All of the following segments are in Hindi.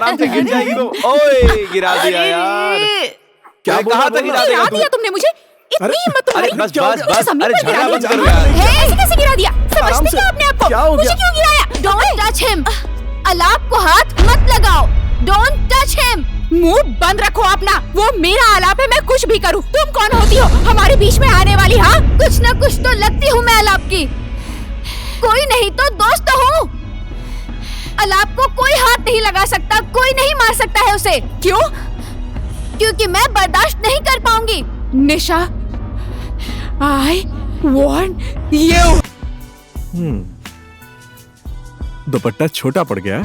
आराम से गिर जाएगी तो। ओए गिरा दिया यार। क्या कहा था गिरा देगा तू? दिया तुमने मुझे? इतनी हिम्मत तुम्हारी? बस बस बस, जमीन अरे पे गिरा झगड़ा दिया? बंद करो यार। ऐसे कैसे गिरा दिया? समझते क्या अपने आप को? क्या हो मुझे गया? क्यों गिराया? Don't touch him. अलाप को हाथ मत लगाओ। Don't touch him. मुंह बंद रखो अपना। वो मेरा आलाप है, मैं कुछ भी करूं। तुम कौन होती हो हमारे बीच में आने वाली? हाँ, कुछ न कुछ तो लगती हूँ मैं अलाप की। कोई नहीं तो दोस्त तो हूँ। अलाप को कोई हाथ नहीं लगा सकता, कोई नहीं मार सकता है उसे। क्यों? क्योंकि मैं बर्दाश्त नहीं कर पाऊंगी। निशा, I want you। दुपट्टा छोटा पड़ गया।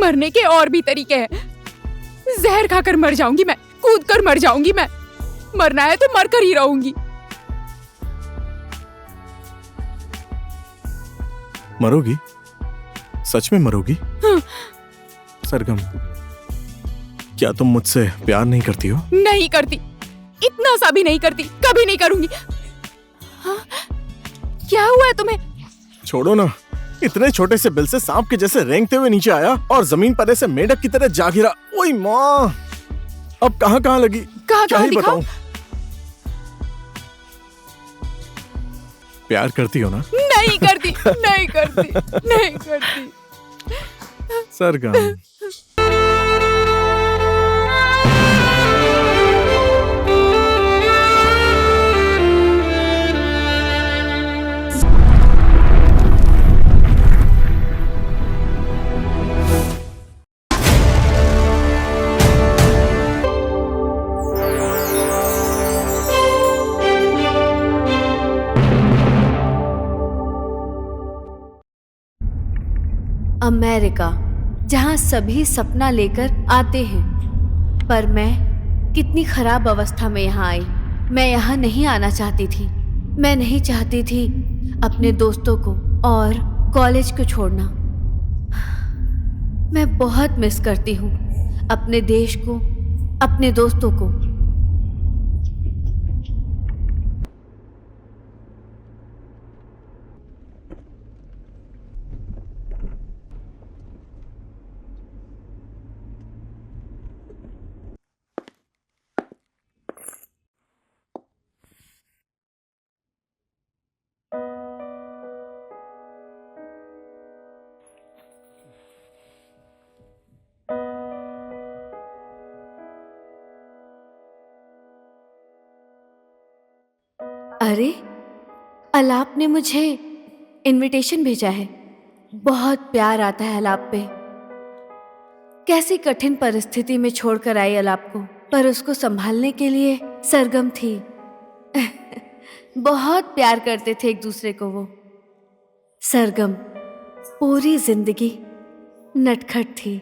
मरने के और भी तरीके हैं। जहर खाकर मर जाऊंगी मैं, कूद कर मर जाऊंगी मैं। मरना है तो मर कर ही रहूंगी। मरोगी? सच में मरोगी? हाँ। सरगम, क्या तुम मुझसे प्यार नहीं करती हो? नहीं करती, इतना सा भी नहीं करती, कभी नहीं करूंगी। हाँ? क्या हुआ है तुम्हें? छोड़ो ना। इतने छोटे से बिल से सांप के जैसे रेंगते हुए नीचे आया और जमीन पर ऐसे मेंढक की तरह जा गिरा। ओए माँ, अब कहाँ कहाँ लगी? क्या ही दिखाओ? बताऊं? प्यार करती हो ना? नहीं करती, नहीं करती, नहीं करती। सरगम, अमेरिका, जहाँ सभी सपना लेकर आते हैं, पर मैं कितनी खराब अवस्था में यहाँ आई। मैं यहाँ नहीं आना चाहती थी। मैं नहीं चाहती थी अपने दोस्तों को और कॉलेज को छोड़ना। मैं बहुत मिस करती हूँ अपने देश को, अपने दोस्तों को। अरे, अलाप ने मुझे इनविटेशन भेजा है। बहुत प्यार आता है अलाप पे। कैसी कठिन परिस्थिति में छोड़कर आई अलाप को, पर उसको संभालने के लिए सरगम थी। बहुत प्यार करते थे एक दूसरे को वो। सरगम पूरी जिंदगी नटखट थी।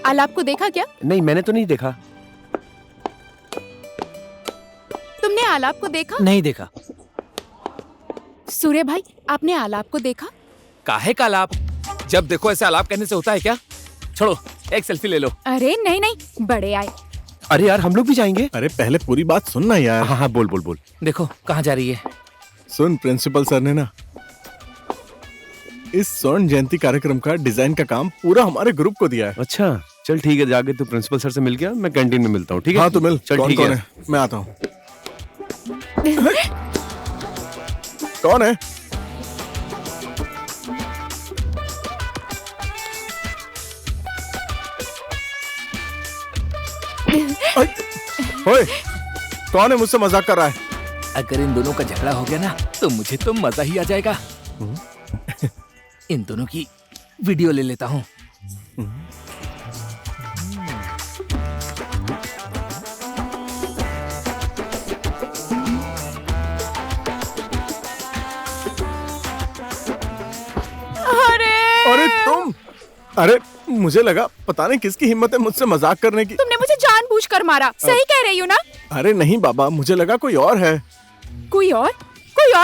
आलाप को देखा क्या? नहीं, मैंने तो नहीं देखा। तुमने आलाप को देखा? नहीं देखा। सूर्य भाई, आपने आलाप को देखा? काहे का आलाप? जब देखो ऐसे आलाप कहने से होता है क्या? छोड़ो, एक सेल्फी ले लो। अरे नहीं नहीं, बड़े आए। अरे यार, हम लोग भी जाएंगे। अरे पहले पूरी बात सुनना यार। हाँ हाँ, बोल बोल बोल। देखो कहाँ जा रही है। सुन, प्रिंसिपल सर ने ना इस स्वर्ण जयंती कार्यक्रम का डिजाइन का काम पूरा हमारे ग्रुप को दिया है। अच्छा, चल ठीक है, जाके तू प्रिंसिपल सर से मिल गया, मैं कैंटीन में मिलता हूँ। ठीक है? हाँ, तो मिल। चल ठीक है। मैं आता हूँ। कौन है? ओए, कौन है मुझसे मजाक कर रहा है? अगर इन दोनों का झगड़ा हो गया ना तो मुझे तो मजा ही आ जाएगा। इन दोनों की वीडियो ले लेता हूँ। अरे तुम! अरे मुझे लगा पता नहीं किसकी हिम्मत है मुझसे मजाक करने की। तुमने मुझे जानबूझकर मारा, सही कह रही हो ना? अरे नहीं बाबा, मुझे लगा कोई और है। कोई और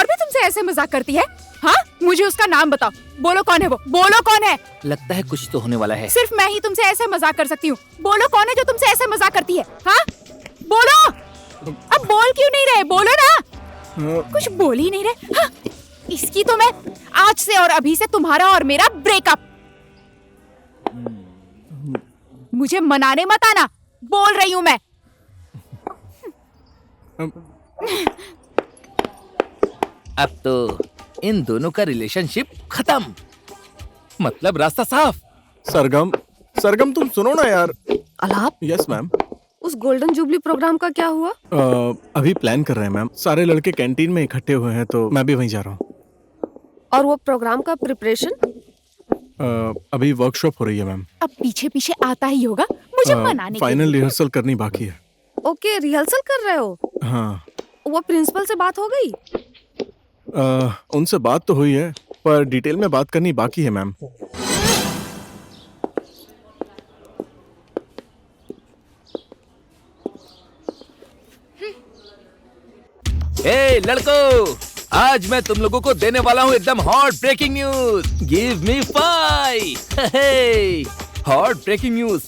भी तुमसे ऐसे मजाक करती है? हाँ, मुझे उसका नाम बताओ। बोलो कौन है वो, बोलो कौन है। लगता है कुछ तो होने वाला है। सिर्फ मैं ही तुमसे ऐसे मजाक कर सकती हूँ। बोलो कौन है जो तुमसे ऐसे मजाक करती है। हाँ बोलो, अब बोल क्यों नहीं रहे, बोलो ना। कुछ बोल ही नहीं रहे। हाँ, इसकी तो मैं आज से और अभी से तुम्हारा और मेरा ब्रेकअप। मुझे मनाने मत आना, बोल रही हूँ मैं। अब तो इन दोनों का रिलेशनशिप खत्म, मतलब रास्ता साफ। सरगम, सरगम तुम सुनो ना यार। अलाप, यस मैम। उस गोल्डन जुबली प्रोग्राम का क्या हुआ? अभी प्लान कर रहे हैं मैम। सारे लड़के कैंटीन में इकट्ठे हुए हैं तो मैं भी वहीं जा रहा हूँ। और वो प्रोग्राम का प्रिपरेशन? अभी वर्कशॉप हो रही है मैम। अब पीछे पीछे आता ही होगा मुझे मनाने के फाइनल लिए। रिहर्सल करनी बाकी है। ओके, रिहर्सल कर रहे हो? हाँ। वो प्रिंसिपल से बात हो गई? उनसे बात तो हुई है पर डिटेल में बात करनी बाकी है मैम। ए लड़कों, आज मैं तुम लोगों को देने वाला हूँ एकदम hot breaking news. Give me 5। Hot breaking news.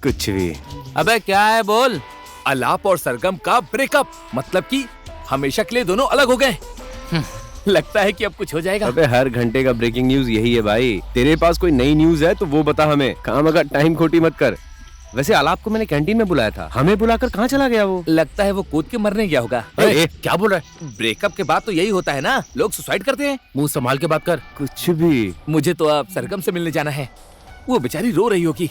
कुछ भी। अबे क्या है बोल। अलाप और सरगम का ब्रेकअप, मतलब कि हमेशा के लिए दोनों अलग हो गए। लगता है कि अब कुछ हो जाएगा। अबे हर घंटे का ब्रेकिंग न्यूज यही है भाई। तेरे पास कोई नई न्यूज है तो वो बता हमें। काम अगर टाइम खोटी मत कर। वैसे अलाप को मैंने कैंटीन में बुलाया था, हमें बुलाकर कहाँ चला गया वो? लगता है वो कूद के मरने गया होगा। ए, क्या बोल रहा है? ब्रेकअप के बाद तो यही होता है ना, लोग सुसाइड करते हैं। मुंह संभाल के बात कर। कुछ भी। मुझे तो अब सरगम से मिलने जाना है। वो बेचारी रो रही होगी,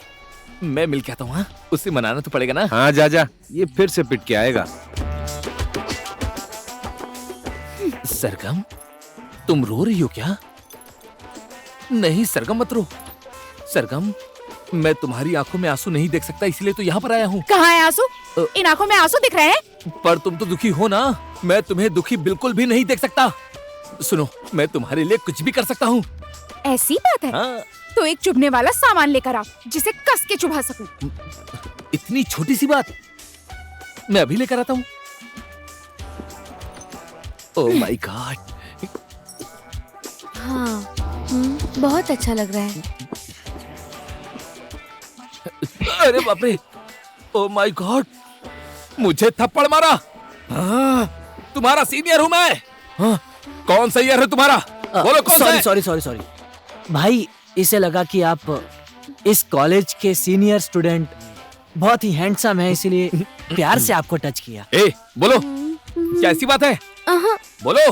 मैं मिल के आता हूँ। उससे मनाना तो पड़ेगा ना। हाँ जा जा, ये फिर से पिट के आएगा। सरगम, तुम रो रही हो क्या? नहीं सरगम मत रो। सरगम, मैं तुम्हारी आंखों में आंसू नहीं देख सकता, इसलिए तो यहाँ पर आया हूँ। कहाँ है आंसू? इन आंखों में आंसू दिख रहे हैं? पर तुम तो दुखी हो ना, मैं तुम्हें दुखी बिल्कुल भी नहीं देख सकता। सुनो, मैं तुम्हारे लिए कुछ भी कर सकता हूँ। ऐसी बात है? हाँ। तो एक चुभने वाला सामान लेकर आओ जिसे कस के चुभा सकूं। इतनी छोटी सी बात, मैं अभी लेकर आता हूँ। Oh my God. हाँ, बहुत अच्छा लग रहा है। अरे बाप रे, ओह माय गॉड, मुझे थप्पड़ मारा। तुम्हारा सीनियर हूँ मैं। कौन सा ईयर है तुम्हारा? बोलो कौन सा है? सॉरी भाई, इसे लगा कि आप इस कॉलेज के सीनियर स्टूडेंट बहुत ही हैंडसम है, इसीलिए प्यार से आपको टच किया। ए, बोलो, क्या ऐसी बात है? बोलो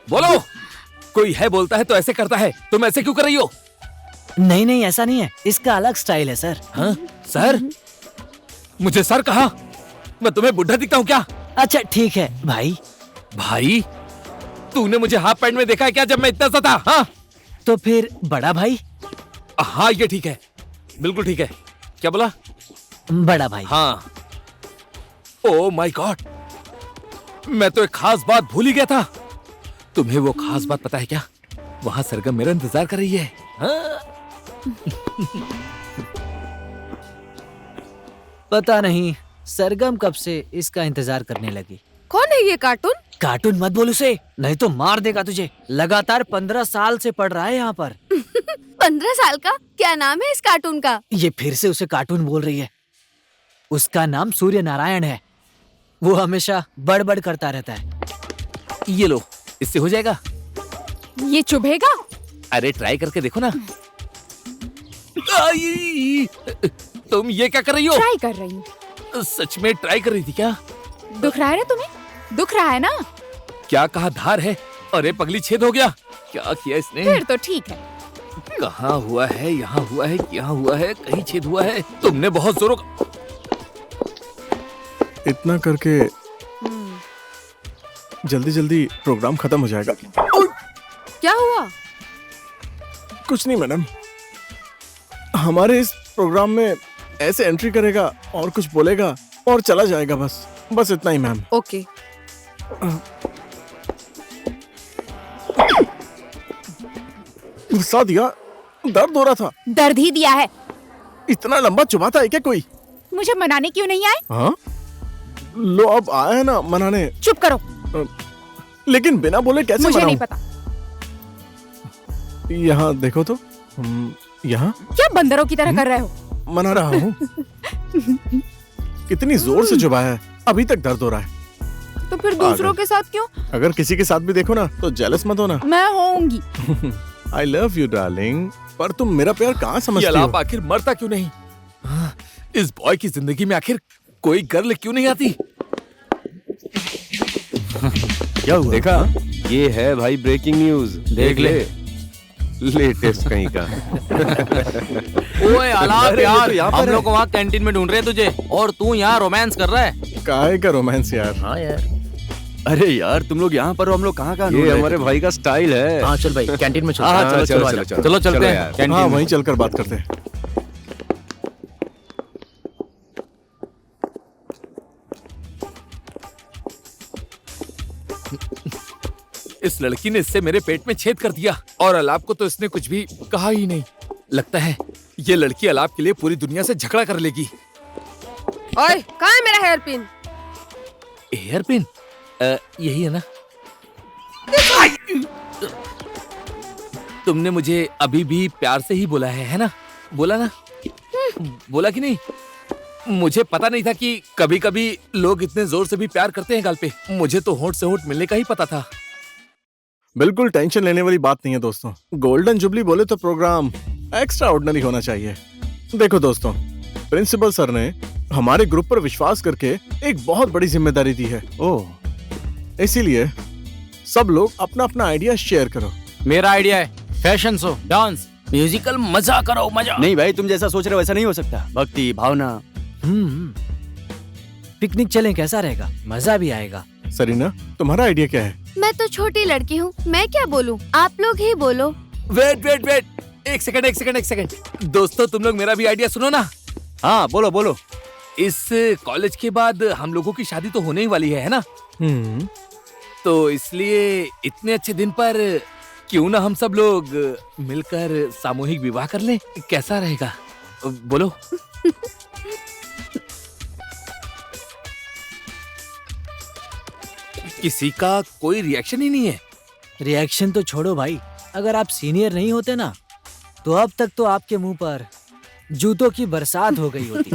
बोलो। कोई है बोलता है तो ऐसे करता है, तुम ऐसे क्यों कर रही हो? नहीं, ऐसा नहीं है, इसका अलग स्टाइल है सर। हाँ? सर? मुझे सर कहा? मैं तुम्हें बुढ़ा दिखता हूँ क्या? अच्छा ठीक है भाई। भाई, तूने मुझे हाफ पैंट में देखा है क्या जब मैं इतना सा था? हाँ? तो फिर बड़ा भाई? हाँ ये ठीक है, बिल्कुल ठीक है। क्या बोला? बड़ा भाई। हाँ। ओह माय गॉड, मैं तो एक खास बात भूल ही गया था। तुम्हें वो खास बात पता है क्या? वहाँ सरगम मेरा इंतजार कर रही है। हाँ? पता नहीं सरगम कब से इसका इंतजार करने लगी। कौन है ये कार्टून? कार्टून मत बोल उसे, नहीं तो मार देगा तुझे। लगातार 15 साल से पढ़ रहा है यहाँ पर। 15 साल का? क्या नाम है इस कार्टून का? ये फिर से उसे कार्टून बोल रही है। उसका नाम सूर्य नारायण है। वो हमेशा बड़बड़ करता रहता है। ये लो, इससे हो जाएगा। ये चुभेगा? अरे ट्राई करके देखो ना। आई, तुम ये क्या कर रही हो? ट्राई कर रही हूँ। सच में ट्राई कर रही थी क्या? दुख रहा है ना तुम्हें? दुख रहा है ना? क्या कहा धार है? अरे पगली, छेद हो गया। क्या किया इसने? फिर तो ठीक है। कहाँ हुआ है? यहाँ हुआ है, यहाँ हुआ है, कहीं छेद हुआ है। तुमने बहुत जोरों इतना करके जल्दी जल्दी प्रोग्राम खत्म हो जाएगा। क्या हुआ? कुछ नहीं मैडम, हमारे इस प्रोग्राम में ऐसे एंट्री करेगा और कुछ बोलेगा और चला जाएगा, बस इतना ही मैम। ओके। गुस्सा दिया, दर्द हो रहा था। दर्द ही दिया है। इतना लंबा चुभाता है क्या कोई? मुझे मनाने क्यों नहीं आए? हाँ, लो अब आया है ना मनाने। चुप करो। लेकिन बिना बोले कैसे मुझे नहीं मनाऊं? पता। यहाँ देखो तो। यहाँ क्या बंदरों की तरह कर रहे हो? मना रहा हूँ। कितनी जोर से चुभाया है, अभी तक दर्द हो रहा है। तो फिर दूसरों के साथ क्यों? अगर किसी के साथ भी देखो ना तो जेलस मत होना। मैं होऊंगी। आई लव यू डार्लिंग, पर तुम मेरा प्यार कहाँ ये समझती अलाप हो? आखिर मरता क्यों नहीं? इस बॉय की जिंदगी में आखिर कोई गर्ल क्यों नहीं आती? क्या हुआ? देखा, ये है भाई ब्रेकिंग न्यूज। देख ले, लेटेस्ट कहीं का। ओए अलाप अरे, ये यार, तो यहाँ पर हम है। लोग को वहाँ कैंटीन में ढूंढ रहे हैं तुझे, और तू यहाँ रोमांस कर रहा है। काहे का रोमांस यार? हाँ यार। अरे यार तुम लोग यहाँ पर हो, हम लोग कहाँ कहाँ ये हमारे भाई का स्टाइल है। हाँ चल भाई कैंटीन में चल। हाँ, चलो चलो, आजा। चलो, चलो चलते हैं यार। कैंटीन हाँ में। वहीं चलकर बात करते हैं। इस लड़की ने इससे मेरे पेट में छेद कर दिया, और अलाप को तो इसने कुछ भी कहा ही नहीं। लगता है ये लड़की अलाप के लिए पूरी दुनिया से झगड़ा कर लेगी। ओए कहाँ है मेरा हेयर पिन? एयर पिन यही है ना? तुमने मुझे अभी भी प्यार से ही बोला है ना? बोला ना? बोला कि नहीं? मुझे पता नहीं था कि कभी कभी लोग इतने जोर से भी प्यार करते हैं गाल पे। मुझे तो होंठ से होंठ मिलने का ही पता था। बिल्कुल टेंशन लेने वाली बात नहीं है दोस्तों। गोल्डन जुबली बोले तो प्रोग्राम एक्स्ट्रा ऑर्डिनरी होना चाहिए। देखो दोस्तों, प्रिंसिपल सर ने हमारे ग्रुप पर विश्वास करके एक बहुत बड़ी जिम्मेदारी दी है। ओह, इसीलिए सब लोग अपना अपना आइडिया शेयर करो। मेरा आइडिया है फैशन शो, डांस, म्यूजिकल, मजा करो मजा। नहीं भाई, तुम जैसा सोच रहे हो वैसा नहीं हो सकता। भक्ति भावना। पिकनिक चलें, कैसा रहेगा? मजा भी आएगा। सरीना, तुम्हारा आइडिया क्या है? मैं तो छोटी लड़की हूँ, मैं क्या बोलूँ? आप लोग ही बोलो। वेट वेट वेट, एक सेकंड। दोस्तों तुम लोग मेरा भी आइडिया सुनो ना। हाँ बोलो बोलो। इस कॉलेज के बाद हम लोगों की शादी तो होने ही वाली है ना? तो इसलिए इतने अच्छे दिन पर क्यों ना हम सब लोग मिलकर सामूहिक विवाह कर लें? कैसा रहेगा? बोलो। किसी का कोई रिएक्शन ही नहीं है। रिएक्शन तो छोड़ो भाई, अगर आप सीनियर नहीं होते ना तो अब तक तो आपके मुंह पर जूतों की बरसात हो गई होती।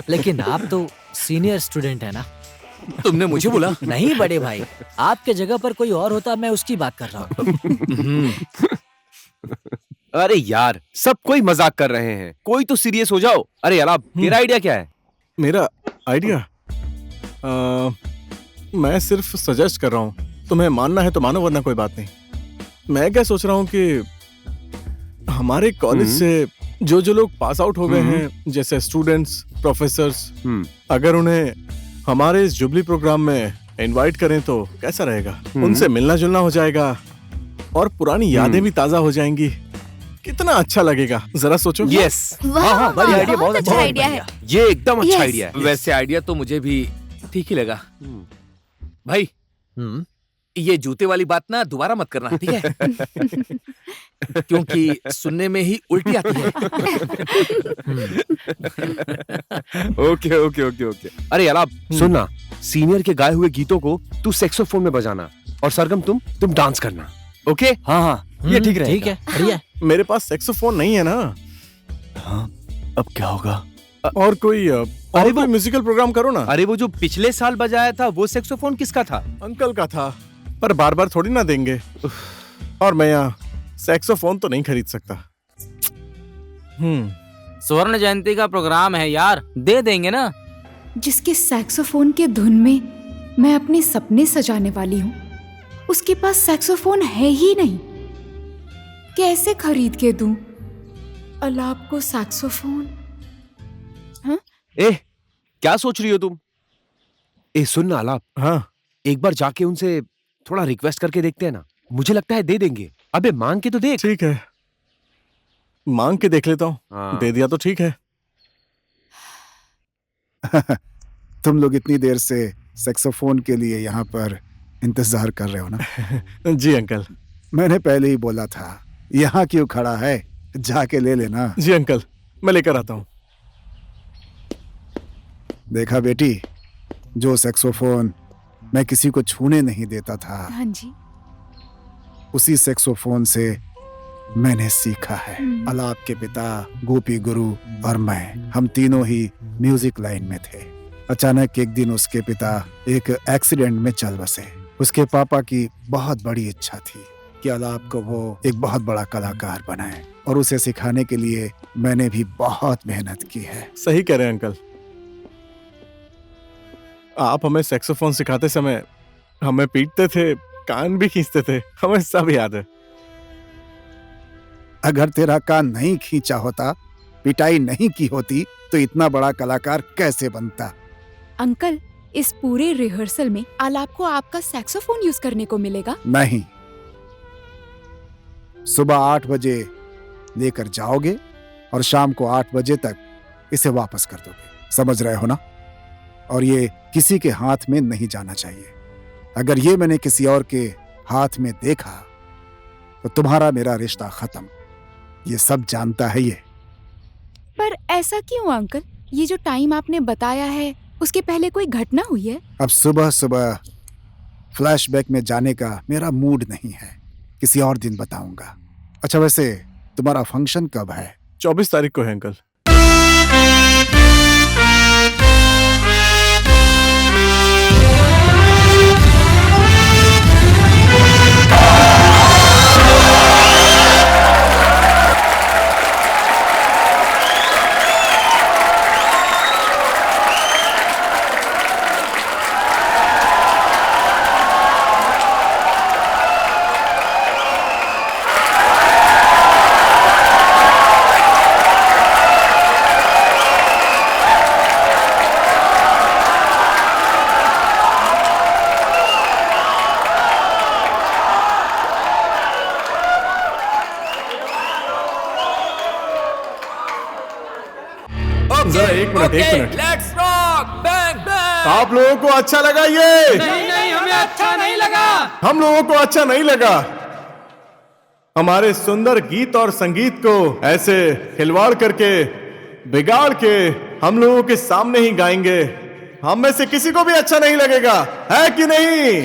लेकिन आप तो सीनियर स्टूडेंट है ना। तुमने मुझे बोला? नहीं बड़े भाई, आपके जगह पर कोई और होता, मैं उसकी बात कर रहा हूँ। अरे यार, सब कोई मजाक कर रहे हैं, कोई तो सीरियस हो जाओ। अरे अलाप, तेरा आइडिया क्या है? मेरा आइडिया मैं सिर्फ सजेस्ट कर रहा हूँ। तुम्हें मानना है तो मानो, वरना कोई बात नहीं। मैं क्या सोच रहा हूँ कि हमारे कॉलेज से जो जो लोग पास आउट हो गए हैं, जैसे स्टूडेंट्स, प्रोफेसर्स, अगर उन्हें हमारे इस जुबली प्रोग्राम में इनवाइट करें तो कैसा रहेगा? उनसे मिलना जुलना हो जाएगा और पुरानी यादें भी ताजा हो जाएंगी। कितना अच्छा लगेगा, जरा सोचो। यस, वाह, बढ़िया वाह, आइडिया, बहुत अच्छा बहुत आइडिया है। ये एकदम अच्छा Yes. आइडिया है। वैसे आइडिया तो मुझे भी ठीक ही लगा। भाई ये जूते वाली बात ना दोबारा मत करना, ठीक है? क्योंकि सुनने में ही उल्टी आती है। ओके। अरे अलाप, सुनना, सीनियर के गाए हुए गीतों को तू सैक्सोफोन में बजाना और सरगम तुम डांस करना। ओके? हाँ ये ठीक रहेगा। ठीक है, बढ़िया। मेरे पास सैक्सोफोन नहीं है ना। हाँ, अब क्या होगा? और कोई म्यूजिकल प्रोग्राम करो ना। अरे वो जो पिछले साल बजाया था वो सैक्सोफोन किसका था? अंकल का था, पर बार बार थोड़ी ना देंगे। और मैं यहाँ सैक्सोफोन तो नहीं खरीद सकता। स्वर्ण जयंती का प्रोग्राम है यार, दे देंगे ना। जिसके सैक्सोफोन के धुन में मैं अपने सपने सजाने वाली हूँ, उसके पास सैक्सोफोन है ही नहीं। कैसे खरीद के दूं अलाप को सैक्सोफोन? क्या सोच रही हो तुम? सुन ना अलाप, हाँ, एक बार जाके उनसे थोड़ा रिक्वेस्ट करके देखते हैं ना, मुझे लगता है दे देंगे। अबे मांग के तो देख। ठीक है, मांग के देख लेता हूँ। हाँ। दे दिया तो ठीक है। तुम लोग इतनी देर से सैक्सोफोन के लिए यहाँ पर इंतजार कर रहे हो ना? जी अंकल। मैंने पहले ही बोला था, यहाँ क्यों खड़ा है, जाके ले लेना। जी अंकल, मैं लेकर आता हूँ। देखा बेटी, जो सैक्सोफोन मैं किसी को छूने नहीं देता था, हाँ जी। उसी सैक्सोफोन से मैंने सीखा है। अलाप के पिता गोपी गुरु और मैं, हम तीनों ही म्यूजिक लाइन में थे। अचानक एक दिन उसके पिता एक एक्सीडेंट में चल बसे। उसके पापा की बहुत बड़ी इच्छा थी कि अलाप को वो एक बहुत बड़ा कलाकार बनाए, और उसे सिखाने के लिए मैंने भी बहुत मेहनत की है। सही कह रहे हैं अंकल। आप हमें सैक्सोफोन सिखाते समय हमें पीटते थे, कान भी खींचते थे, हमें सब याद है। अगर तेरा कान नहीं खींचा होता, पिटाई नहीं की होती, तो इतना बड़ा कलाकार कैसे बनता? अंकल, इस पूरे रिहर्सल में आलाप को आपका सैक्सोफोन यूज करने को मिलेगा? नहीं, सुबह 8 बजे लेकर जाओगे और शाम को 8 बजे तक इसे वापस कर दोगे। समझ रहे हो ना? और ये किसी के हाथ में नहीं जाना चाहिए। अगर ये मैंने किसी और के हाथ में देखा तो तुम्हारा मेरा रिश्ता खत्म। ये सब जानता है ये। पर ऐसा क्यों अंकल? ये जो टाइम आपने बताया है, उसके पहले कोई घटना हुई है? अब सुबह सुबह फ्लैशबैक में जाने का मेरा मूड नहीं है, किसी और दिन बताऊंगा। अच्छा, वैसे तुम्हारा फंक्शन कब है? 24 तारीख को है अंकल। एक minute. Let's rock, bang bang. आप लोगों को अच्छा लगा ये? नहीं, हमें अच्छा नहीं लगा। हम लोगों को अच्छा नहीं लगा। हमारे सुंदर गीत और संगीत को ऐसे खिलवाड़ करके, बिगाड़ के हम लोगों के सामने ही गाएंगे। हम में से किसी को भी अच्छा नहीं लगेगा, है कि नहीं?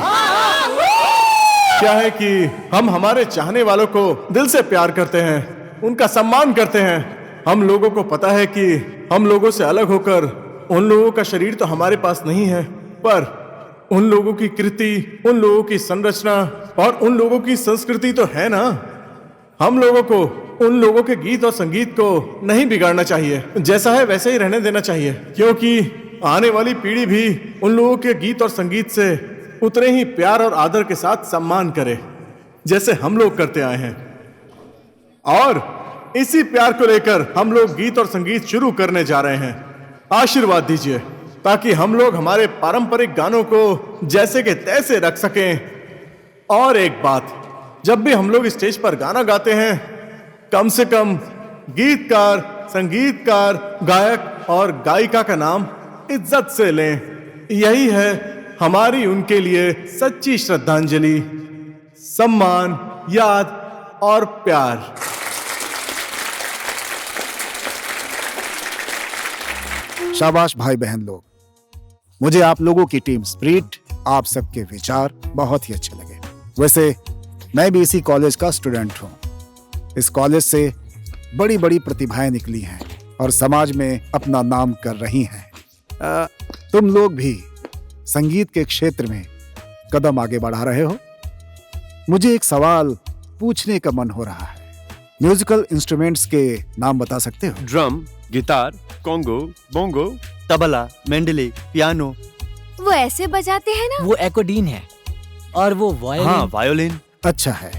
क्या है कि हम हमारे चाहने वालों को दिल से प्यार करते हैं, उनका सम्मान करते हैं। हम लोगों को पता है कि हम लोगों से अलग होकर उन लोगों का शरीर तो हमारे पास नहीं है, पर उन लोगों की कृति, उन लोगों की संरचना और उन लोगों की संस्कृति तो है ना। हम लोगों को उन लोगों के गीत और संगीत को नहीं बिगाड़ना चाहिए, जैसा है वैसे ही रहने देना चाहिए, क्योंकि आने वाली पीढ़ी भी उन लोगों के गीत और संगीत से उतने ही प्यार और आदर के साथ सम्मान करे जैसे हम लोग करते आए हैं। और इसी प्यार को लेकर हम लोग गीत और संगीत शुरू करने जा रहे हैं। आशीर्वाद दीजिए ताकि हम लोग हमारे पारंपरिक गानों को जैसे के तैसे रख सकें। और एक बात, जब भी हम लोग स्टेज पर गाना गाते हैं, कम से कम गीतकार, संगीतकार, गायक और गायिका का नाम इज्जत से लें। यही है हमारी उनके लिए सच्ची श्रद्धांजलि, सम्मान, याद और प्यार। शाबाश भाई बहन लोग, मुझे आप लोगों की टीम स्पिरिट, आप सबके विचार बहुत ही अच्छे लगे। वैसे मैं भी इसी कॉलेज का स्टूडेंट हूँ। इस कॉलेज से बड़ी बड़ी प्रतिभाएं निकली हैं और समाज में अपना नाम कर रही हैं। तुम लोग भी संगीत के क्षेत्र में कदम आगे बढ़ा रहे हो। मुझे एक सवाल पूछने का मन हो रहा है। म्यूजिकल इंस्ट्रूमेंट्स के नाम बता सकते हो? Drum, guitar, Congo, bongo, tabla, Mendeley, piano. वो ऐसे बजाते हैं ना? वो एकोडीन है और वो वायोलिन। हाँ, वायोलिन। अच्छा है,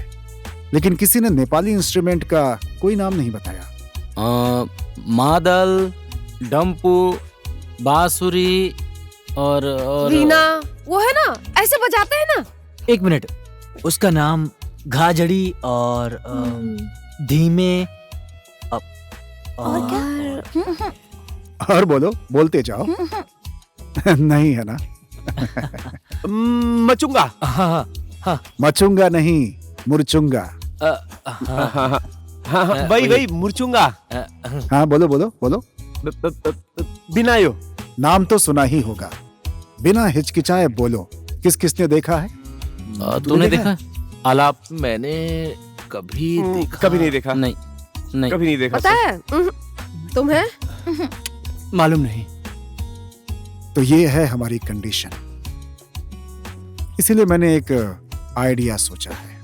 लेकिन किसी ने नेपाली इंस्ट्रूमेंट का कोई नाम नहीं बताया। मादल, डम्पू, बांसुरी और वीणा, वो है ना, ऐसे बजाते हैं ना? एक मिनट, उसका नाम घाजड़ी और धीमे और क्या? और बोलो, बोलते जाओ। नहीं है ना? मचुंगा। हाँ, मचुंगा नहीं, मुरचुंगा। वही मुरचुंगा। हाँ, बोलो बोलो बोलो। बिनायो। नाम तो सुना ही होगा, बिना हिचकिचाए बोलो, किस किसने देखा है? तूने देखा? आलाप मैंने कभी देखा कभी नहीं देखा। नहीं नहीं कभी नहीं देखा पता सर। है? तुम्हें मालूम नहीं। तो ये है हमारी कंडीशन। इसीलिए मैंने एक आइडिया सोचा है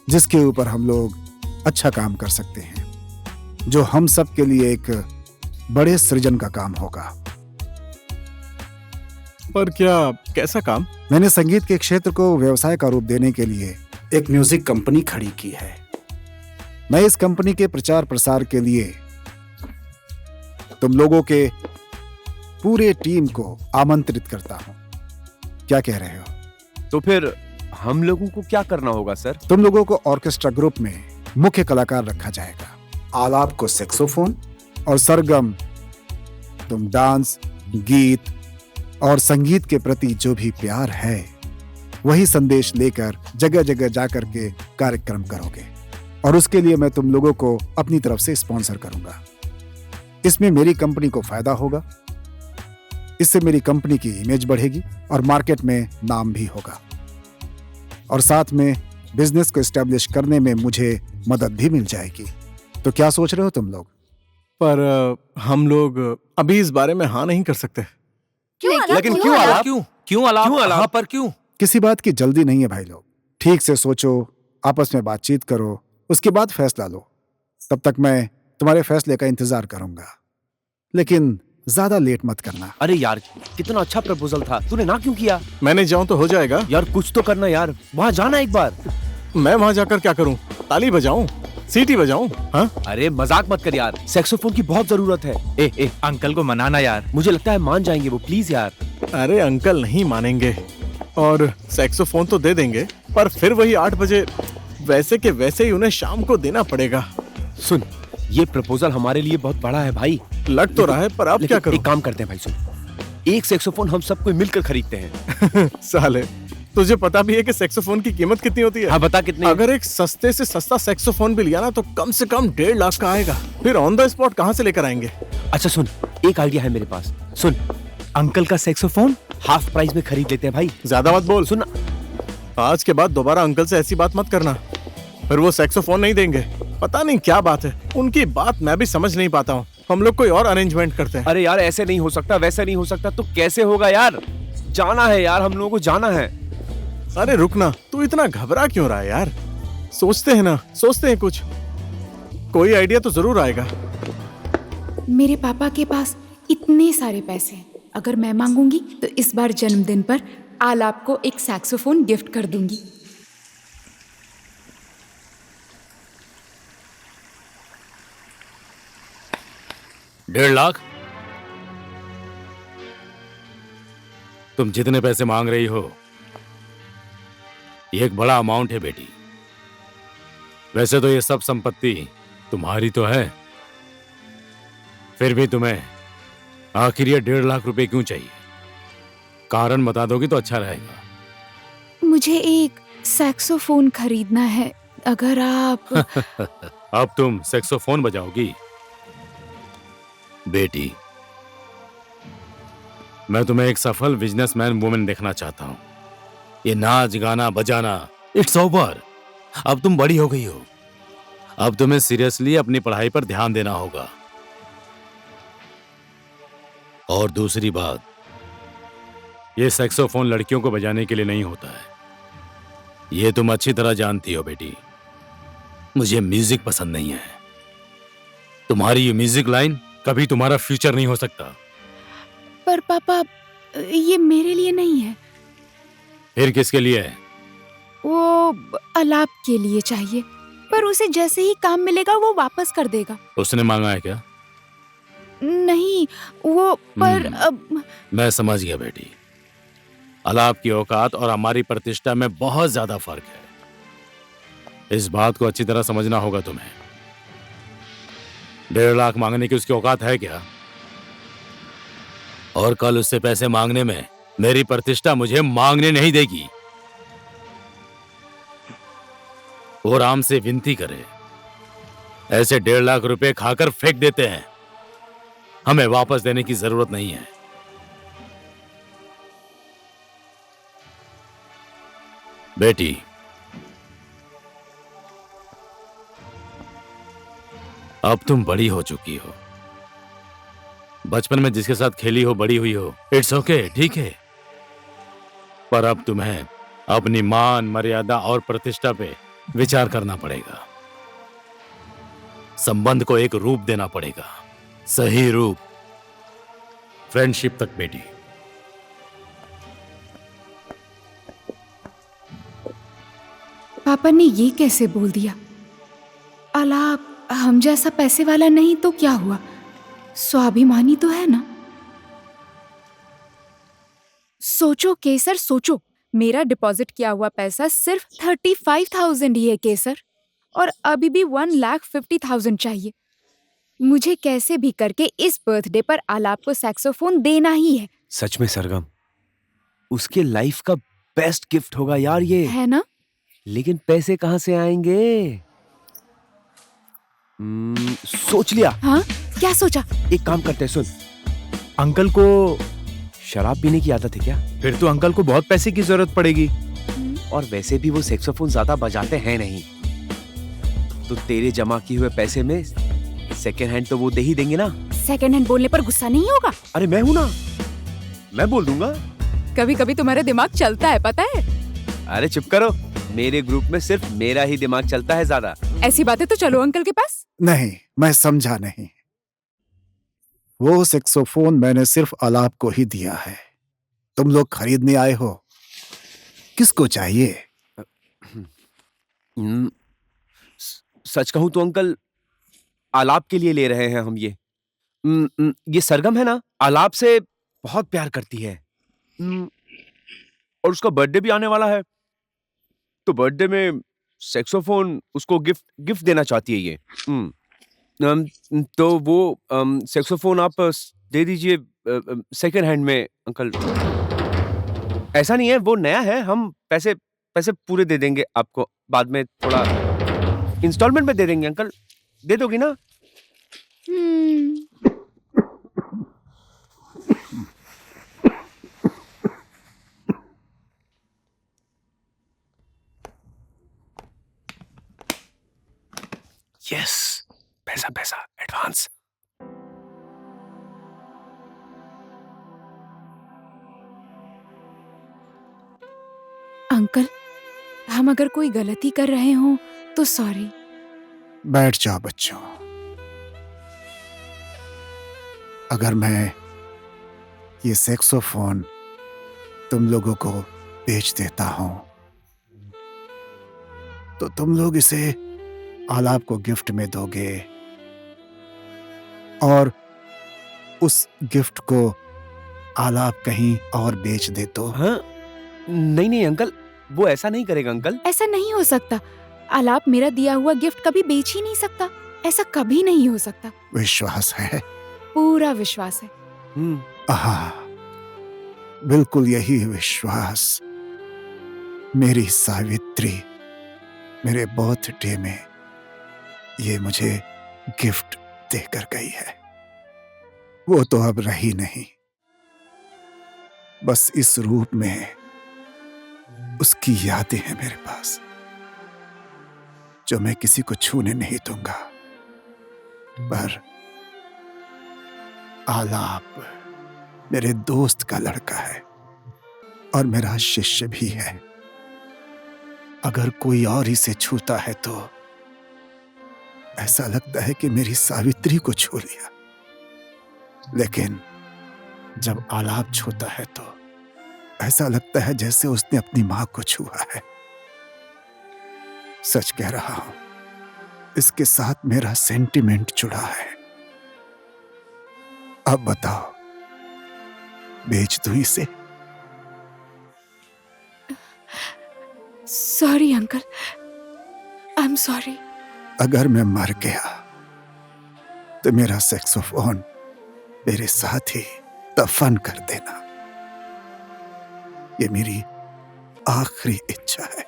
जिसके ऊपर हम लोग अच्छा काम कर सकते हैं, जो हम सब के लिए एक बड़े सृजन का काम होगा। पर क्या, कैसा काम? मैंने संगीत के क्षेत्र को व्यवसाय का रूप देने के लिए एक म्यूजिक कंपनी खड़ी की है। मैं इस कंपनी के प्रचार प्रसार के लिए तुम लोगों के पूरे टीम को आमंत्रित करता हूं। क्या कह रहे हो? तो फिर हम लोगों को क्या करना होगा सर? तुम लोगों को ऑर्केस्ट्रा ग्रुप में मुख्य कलाकार रखा जाएगा। आलाप को सैक्सोफोन और सरगम तुम डांस, गीत और संगीत के प्रति जो भी प्यार है वही संदेश लेकर जगह जगह जाकर के कार्यक्रम करोगे, और उसके लिए मैं तुम लोगों को अपनी तरफ से स्पॉन्सर करूंगा। इसमें मेरी कंपनी को फायदा होगा, इससे मेरी कंपनी की इमेज बढ़ेगी और मार्केट में नाम भी होगा, और साथ में बिजनेस को एस्टेब्लिश करने में मुझे मदद भी मिल जाएगी। तो क्या सोच रहे हो तुम लोग? पर हम लोग अभी इस बारे में हाँ नहीं कर सकते। लेकिन क्यों आलाप? क्यों आलाप? हाँ, पर क्यों? किसी बात की जल्दी नहीं है भाई लोग। ठीक से सोचो, आपस में बातचीत करो, उसके बाद फैसला लो। तब तक मैं तुम्हारे फैसले का इंतजार करूंगा, लेकिन ज्यादा लेट मत करना। अरे यार, कितना अच्छा प्रपोजल था, तूने ना क्यों किया? मैंने जाऊं तो हो जाएगा यार कुछ तो करना यार, वहाँ जाना एक बार। मैं वहां जाकर क्या करूं? ताली बजाऊं? सीटी बजाऊं? हाँ? अरे मजाक मत कर यार, सैक्सोफोन की बहुत जरूरत है। ए अंकल को मनाना यार, मुझे लगता है मान जाएंगे वो, प्लीज यार। अरे अंकल नहीं मानेंगे, और सैक्सोफोन तो दे देंगे, पर फिर वही 8 बजे वैसे के वैसे ही उन्हें शाम को देना पड़ेगा। सुन, ये प्रपोजल हमारे लिए बहुत बड़ा है भाई। लग तो रहा है, पर अब क्या करूं? एक काम करते हैं भाई, सुन, एक सैक्सोफोन हम सबको मिलकर खरीदते हैं। साले, तुझे पता भी है कि सैक्सोफोन की कीमत कितनी होती है? हाँ बता कितनी? अगर एक सस्ते से सस्ता सैक्सोफोन भी लिया ना तो कम से कम 1.5 लाख का आएगा। फिर ऑन द स्पॉट कहाँ से लेकर आएंगे? अच्छा सुन, एक आइडिया है मेरे पास। सुन, अंकल का सैक्सोफोन हाफ प्राइस में खरीद लेते हैं भाई। ज्यादा मत बोल। सुन, आज के बाद दोबारा अंकल से ऐसी बात मत करना, फिर वो सैक्सोफोन नहीं देंगे। पता नहीं क्या बात है, उनकी बात मैं भी समझ नहीं पाता हूँ। हम लोग कोई और अरेंजमेंट करते हैं। अरे यार ऐसे नहीं हो सकता, वैसे नहीं हो सकता, तो कैसे होगा यार? जाना है यार, हम लोगों को जाना है। अरे रुकना, तू इतना घबरा क्यों रहा है यार? सोचते हैं ना, सोचते हैं कुछ, कोई आइडिया तो जरूर आएगा। मेरे पापा के पास इतने सारे पैसे हैं, अगर मैं मांगूंगी तो इस बार जन्मदिन पर आलाप को एक सैक्सोफोन गिफ्ट कर दूंगी। डेढ़ लाख? तुम जितने पैसे मांग रही हो ये एक बड़ा अमाउंट है बेटी। वैसे तो ये सब संपत्ति तुम्हारी तो है, फिर भी तुम्हें आखिर ये 1.5 लाख रुपए क्यों चाहिए? कारण बता दोगी तो अच्छा रहेगा। मुझे एक सैक्सोफोन खरीदना है, अगर आप अब तुम सैक्सोफोन बजाओगी? बेटी, मैं तुम्हें एक सफल बिजनेसमैन वुमेन देखना चाहता हूं। ये नाच गाना बजाना इट्स ओवर। अब तुम बड़ी हो गई हो, अब तुम्हें सीरियसली अपनी पढ़ाई पर ध्यान देना होगा। और दूसरी बात, ये सैक्सोफोन लड़कियों को बजाने के लिए नहीं होता है, ये तुम अच्छी तरह जानती हो बेटी। मुझे म्यूजिक पसंद नहीं है। तुम्हारी ये म्यूजिक लाइन कभी तुम्हारा फ्यूचर नहीं हो सकता। पर पापा, ये मेरे लिए नहीं है, फिर किसके लिए है? वो आलाप के लिए चाहिए, पर उसे जैसे ही काम मिलेगा वो वापस कर देगा। उसने मांगा है क्या? नहीं, वो पर अब मैं समझ गया बेटी। आलाप की औकात और हमारी प्रतिष्ठा में बहुत ज्यादा फर्क है। इस बात को अच्छी तरह समझना होगा तुम्हें। 1.5 लाख मांगने की उसकी औकात है क्या? और कल उससे पैसे मांगने में मेरी प्रतिष्ठा मुझे मांगने नहीं देगी। वो राम से विनती करे, ऐसे 1.5 लाख रुपए खाकर फेंक देते हैं, हमें वापस देने की जरूरत नहीं है। बेटी, अब तुम बड़ी हो चुकी हो। बचपन में जिसके साथ खेली हो, बड़ी हुई हो, इट्स ओके, ठीक है। पर अब तुम्हें अपनी मान, मर्यादा और प्रतिष्ठा पे विचार करना पड़ेगा। संबंध को एक रूप देना पड़ेगा, सही रूप, फ्रेंडशिप तक बेटी। पापा ने ये कैसे बोल दिया? अलाप हम जैसा पैसे वाला नहीं तो क्या हुआ, स्वाभिमानी तो है ना। सोचो केसर, सोचो, मेरा डिपॉजिट किया हुआ पैसा सिर्फ 35,000 ही है केसर, और अभी भी 1,50,000 चाहिए। मुझे कैसे भी करके इस बर्थडे पर आलाप को सैक्सोफोन देना ही है। सच में सरगम, उसके लाइफ का बेस्ट गिफ्ट होगा यार ये, है ना? लेकिन पैसे कहाँ से आएंगे? सोच लिया। हाँ, क्या सोचा? एक काम करते हैं, सुन, अंकल को शराब पीने की आदत है क्या? फिर तो अंकल को बहुत पैसे की जरूरत पड़ेगी, और वैसे भी वो सैक्सोफोन ज्यादा बजाते हैं नहीं, तो तेरे जमा किए हुए पैसे में सेकेंड हैंड तो वो दे ही देंगे ना। सेकेंड हैंड बोलने पर गुस्सा नहीं होगा? अरे मैं हूं ना, मैं बोल दूंगा। कभी कभी तुम्हारा दिमाग चलता है, पता है? अरे चुप करो, मेरे ग्रुप में सिर्फ मेरा ही दिमाग चलता है ज्यादा। ऐसी बातें तो चलो अंकल के पास। नहीं, मैं समझा नहीं। वो सेक्सोफोन मैंने सिर्फ आलाप को ही दिया है। तुम लोग खरीदने आए हो, किसको चाहिए? सच कहूं तो अंकल, आलाप के लिए ले रहे हैं हम ये। ये सरगम है ना, आलाप से बहुत प्यार करती है, और उसका बर्थडे भी आने वाला है, तो बर्थडे में सैक्सोफोन उसको गिफ्ट देना चाहती है ये। तो वो सैक्सोफोन आप दे दीजिए सेकेंड हैंड में अंकल। ऐसा नहीं है, वो नया है, हम पैसे पूरे दे देंगे आपको, बाद में थोड़ा इंस्टॉलमेंट में दे देंगे अंकल। दे दोगी ना? यस, पैसा एडवांस। अंकल, हम अगर कोई गलती कर रहे हो तो सॉरी। बैठ जाओ बच्चों। अगर मैं ये सैक्सोफोन तुम लोगों को बेच देता हूं, तो तुम लोग इसे आलाप को गिफ्ट में दोगे, और उस गिफ्ट को आलाप कहीं और बेच दे तो? हाँ? नहीं अंकल, वो ऐसा नहीं करेगा अंकल। ऐसा नहीं हो सकता। आलाप मेरा दिया हुआ गिफ्ट कभी बेच ही नहीं सकता, ऐसा कभी नहीं हो सकता। विश्वास है? पूरा विश्वास है। हाँ, बिल्कुल यही विश्वास मेरी सावित्री मेरे बर्थडे में ये मुझे गिफ्ट देकर गई है। वो तो अब रही नहीं, बस इस रूप में उसकी यादें हैं मेरे पास, जो मैं किसी को छूने नहीं दूंगा। पर आलाप मेरे दोस्त का लड़का है और मेरा शिष्य भी है। अगर कोई और इसे छूता है तो ऐसा लगता है कि मेरी सावित्री को छू लिया, लेकिन जब आलाप छूता है तो ऐसा लगता है जैसे उसने अपनी मां को छुआ है। सच कह रहा हूं, इसके साथ मेरा सेंटिमेंट जुड़ा है। अब बताओ, बेच दूं इसे? Sorry uncle, I am sorry. अगर मैं मर गया तो मेरा सैक्सोफोन मेरे साथ ही दफन कर देना, ये मेरी आखिरी इच्छा है।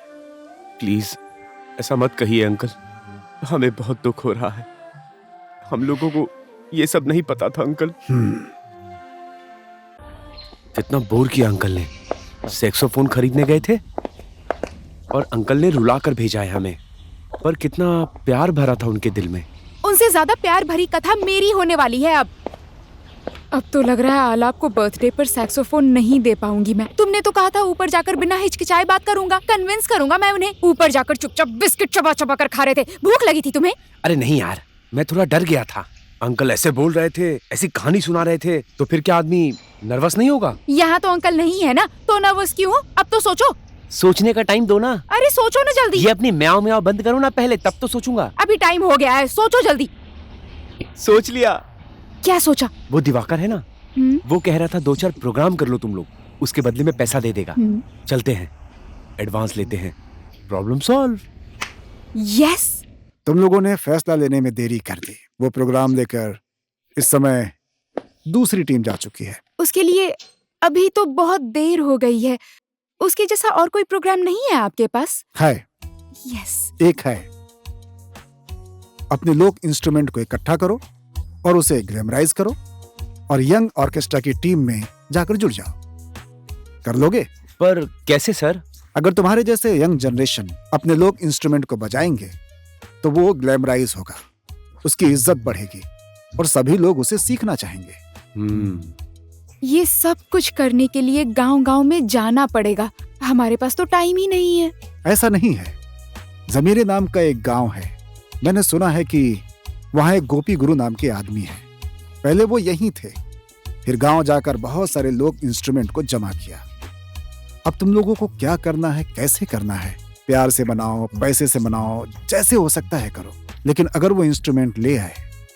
प्लीज ऐसा मत कहिए अंकल, हमें बहुत दुख हो रहा है। हम लोगों को ये सब नहीं पता था अंकल। कितना बोर किया अंकल ने। सैक्सोफोन खरीदने गए थे और अंकल ने रुला कर भेजा है हमें। पर कितना प्यार भरा था उनके दिल में। उनसे ज्यादा प्यार भरी कथा मेरी होने वाली है अब तो लग रहा है आलाप को बर्थडे पर सैक्सोफोन नहीं दे पाऊंगी मैं। तुमने तो कहा था ऊपर जाकर बिना हिचकिचाए बात करूंगा, कन्विंस करूंगा मैं उन्हें। ऊपर जाकर चुपचाप बिस्किट चबा चबा कर खा रहे थे। भूख लगी थी तुम्हें? अरे नहीं यार, मैं थोड़ा डर गया था। अंकल ऐसे बोल रहे थे, ऐसी कहानी सुना रहे थे, तो फिर क्या आदमी नर्वस नहीं होगा? यहाँ तो अंकल नहीं है ना, तो नर्वस क्यों हो? अब तो सोचो। सोचने का टाइम दो ना। अरे सोचो ना जल्दी। ये अपनी म्याऊं म्याऊं बंद करो ना पहले, तब तो सोचूंगा। अभी टाइम हो गया है, सोचो जल्दी। सोच लिया। क्या सोचा? वो दिवाकर है ना, वो कह रहा था 2-4 प्रोग्राम कर लो तुम लोग, उसके बदले में पैसा दे देगा। चलते हैं, एडवांस लेते हैं, प्रॉब्लम सॉल्व। यस। तुम लोगों ने फैसला लेने में देरी कर दी। वो प्रोग्राम लेकर इस समय दूसरी टीम जा चुकी है। उसके लिए अभी तो बहुत देर हो गई है। उसके जैसा और कोई प्रोग्राम नहीं है आपके पास? है। यस। एक है। अपने लोक इंस्ट्रूमेंट को इकट्ठा करो और उसे ग्लैमराइज करो और यंग ऑर्केस्ट्रा की टीम में जाकर जुड़ जाओ। कर लोगे? पर कैसे सर? अगर तुम्हारे जैसे यंग जनरेशन अपने लोक इंस्ट्रूमेंट को बजाएंगे तो वो ग्लैमराइज होगा, उसकी इज्जत बढ़ेगी और सभी लोग उसे सीखना चाहेंगे। ये सब कुछ करने के लिए गांव-गांव में जाना पड़ेगा। हमारे पास तो टाइम ही नहीं है। ऐसा नहीं है। जमीरे नाम का एक गांव है, मैंने सुना है कि वहाँ एक गोपी गुरु नाम के आदमी है। पहले वो यहीं थे, फिर गांव जाकर बहुत सारे लोग इंस्ट्रूमेंट को जमा किया। अब तुम लोगों को क्या करना है, कैसे करना है, प्यार से बनाओ, पैसे से बनाओ, जैसे हो सकता है करो। लेकिन अगर वो इंस्ट्रूमेंट ले आए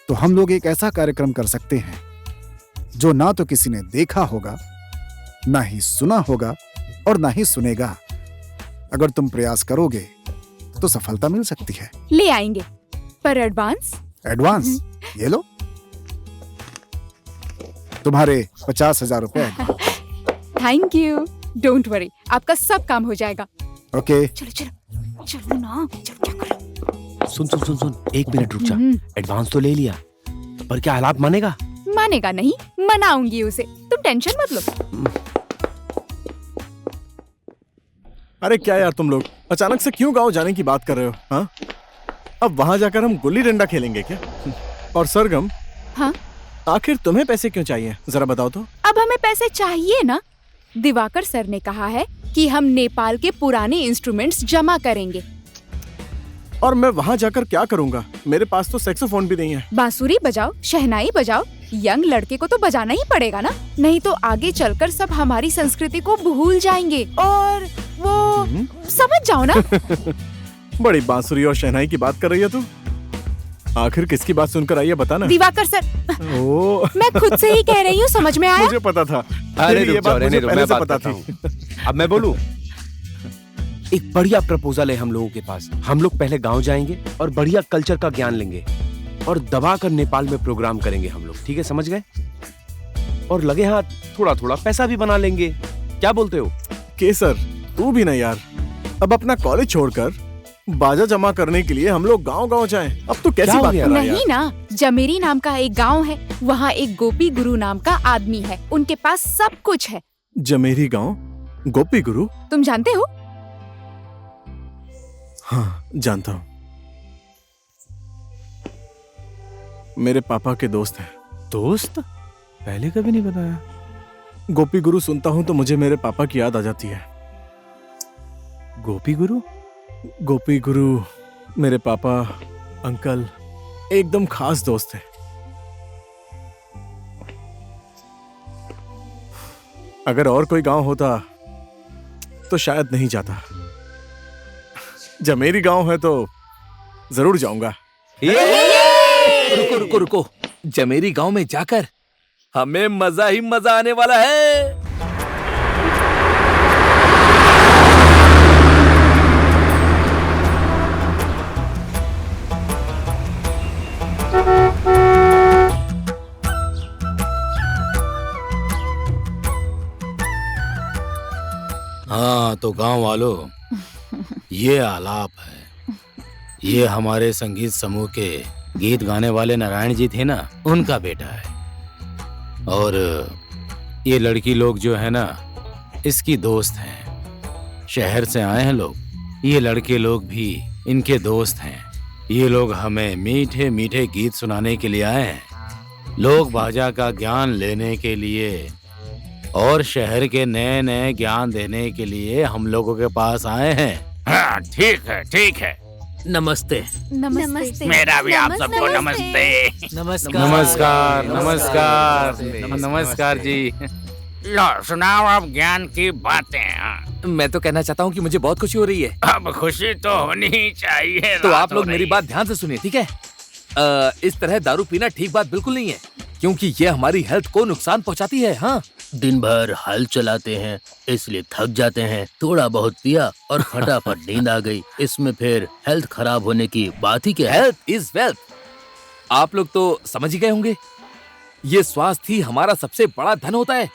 तो हम लोग एक ऐसा कार्यक्रम कर सकते हैं जो ना तो किसी ने देखा होगा, ना ही सुना होगा और ना ही सुनेगा। अगर तुम प्रयास करोगे तो सफलता मिल सकती है। ले आएंगे, पर एडवांस? एडवांस ये लो, तुम्हारे 50,000 रुपए। Thank you. डोंट वरी, आपका सब काम हो जाएगा। ओके। चलो चलो चलो ना, चलो क्या करो। सुन, 1 मिनट रुक जा। एडवांस तो ले लिया, पर क्या हालात मानेगा? मानेगा नहीं, मनाऊंगी उसे, तुम टेंशन मत लो। अरे क्या यार, तुम लोग अचानक से क्यों गांव जाने की बात कर रहे हो? हाँ, अब वहां जाकर हम गुल्ली डंडा खेलेंगे क्या? और सरगम, हाँ, आखिर तुम्हें पैसे क्यों चाहिए, जरा बताओ तो। अब हमें पैसे चाहिए ना। दिवाकर सर ने कहा है कि हम नेपाल के पुराने इंस्ट्रूमेंट्स जमा करेंगे। और मैं वहां जाकर क्या करूंगा? मेरे पास तो सैक्सोफोन भी नहीं है। बांसुरी बजाओ, शहनाई बजाओ। यंग लड़के को तो बजाना ही पड़ेगा ना, नहीं तो आगे चलकर सब हमारी संस्कृति को भूल जाएंगे। और वो समझ जाओ ना। बड़ी बांसुरी और शहनाई की बात कर रही है तू। आखिर किसकी बात सुनकर आई है, बता ना। दिवाकर सर। ओ, मैं खुद से ही कह रही हूँ, समझ में आया? मुझे पता था। अरे ये बात मुझे पहले से पता थी। अब मैं बोलूं? एक बढ़िया प्रपोजल है हम लोगों के पास। हम लोग पहले गांव जाएंगे और बढ़िया कल्चर का ज्ञान लेंगे और दबा कर नेपाल में प्रोग्राम करेंगे हम लोग, ठीक है? समझ गए? और लगे हाथ थोड़ा थोड़ा पैसा भी बना लेंगे। क्या बोलते हो? केसर, तू भी ना यार। अब अपना कॉलेज छोड़कर बाजा जमा करने के लिए हम लोग गांव-गांव जाएं। अब तो कैसी बात कर रहा है यार? नहीं ना, जमेरी नाम का एक गांव है, वहाँ एक गोपी गुरु नाम का आदमी है, उनके पास सब कुछ है। जमेरी गांव, गोपी गुरु? तुम जानते हो? हाँ, जानता हूँ। मेरे पापा के दोस्त हैं। दोस्त? पहले कभी नहीं बताया। गोपी गुरु सुनता हूँ तो मुझे मेरे पापा की याद आ जाती है। गोपी गुरु? गोपी गुरु मेरे पापा, अंकल एकदम खास दोस्त हैं। अगर और कोई गांव होता तो शायद नहीं जाता। जमेरी गांव है तो जरूर जाऊंगा। रुको रुको रुको, जमेरी गांव में जाकर हमें मजा ही मजा आने वाला है। हाँ तो गांव वालों, ये आलाप है। ये हमारे संगीत समूह के गीत गाने वाले नारायण जी थे ना, उनका बेटा है। और ये लड़की लोग जो है ना, इसकी दोस्त हैं। शहर से आए हैं लोग, ये लड़के लोग भी इनके दोस्त हैं। ये लोग हमें मीठे मीठे गीत सुनाने के लिए आए हैं, लोक बाजा का ज्ञान लेने के लिए और शहर के नए नए ज्ञान देने के लिए हम लोगों के पास आए हैं। हाँ, ठीक है, ठीक है। नमस्ते। नमस्ते। मेरा भी आप सबको नमस्ते। नमस्कार। नमस्कार, नमस्कार, नमस्कार जी। लो सुनाओ अब ज्ञान की बातें। मैं तो कहना चाहता हूँ कि मुझे बहुत खुशी हो रही है। अब खुशी तो होनी ही चाहिए। तो आप लोग मेरी बात ध्यान से सुनिए, ठीक है? इस तरह दारू पीना ठीक बात बिल्कुल नहीं है, क्योंकि ये हमारी हेल्थ को नुकसान पहुंचाती है। हाँ, दिन भर हल चलाते हैं इसलिए थक जाते हैं, थोड़ा बहुत पिया और फटाफट नींद आ गई, इसमें फिर हेल्थ खराब होने की बात ही क्या है? Health is wealth. आप लोग तो समझ ही गए होंगे, ये स्वास्थ्य ही हमारा सबसे बड़ा धन होता है।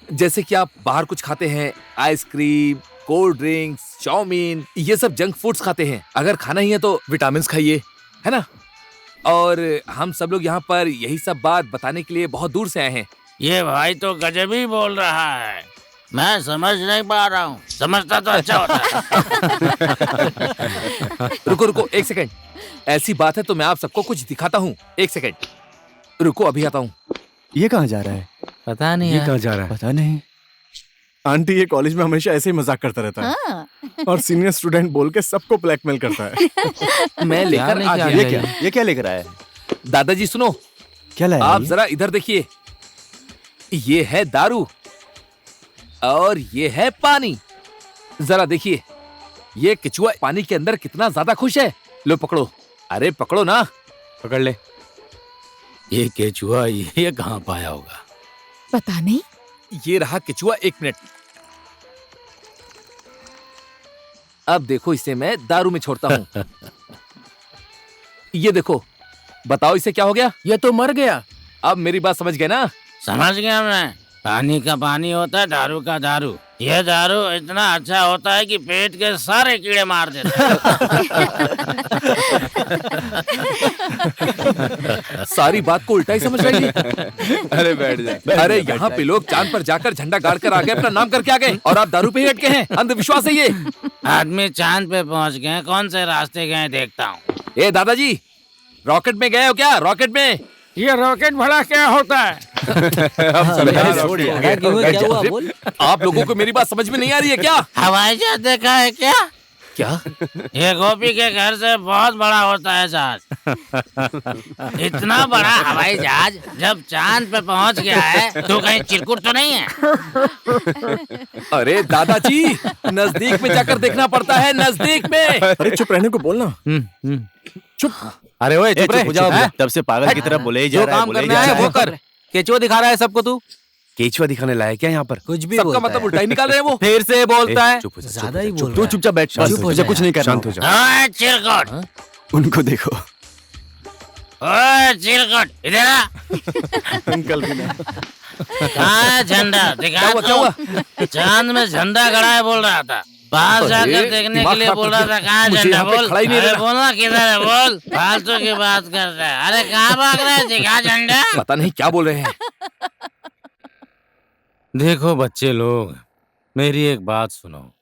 जैसे कि आप बाहर कुछ खाते हैं, आइसक्रीम, कोल्ड ड्रिंक्स, चाउमीन, ये सब जंक फूड्स खाते हैं। अगर खाना ही है तो विटामिन खाइए, है ना? और हम सब लोग यहाँ पर यही सब बात बताने के लिए बहुत दूर से आए हैं। ये भाई तो गजब ही बोल रहा है, मैं समझ नहीं पा रहा हूँ। समझता तो अच्छा होता है। रुको रुको एक सेकंड, ऐसी बात है तो मैं आप सबको कुछ दिखाता हूँ। एक सेकंड रुको, अभी आता हूँ। ये कहाँ जा रहा है? पता नहीं ये यार। कहाँ जा रहा है? पता नहीं। आंटी ये कॉलेज में हमेशा ऐसे ही मजाक करता रहता है और सीनियर स्टूडेंट बोल के सबको ब्लैकमेल करता है। मैं लेकर आ गया। ये क्या लेकर आया है? दादाजी सुनो, क्या लाया? आप जरा इधर देखिए। ये है दारू और ये है पानी। जरा देखिए, ये केचुआ पानी के अंदर कितना ज्यादा खुश है। लो पकड़ो, अरे पकड़ो ना। पकड़ ले। ये केचुआ ये कहाँ पाया होगा? पता नहीं। ये रहा केचुआ, 1 मिनट। अब देखो, इसे मैं दारू में छोड़ता हूँ। ये देखो, बताओ इसे क्या हो गया? ये तो मर गया। अब मेरी बात समझ गए ना? समझ गया मैं, पानी का पानी होता है, दारू का दारू। ये दारू इतना अच्छा होता है कि पेट के सारे कीड़े मार देता है। सारी बात को उल्टा ही समझ रही है। अरे बैठ जा। अरे यहाँ पे लोग चांद पर जाकर झंडा गाड़ कर आ गए, अपना नाम करके आ गए, और आप दारू पे ही अटके हैं। अंधविश्वास है ये। आदमी चांद पे पहुंच गए, कौन से रास्ते गए देखता हूँ। ए दादाजी, रॉकेट में गए हो क्या? रॉकेट में? ये रॉकेट भला क्या होता है? क्या हुआ बोल? आप लोगों को मेरी बात समझ में नहीं आ रही है क्या? हवाई जहाज देखा है क्या? क्या? ये गोपी के घर से बहुत बड़ा होता है जहाज। इतना बड़ा हवाई जहाज जब चांद पे पहुंच गया है तो कहीं चिरकुट तो नहीं है? अरे दादाजी, नजदीक में जाकर देखना पड़ता है, नजदीक में। अरे चुप रहने को बोलना। चुप। अरे ओए चुप रहे। हो जाओ, तब से पागल की तरह बोले ही जा रहा है, बोले ही जा रहा है। वो कर, केचुआ दिखा रहा है सबको। तू केचुआ दिखाने लाया क्या यहाँ पर? कुछ भी सबका बोलता मतलब है। उल्टा ही निकाल रहे हैं वो। फिर से बोलता है। चुप हो जा, ज्यादा ही बोल तू चुपचाप बैठ। शांत चुप हो हो जा, जा कुछ नहीं करना। शांत हो जा। ओए चिरकुट, उनको देखो। ओए चिरकुट, इधर आ। अंकल भी नहीं। कहाँ है झंडा? दिखा क्या हुआ? चांद में झंडा गड़ा है बोल रहा था। बाहर जाकर देखने के लिए बोल रहा था। कहाँ है मुझे झंडा? यहाँ पे बोल। खड़ा ही नहीं अरे रहना। बोलना किधर है? बोल। फालतू की बात करता है। अरे कहाँ भाग रहा है? दिखा झंडा। पता नहीं क्या बोल रहे हैं। देखो बच्चे लोग, मेरी एक बात सुनो।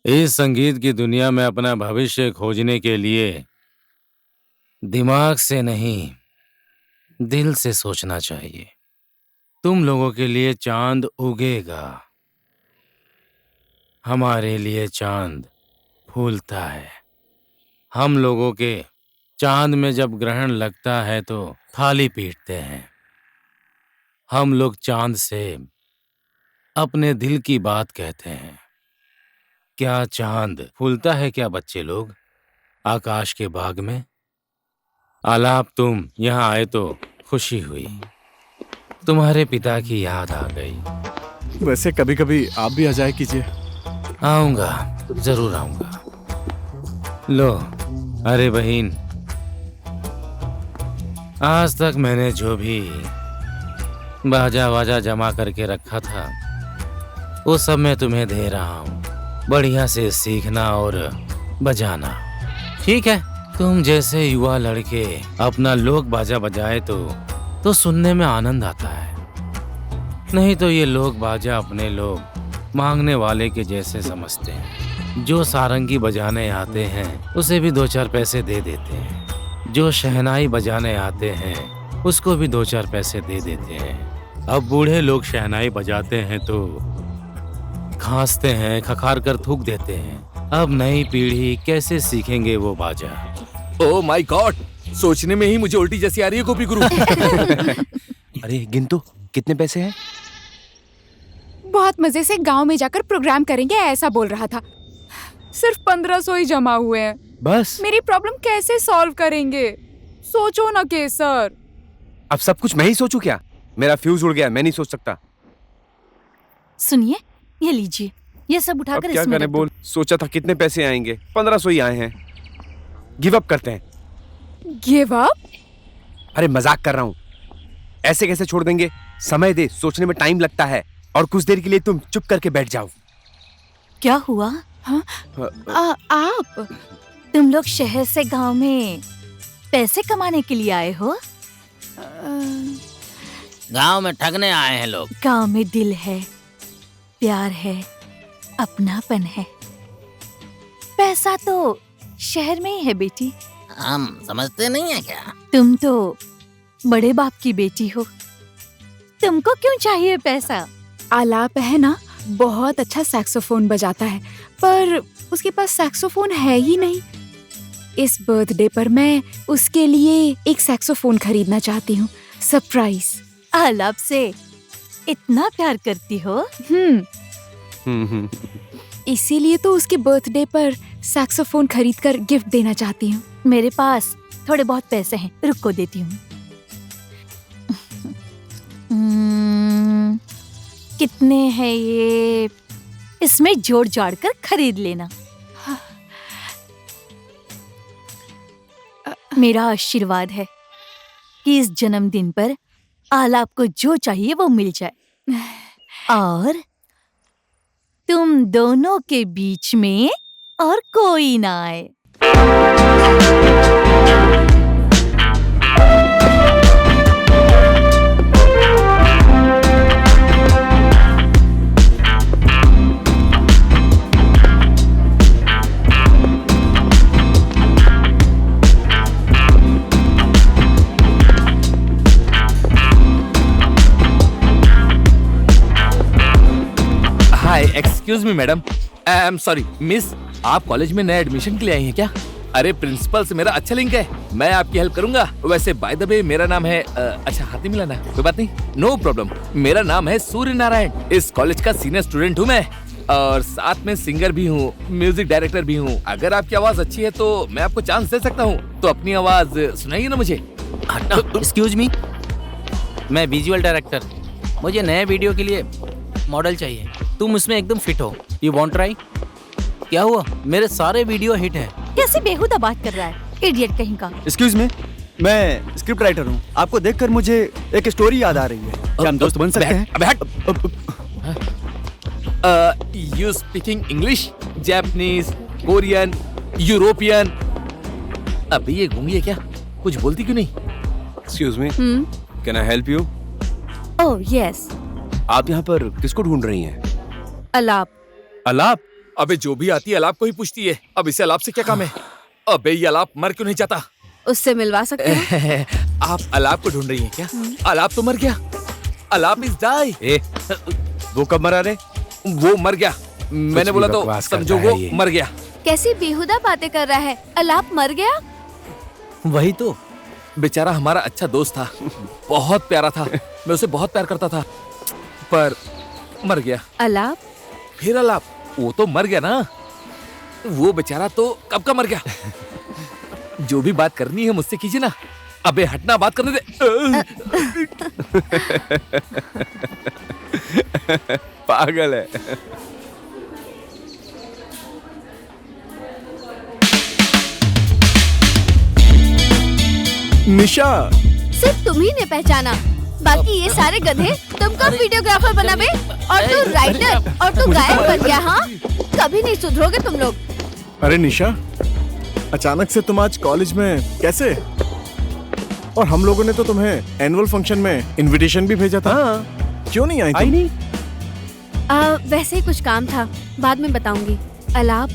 इस संगीत की दुनिया में अपना भविष्य खोजने के लिए दिमाग से नहीं, दिल से सोचना चाहिए। तुम लोगों के लिए चांद उगेगा, हमारे लिए चांद फूलता है। हम लोगों के चांद में जब ग्रहण लगता है तो थाली पीटते हैं। हम लोग चांद से अपने दिल की बात कहते हैं। क्या चांद फूलता है क्या बच्चे लोग, आकाश के बाग में? आलाप, तुम यहाँ आए तो खुशी हुई। तुम्हारे पिता की याद आ गई। वैसे कभी कभी आप भी आ जाए कीजिए। आऊंगा, जरूर आऊंगा। लो, अरे बहन, आज तक मैंने जो भी बाजा वाजा जमा करके रखा था वो सब मैं तुम्हें दे रहा हूँ। बढ़िया से सीखना और बजाना, ठीक है? तुम जैसे युवा लड़के अपना लोक बाजा बजाए तो सुनने में आनंद आता है। नहीं तो ये लोक बाजा अपने लोग मांगने वाले के जैसे समझते हैं। जो सारंगी बजाने आते हैं उसे भी 2-4 पैसे दे देते हैं, जो शहनाई बजाने आते हैं उसको भी 2-4 पैसे दे देते हैं। अब बूढ़े लोग शहनाई बजाते हैं तो खांसते हैं, खखार कर थूक देते हैं। अब नई पीढ़ी कैसे सीखेंगे वो बाजा? ओह माय गॉड, सोचने में ही मुझे उल्टी जैसी आ रही है गोपी गुरु। अरे गिन तो, कितने पैसे हैं? बहुत मजे से गांव में जाकर प्रोग्राम करेंगे ऐसा बोल रहा था। सिर्फ 1500 ही जमा हुए हैं। बस? मेरी प्रॉब्लम कैसे सॉल्व करेंगे? सोचो ना केसर। अब सब कुछ मैं ही सोचूं क्या? मेरा फ्यूज उड़ गया, मैं नहीं सोच सकता। सुनिए, ये लीजिए, ये सब अब उठाकर क्या इसमें करें रख दो। बोल? सोचा था कितने पैसे आएंगे, 1500 ही आए हैं। गिव अप करते हैं। Give up? अरे मजाक कर रहा हूँ। ऐसे कैसे छोड़ देंगे? समय दे, सोचने में टाइम लगता है। और कुछ देर के लिए तुम चुप करके बैठ जाओ। क्या हुआ? हाँ? आप? तुम लोग शहर से गांव में पैसे कमाने के लिए आए हो? गांव में ठगने आए हैं लोग। गांव में दिल है, प्यार है, अपनापन है। पैसा तो शहर में ही है बेटी। हम समझते नहीं है क्या? तुम तो बड़े बाप की बेटी हो, तुमको क्यों चाहिए पैसा? आलाप है ना, बहुत अच्छा सैक्सोफोन बजाता है, पर उसके पास सैक्सोफोन है ही नहीं। इस बर्थडे पर मैं उसके लिए एक सैक्सोफोन खरीदना चाहती हूँ, सरप्राइज। आलाप से इतना प्यार करती हो? इसीलिए तो उसके बर्थडे पर सैक्सोफोन खरीदकर गिफ्ट देना चाहती हूँ। मेरे पास थोड़े बहुत पैसे हैं, रुको देती हूँ। कितने हैं ये? इसमें जोड़ जाड़ कर खरीद लेना। मेरा आशीर्वाद है कि इस जन्मदिन पर आलाप को जो चाहिए वो मिल जाए और तुम दोनों के बीच में और कोई ना आए। Hi, excuse me madam, I am sorry miss, आप कॉलेज में नए एडमिशन के लिए आई हैं क्या? अरे प्रिंसिपल से मेरा अच्छा लिंक है, मैं आपकी हेल्प करूंगा। वैसे बाय द वे मेरा नाम है अच्छा हाथ नहीं मिलाना, कोई बात नहीं, नो प्रॉब्लम। मेरा नाम है सूर्य नारायण, इस कॉलेज का सीनियर स्टूडेंट हूँ मैं, और साथ में सिंगर भी हूँ, म्यूजिक डायरेक्टर भी हूँ। अगर आपकी आवाज अच्छी है तो मैं आपको चांस दे सकता हूँ, तो अपनी आवाज सुनाइए ना मुझे। एक्सक्यूज मी, मैं विजुअल डायरेक्टर, मुझे नए वीडियो के लिए मॉडल चाहिए। तुम उसमें एकदम फिट हो, यू वांट ट्राई? क्या हुआ? मेरे सारे वीडियो हिट हैं। कैसे बेहुदा बात कर रहा है, इडियट कहीं का। एक्सक्यूज मी, मैं स्क्रिप्ट राइटर हूँ। आपको देखकर मुझे एक स्टोरी याद आ रही है। क्या हम दोस्त बन सकते हैं? अबे हट। You speaking English, Japanese, Korean, European? अबे ये गूंगी है क्या? कुछ बोलती क्यों नहीं? Excuse me, can I help you? Oh yes. आप यहाँ पर किसको ढूंढ रही हैं? अलाप। अलाप? अबे जो भी आती है अलाप को ही पूछती है। अब इसे अलाप से क्या काम है? अबे ये अलाप मर क्यों नहीं जाता? उससे मिलवा सकते हो? आप अलाप को ढूंढ रही हैं क्या? अलाप तो मर गया, अलाप इज डाई। वो कब मरा रे? वो मर गया, मैंने बोला तो समझो वो मर गया। कैसी बेहुदा बातें कर रहा है, अलाप मर गया? वही तो, बेचारा हमारा अच्छा दोस्त था, बहुत प्यारा था, मैं उसे बहुत प्यार करता था, पर मर गया। अलाप? फिर अलाप? वो तो मर गया ना, वो बेचारा तो कब का मर गया। जो भी बात करनी है मुझसे कीजिए ना। अबे हटना, बात करने दे। पागल है। निशा, सिर्फ तुम ही ने पहचाना, बाकी ये सारे गधे तुमको वीडियोग्राफर बनावे और तू राइटर और तू गायक बन गया। हाँ, कभी नहीं सुधरोगे तुम लोग। अरे निशा, अचानक से तुम आज कॉलेज में कैसे? और हम लोगों ने तो तुम्हें एनुअल फंक्शन में इनविटेशन भी भेजा था। क्यों नहीं आई तुम? वैसे ही कुछ काम था, बाद में बताऊंगी। अलाप,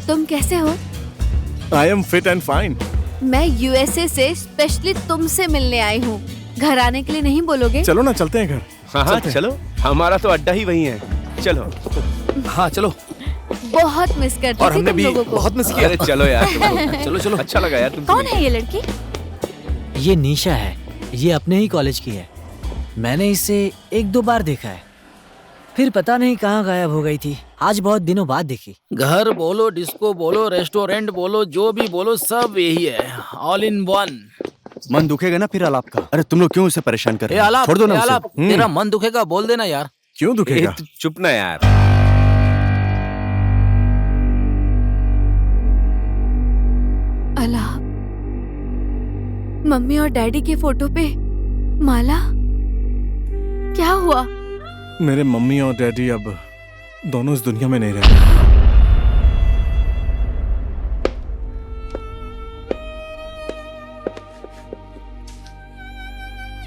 तुम कैसे हो? I am fit and fine. मैं यूएसए से स्पेशली तुमसे मिलने आई हूँ। घर आने के लिए नहीं बोलोगे? चलो ना, चलते हैं घर। हाँ चलो, हमारा तो अड्डा ही वही है। चलो। हाँ चलो। बहुत मिस करती और थी हमने तुम भी लोगों को। बहुत मिस किया। अरे चलो यार, चलो चलो। अच्छा लगा यार तुमसे। कौन है ये लड़की? ये निशा है, ये अपने ही कॉलेज की है। मैंने इसे 1-2 बार देखा है, फिर पता नहीं कहाँ गायब हो गई थी। आज बहुत दिनों बाद देखी। घर बोलो, डिस्को बोलो, रेस्टोरेंट बोलो, जो भी बोलो सब यही है, ऑल इन वन। मन दुखेगा ना फिर आलाप का। अरे तुम लोग क्यों उसे परेशान कर रहे हो? आलाप, छोड़ दो ना उसे। आलाप, तेरा मन दुखेगा, बोल देना यार। क्यों दुखेगा? तू चुप ना यार। अलाप, मम्मी और डैडी के फोटो पे माला, क्या हुआ? मेरे मम्मी और डैडी अब दोनों इस दुनिया में नहीं रहे।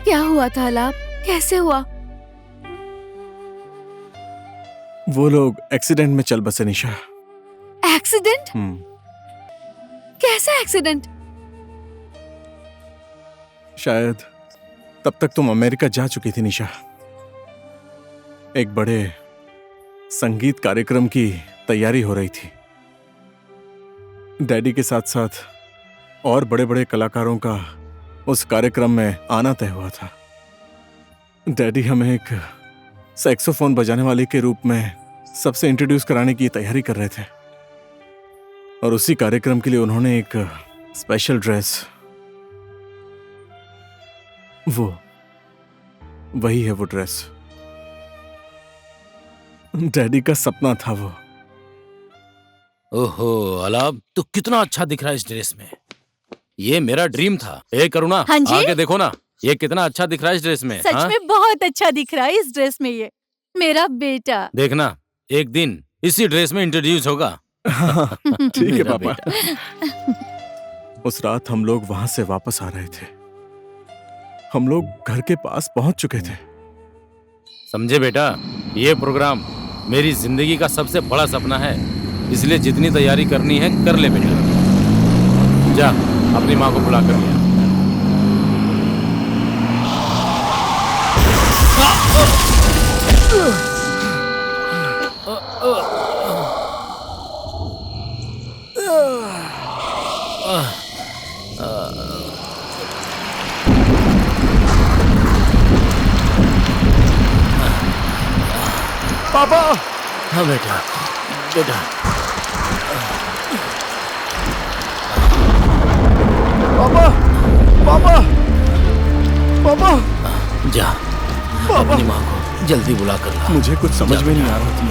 क्या हुआ था अलाप? कैसे हुआ? वो लोग एक्सीडेंट में चल बसे निशा। एक्सीडेंट? कैसा एक्सीडेंट? शायद तब तक तुम अमेरिका जा चुकी थी निशा। एक बड़े संगीत कार्यक्रम की तैयारी हो रही थी। डैडी के साथ साथ और बड़े बड़े कलाकारों का उस कार्यक्रम में आना तय हुआ था। डैडी हमें एक सैक्सोफोन बजाने वाले के रूप में सबसे इंट्रोड्यूस कराने की तैयारी कर रहे थे, और उसी कार्यक्रम के लिए उन्होंने एक स्पेशल ड्रेस, वही है वो ड्रेस। डैडी का सपना था वो। ओहो अलाप, तू कितना अच्छा दिख रहा है इस ड्रेस में। ये मेरा ड्रीम था। ए करुणा, हाँ जी? आके देखो ना, ये कितना अच्छा दिख रहा है इस ड्रेस में। सच हाँ? में बहुत अच्छा दिख रहा है इस ड्रेस में ये मेरा बेटा। देखना, एक दिन इसी ड्रेस में इंट्रोड्यूस होगा। ठीक है मेरा पापा। उस रात हम लोग वहां से वापस आ रहे थे। हम लोग घर के पास पहुंच चुके थे। समझे बेटा, ये प्रोग्राम मेरी जिंदगी का सबसे बड़ा सपना है, इसलिए जितनी तैयारी करनी है कर ले बेटा। जा अपनी माँ को बुला कर लिया। पापा! हाँ बेटा, बेटा। पापा! पापा! पापा! जा अपनी माँ को जल्दी बुला कर ला। मुझे कुछ समझ में नहीं आ रहा था।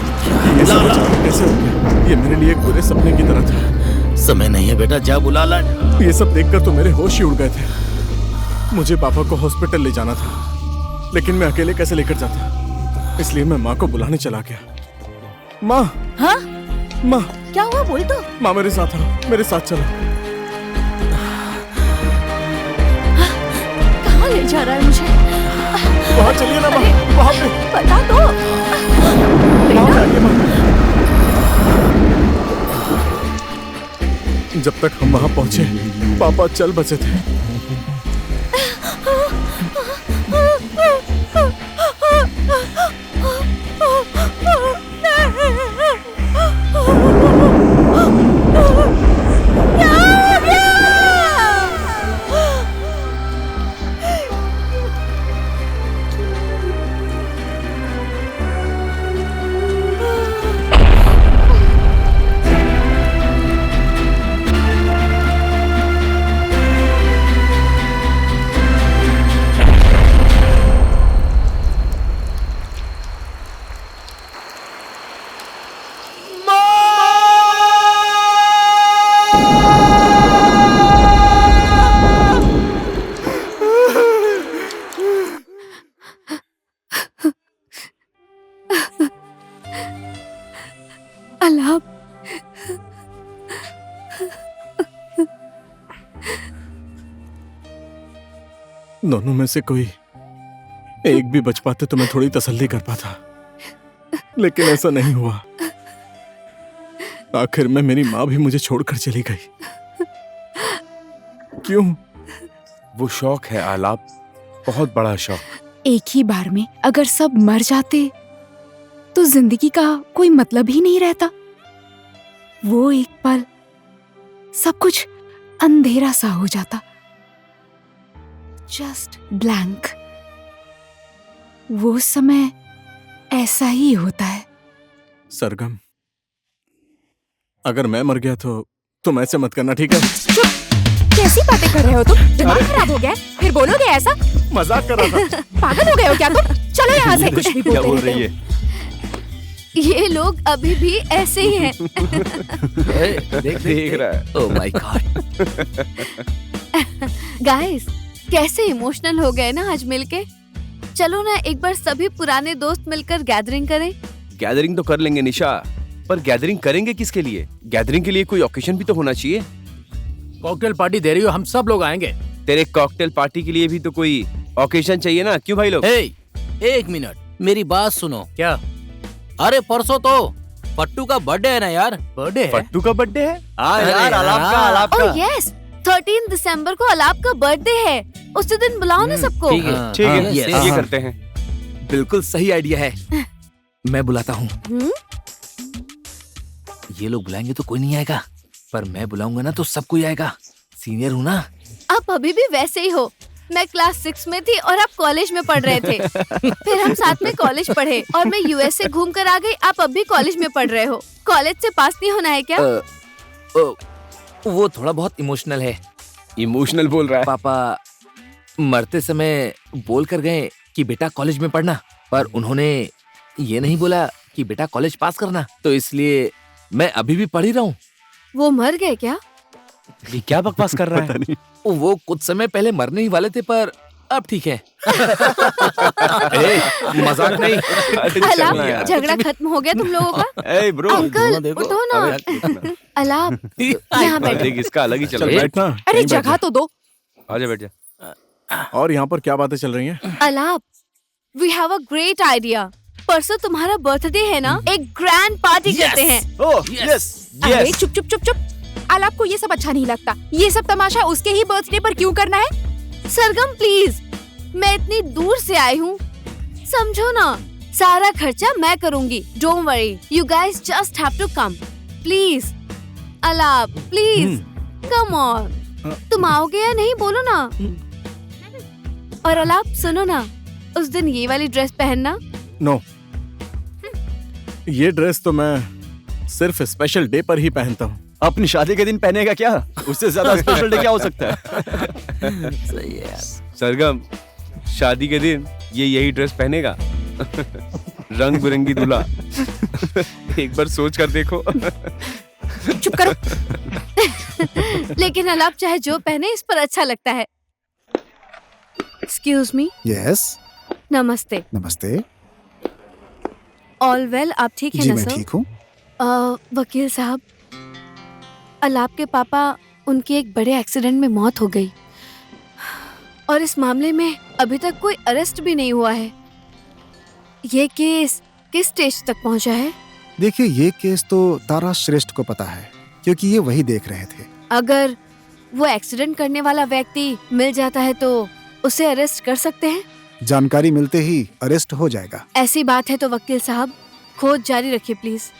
ये सब अचानक कैसे हो गया? ये मेरे लिए एक बुरे सपने की तरह था। समय नहीं है बेटा, जा बुला ला। ये सब देखकर तो मेरे होश ही उड़ गए थे। मुझे पापा को हॉस्पिटल ले जाना था, लेकिन मैं अकेले कैसे लेकर जाता, इसलिए मैं माँ को बुलाने चला गया। माँ! हाँ? माँ! क्या हुआ, बोल तो। माँ मेरे साथ आओ, मेरे साथ चलो। कहाँ ले जा रहा है मुझे? वहाँ चलिए ना माँ, वहाँ पे। बता दो। वहाँ जाइए माँ। जब तक हम वहाँ पहुँचे, पापा चल बचे थे। अलाप, दोनों में से कोई एक भी बच पाते तो मैं थोड़ी तसल्ली कर पाता, लेकिन ऐसा नहीं हुआ। आखिर में मेरी माँ भी मुझे छोड़कर चली गई। क्यों? वो शौक है आलाप, बहुत बड़ा शौक। एक ही बार में अगर सब मर जाते तो जिंदगी का कोई मतलब ही नहीं रहता। वो एक पल सब कुछ अंधेरा सा हो जाता, जस्ट ब्लैंक। वो समय ऐसा ही होता है। सरगम, अगर मैं मर गया तो तुम ऐसे मत करना, ठीक है? कैसी बातें कर रहे हो तुम? दिमाग खराब हो गया है? फिर बोलोगे ऐसा? मजाक कर रहा था। पागल हो गए हो क्या तुम? चलो यहाँ से। कुछ भी क्या बोलते बोल रहते रही हो। है? ये लोग अभी भी ऐसे ही हैं। देख रहा है। Oh my God. गाइस, कैसे इमोशनल हो गए ना आज मिलके। चलो ना एक बार सभी पुराने दोस्त मिलकर गैदरिंग करें। गैदरिंग तो कर लेंगे निशा, पर गैदरिंग करेंगे किसके लिए? गैदरिंग के लिए कोई ओकेजन भी तो होना चाहिए। कॉकटेल पार्टी दे रही हो, हम सब लोग आएंगे। तेरे कॉकटेल पार्टी के लिए भी तो कोई ओकेजन चाहिए ना, क्यों भाई लोग? एक मिनट, मेरी बात सुनो। क्या? अरे परसों तो पट्टू का बर्थडे है ना यार। बर्थडे है? फट्टू का बर्थडे है? हाँ अरे यार, आलाप का। ओह यस, 13 दिसंबर को अलाप का बर्थडे है। उसी दिन बुलाओ ना सबको। ठीक है, ठीक है, हाँ, ये yes। करते हैं। बिल्कुल सही आइडिया है। मैं बुलाता हूँ। हम्म? ये लोग बुलाएंगे तो कोई नहीं आएगा, पर मैं बुलाऊंगा ना तो सब कोई आएगा। सीनियर हूँ ना। आप अभी भी वैसे ही हो। मैं क्लास 6 में थी और आप कॉलेज में पढ़ रहे थे। फिर हम साथ में कॉलेज पढ़े और मैं यूएस से घूम कर आ गई। आप अब भी कॉलेज में पढ़ रहे हो। कॉलेज से पास नहीं होना है क्या? वो थोड़ा बहुत इमोशनल है। इमोशनल बोल रहा है। पापा मरते समय बोल कर गए कि बेटा कॉलेज में पढ़ना, पर उन्होंने ये नहीं बोला कि बेटा कॉलेज पास करना, तो इसलिए मैं अभी भी पढ़ ही रहा हूँ। वो मर गए क्या? ये क्या बकवास कर रहा है? वो कुछ समय पहले मरने ही वाले थे, पर अब ठीक है। मजाक नहीं। अलाप, झगड़ा खत्म हो गया तुम लोगों का? ए ब्रो, अंकल उठो ना। अलाप, यहाँ बैठो। देख इसका अलग ही चल चल रहा है। बैठना। अरे यहीं बैठ जगह तो दो। आजा बैठ जा। जा। और यहाँ पर क्या बातें चल रही हैं? Alap, we have a great idea. परसों तुम्हारा बर्थडे है ना, एक ग्रैंड पार्टी करते हैं। Oh yes. अरे चुप चुप चुप चुप। अलाप को ये सब अच्छा नहीं लगता। ये सब तमाशा उसके ही बर्थडे पर क्यों करना है? सरगम प्लीज, मैं इतनी दूर से आई हूँ, समझो ना। सारा खर्चा मैं करूँगी। Don't worry, you guys just have to come please. Alap please come on. तुम आओगे या नहीं, बोलो ना। और अलाप सुनो ना, उस दिन ये वाली ड्रेस पहनना। नो, ये ड्रेस तो मैं सिर्फ स्पेशल डे पर ही पहनता हूँ। अपनी शादी के दिन पहनेगा क्या? उससे ज्यादा स्पेशल डे क्या हो सकता है? सही है यार। सरगम, शादी के दिन ये यही ड्रेस पहनेगा। रंग बिरंगी दूल्हा। एक बार सोच कर देखो। चुप करो। लेकिन अलाप चाहे जो पहने, इस पर अच्छा लगता है। Excuse me. यस, नमस्ते। नमस्ते। ऑल वेल, आप ठीक है जी ना मैं सर? ठीक हूँ। वकील साहब, अलाप के पापा, उनकी एक बड़े एक्सीडेंट में मौत हो गई और इस मामले में अभी तक कोई अरेस्ट भी नहीं हुआ है। ये केस किस स्टेज तक पहुंचा है? देखिए, ये केस तो तारा श्रेष्ठ को पता है, क्योंकि ये वही देख रहे थे। अगर वो एक्सीडेंट करने वाला व्यक्ति मिल जाता है तो उसे अरेस्ट कर सकते हैं? जानकारी मिलते ही अरेस्ट हो जाएगा। ऐसी बात है तो वकील साहब, खोज जारी रखिए प्लीज।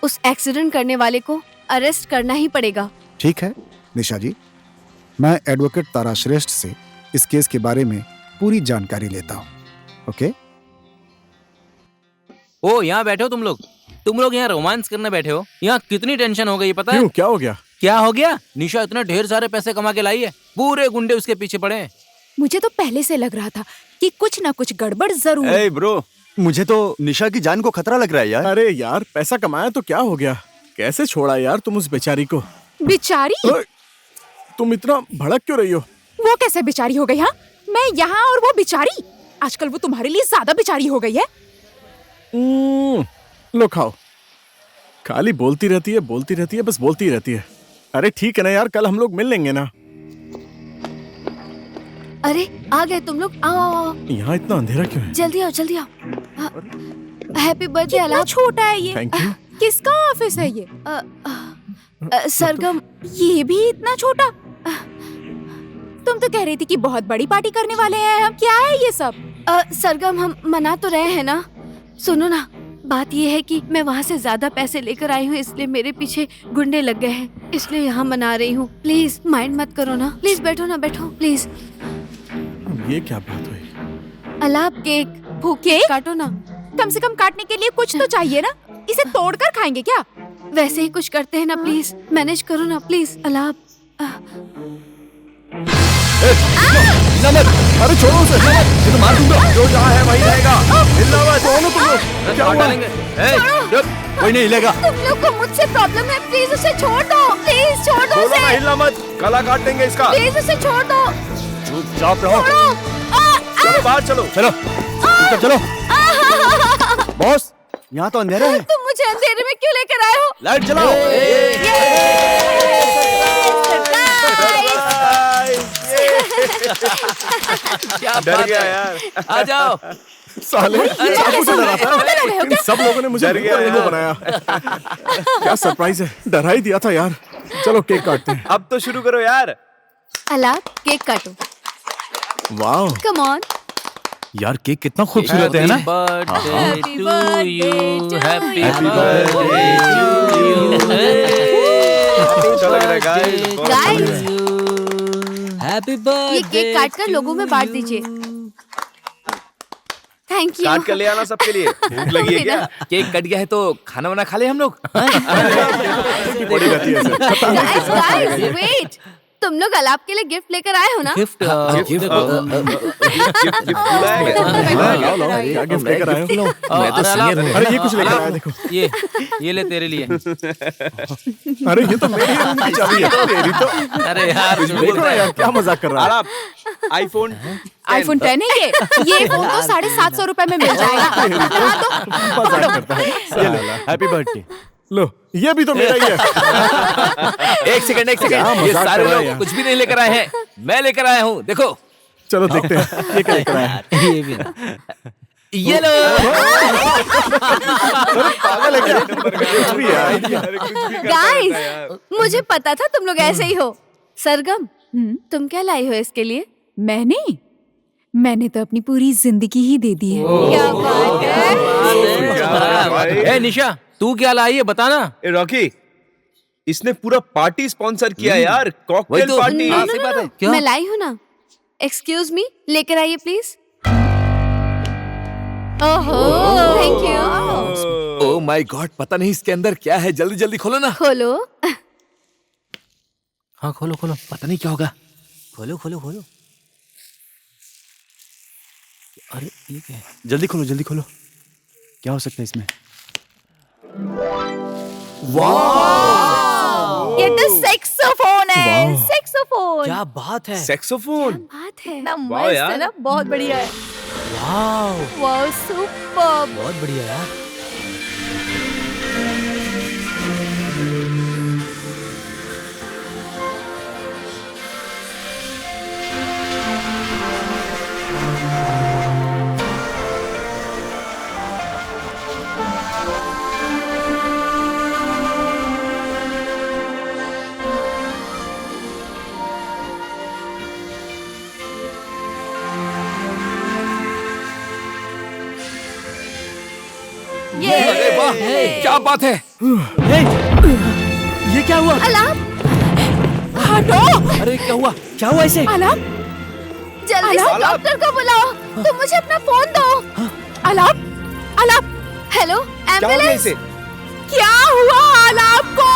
उस एक्सीडेंट करने वाले को अरेस्ट करना ही पड़ेगा। ठीक है निशा जी, मैं एडवोकेट तारा श्रेष्ठ से इस केस के बारे में पूरी जानकारी लेता हूँ। ओके? ओ यहाँ बैठे हो तुम लोग यहाँ रोमांस करने बैठे हो। यहाँ कितनी टेंशन हो गई पता है? क्यों, क्या हो गया? क्या हो गया? निशा इतने ढेर सारे पैसे कमा के लाई है, पूरे गुंडे उसके पीछे पड़े हैं। मुझे तो पहले से लग रहा था कि कुछ ना कुछ गड़बड़ जरूर है। ए ब्रो, मुझे तो निशा की जान को खतरा लग रहा है यार। अरे यार, पैसा कमाया तो क्या हो गया? कैसे छोड़ा यार तुम उस बेचारी को? बेचारी? तुम इतना भड़क क्यों रही हो? वो कैसे बेचारी हो गई? हाँ, मैं यहाँ और वो बेचारी। आजकल वो तुम्हारे लिए ज्यादा बेचारी हो गई है। लो खाओ। खाली बोलती रहती है, बस बोलती ही रहती है। अरे ठीक है ना यार, कल हम लोग मिल लेंगे ना। अरे आ गए तुम लोग, आओ आओ आओ। यहाँ इतना अंधेरा क्यों है? जल्दी आओ जल्दी आओ। हैप्पी बर्थडे कितना अलाप। छोटा है ये। Thank you. किसका ऑफिस है ये? सरगम, ये भी इतना छोटा? तुम तो कह रही थी कि बहुत बड़ी पार्टी करने वाले हैं हम। क्या है ये सब? सरगम, हम मना तो रहे हैं ना। सुनो ना, बात ये है कि मैं वहाँ से ज्यादा पैसे लेकर आई हूँ, इसलिए मेरे पीछे गुंडे लग गए हैं, इसलिए यहाँ मना रही हूँ। प्लीज माइंड मत करो ना, प्लीज बैठो ना, बैठो प्लीज। ये क्या बात हुई? अलाप, केक भूखे काटो ना। कम से कम काटने के लिए कुछ तो चाहिए ना। इसे तोड़कर खाएंगे क्या? वैसे ही कुछ करते हैं ना, प्लीज मैनेज करो ना प्लीज। अलाप, अरे छोड़ो उसे, ये तो मार दूंगा। जो जहाँ है वहीं रहेगा। हिलना मत। दोनों तुम लोग। क्या हुआ? कोई नहीं हिलेगा। तुम लोग को मुझसे प्रॉब्लम है, प्लीज उसे छोड़ दो, प्लीज छोड़ दो बोलो ना, उसे, हिलना मत। गला काट देंगे इसका। प्लीज उसे छोड़ दो। चुपचाप रहो। छोड़ो। चलो बाहर चलो। चलो चलो बॉस, यहाँ तो अंधेरा है। तुम मुझे अंधेरे में क्यों लेकर आए हो? लाइट जलाओ। क्या डर बात गया है? यार। आ जाओ। साले, चाकू से डरा था। इन सब लोगों ने मुझे डर गया बिल्कुल नहीं यार। बनाया। क्या सरप्राइज है, डरा ही दिया था यार। चलो केक काटते हैं। अब तो शुरू करो यार। अलाप, केक काटो। वाह कम ऑन। यार केक कितना खूबसूरत है ना। Happy birthday to you. Happy Happy birthday to you. अच्छा लग रहा है guys। Guys, हैप्पी ये बर्थडे। केक काटकर लोगों में बांट दीजिए। Thank you. काट कर ले आना सबके लिए। भूख लगी है क्या? केक कट गया है तो खाना वाना खा ले हम लोग। बड़ी गति है सर। Guys, wait. तुम लोग अलाप के लिए गिफ्ट लेकर आए हो ना? गिफ्ट गिफ्ट बुलाया लाओ लाओ, क्या गिफ्ट लेकर आए हो? मैं तो सीनियर हूँ। अरे ये कुछ लेकर आया, देखो। ये ले तेरे लिए। अरे ये तो मेरी रूम की चाबी है, तेरी तो। अरे यार देखो ना यार, क्या मजाक कर रहा है। आराम। iPhone iPhone 10 है ये फोन तो 750 रुपए में मिल जाएगा। मजाक करता है। Happy birthday. लो, ये भी तो मेरा ही है। एक सेकंड क्या ये मजाक सारे कर रहा है लोग यार। कुछ भी नहीं लेकर आए हैं, मैं लेकर आया हूँ। देखो चलो देखते हैं, ये क्या लेकर आया है। ये भी ना। ये लो। पागल है क्या? कुछ भी यार। गाइस, मुझे पता था तुम लोग ऐसे ही हो। सरगम, तुम क्या लाई हो इसके लिए? मैंने तो अपनी पूरी जिंदगी ही दे दी है। क्या बात है? ए निशा, तू क्या लाई है बता ना। ए रॉकी, इसने पूरा पार्टी स्पॉन्सर किया यार। वही कॉकटेल तो। पार्टी। क्या? मैं लाई हूँ ना। एक्सक्यूज मी, लेकर आइए प्लीज। ओहो, thank you. Oh my God, पता नहीं इसके अंदर क्या है। जल्दी जल्दी खोलो ना। खोलो। हाँ खोलो खोलो, पता नहीं क्या होगा। खोलो खोलो खोलो। अरे ये क्या है? जल्दी खोलो, जल्दी खोलो। क्या हो सकता है इसमें? ये तो सेक्सोफोन है। सेक्सोफोन। क्या बात है। सेक्सोफोन। बात है। ना वाह मस्त यार। है ना, बहुत बढ़िया है। वाह, वाह, सुपर। बहुत बढ़िया यार। अरे वाह, क्या बात है। ये क्या हुआ? अलाप, हटो। अरे क्या हुआ? क्या हुआ इसे? अलाप, जल्दी से डॉक्टर को बुलाओ। तुम मुझे अपना फोन दो। अलाप, अलाप, हेलो, क्या हो गया एम्बुलेंस। इसे? क्या हुआ अलाप को?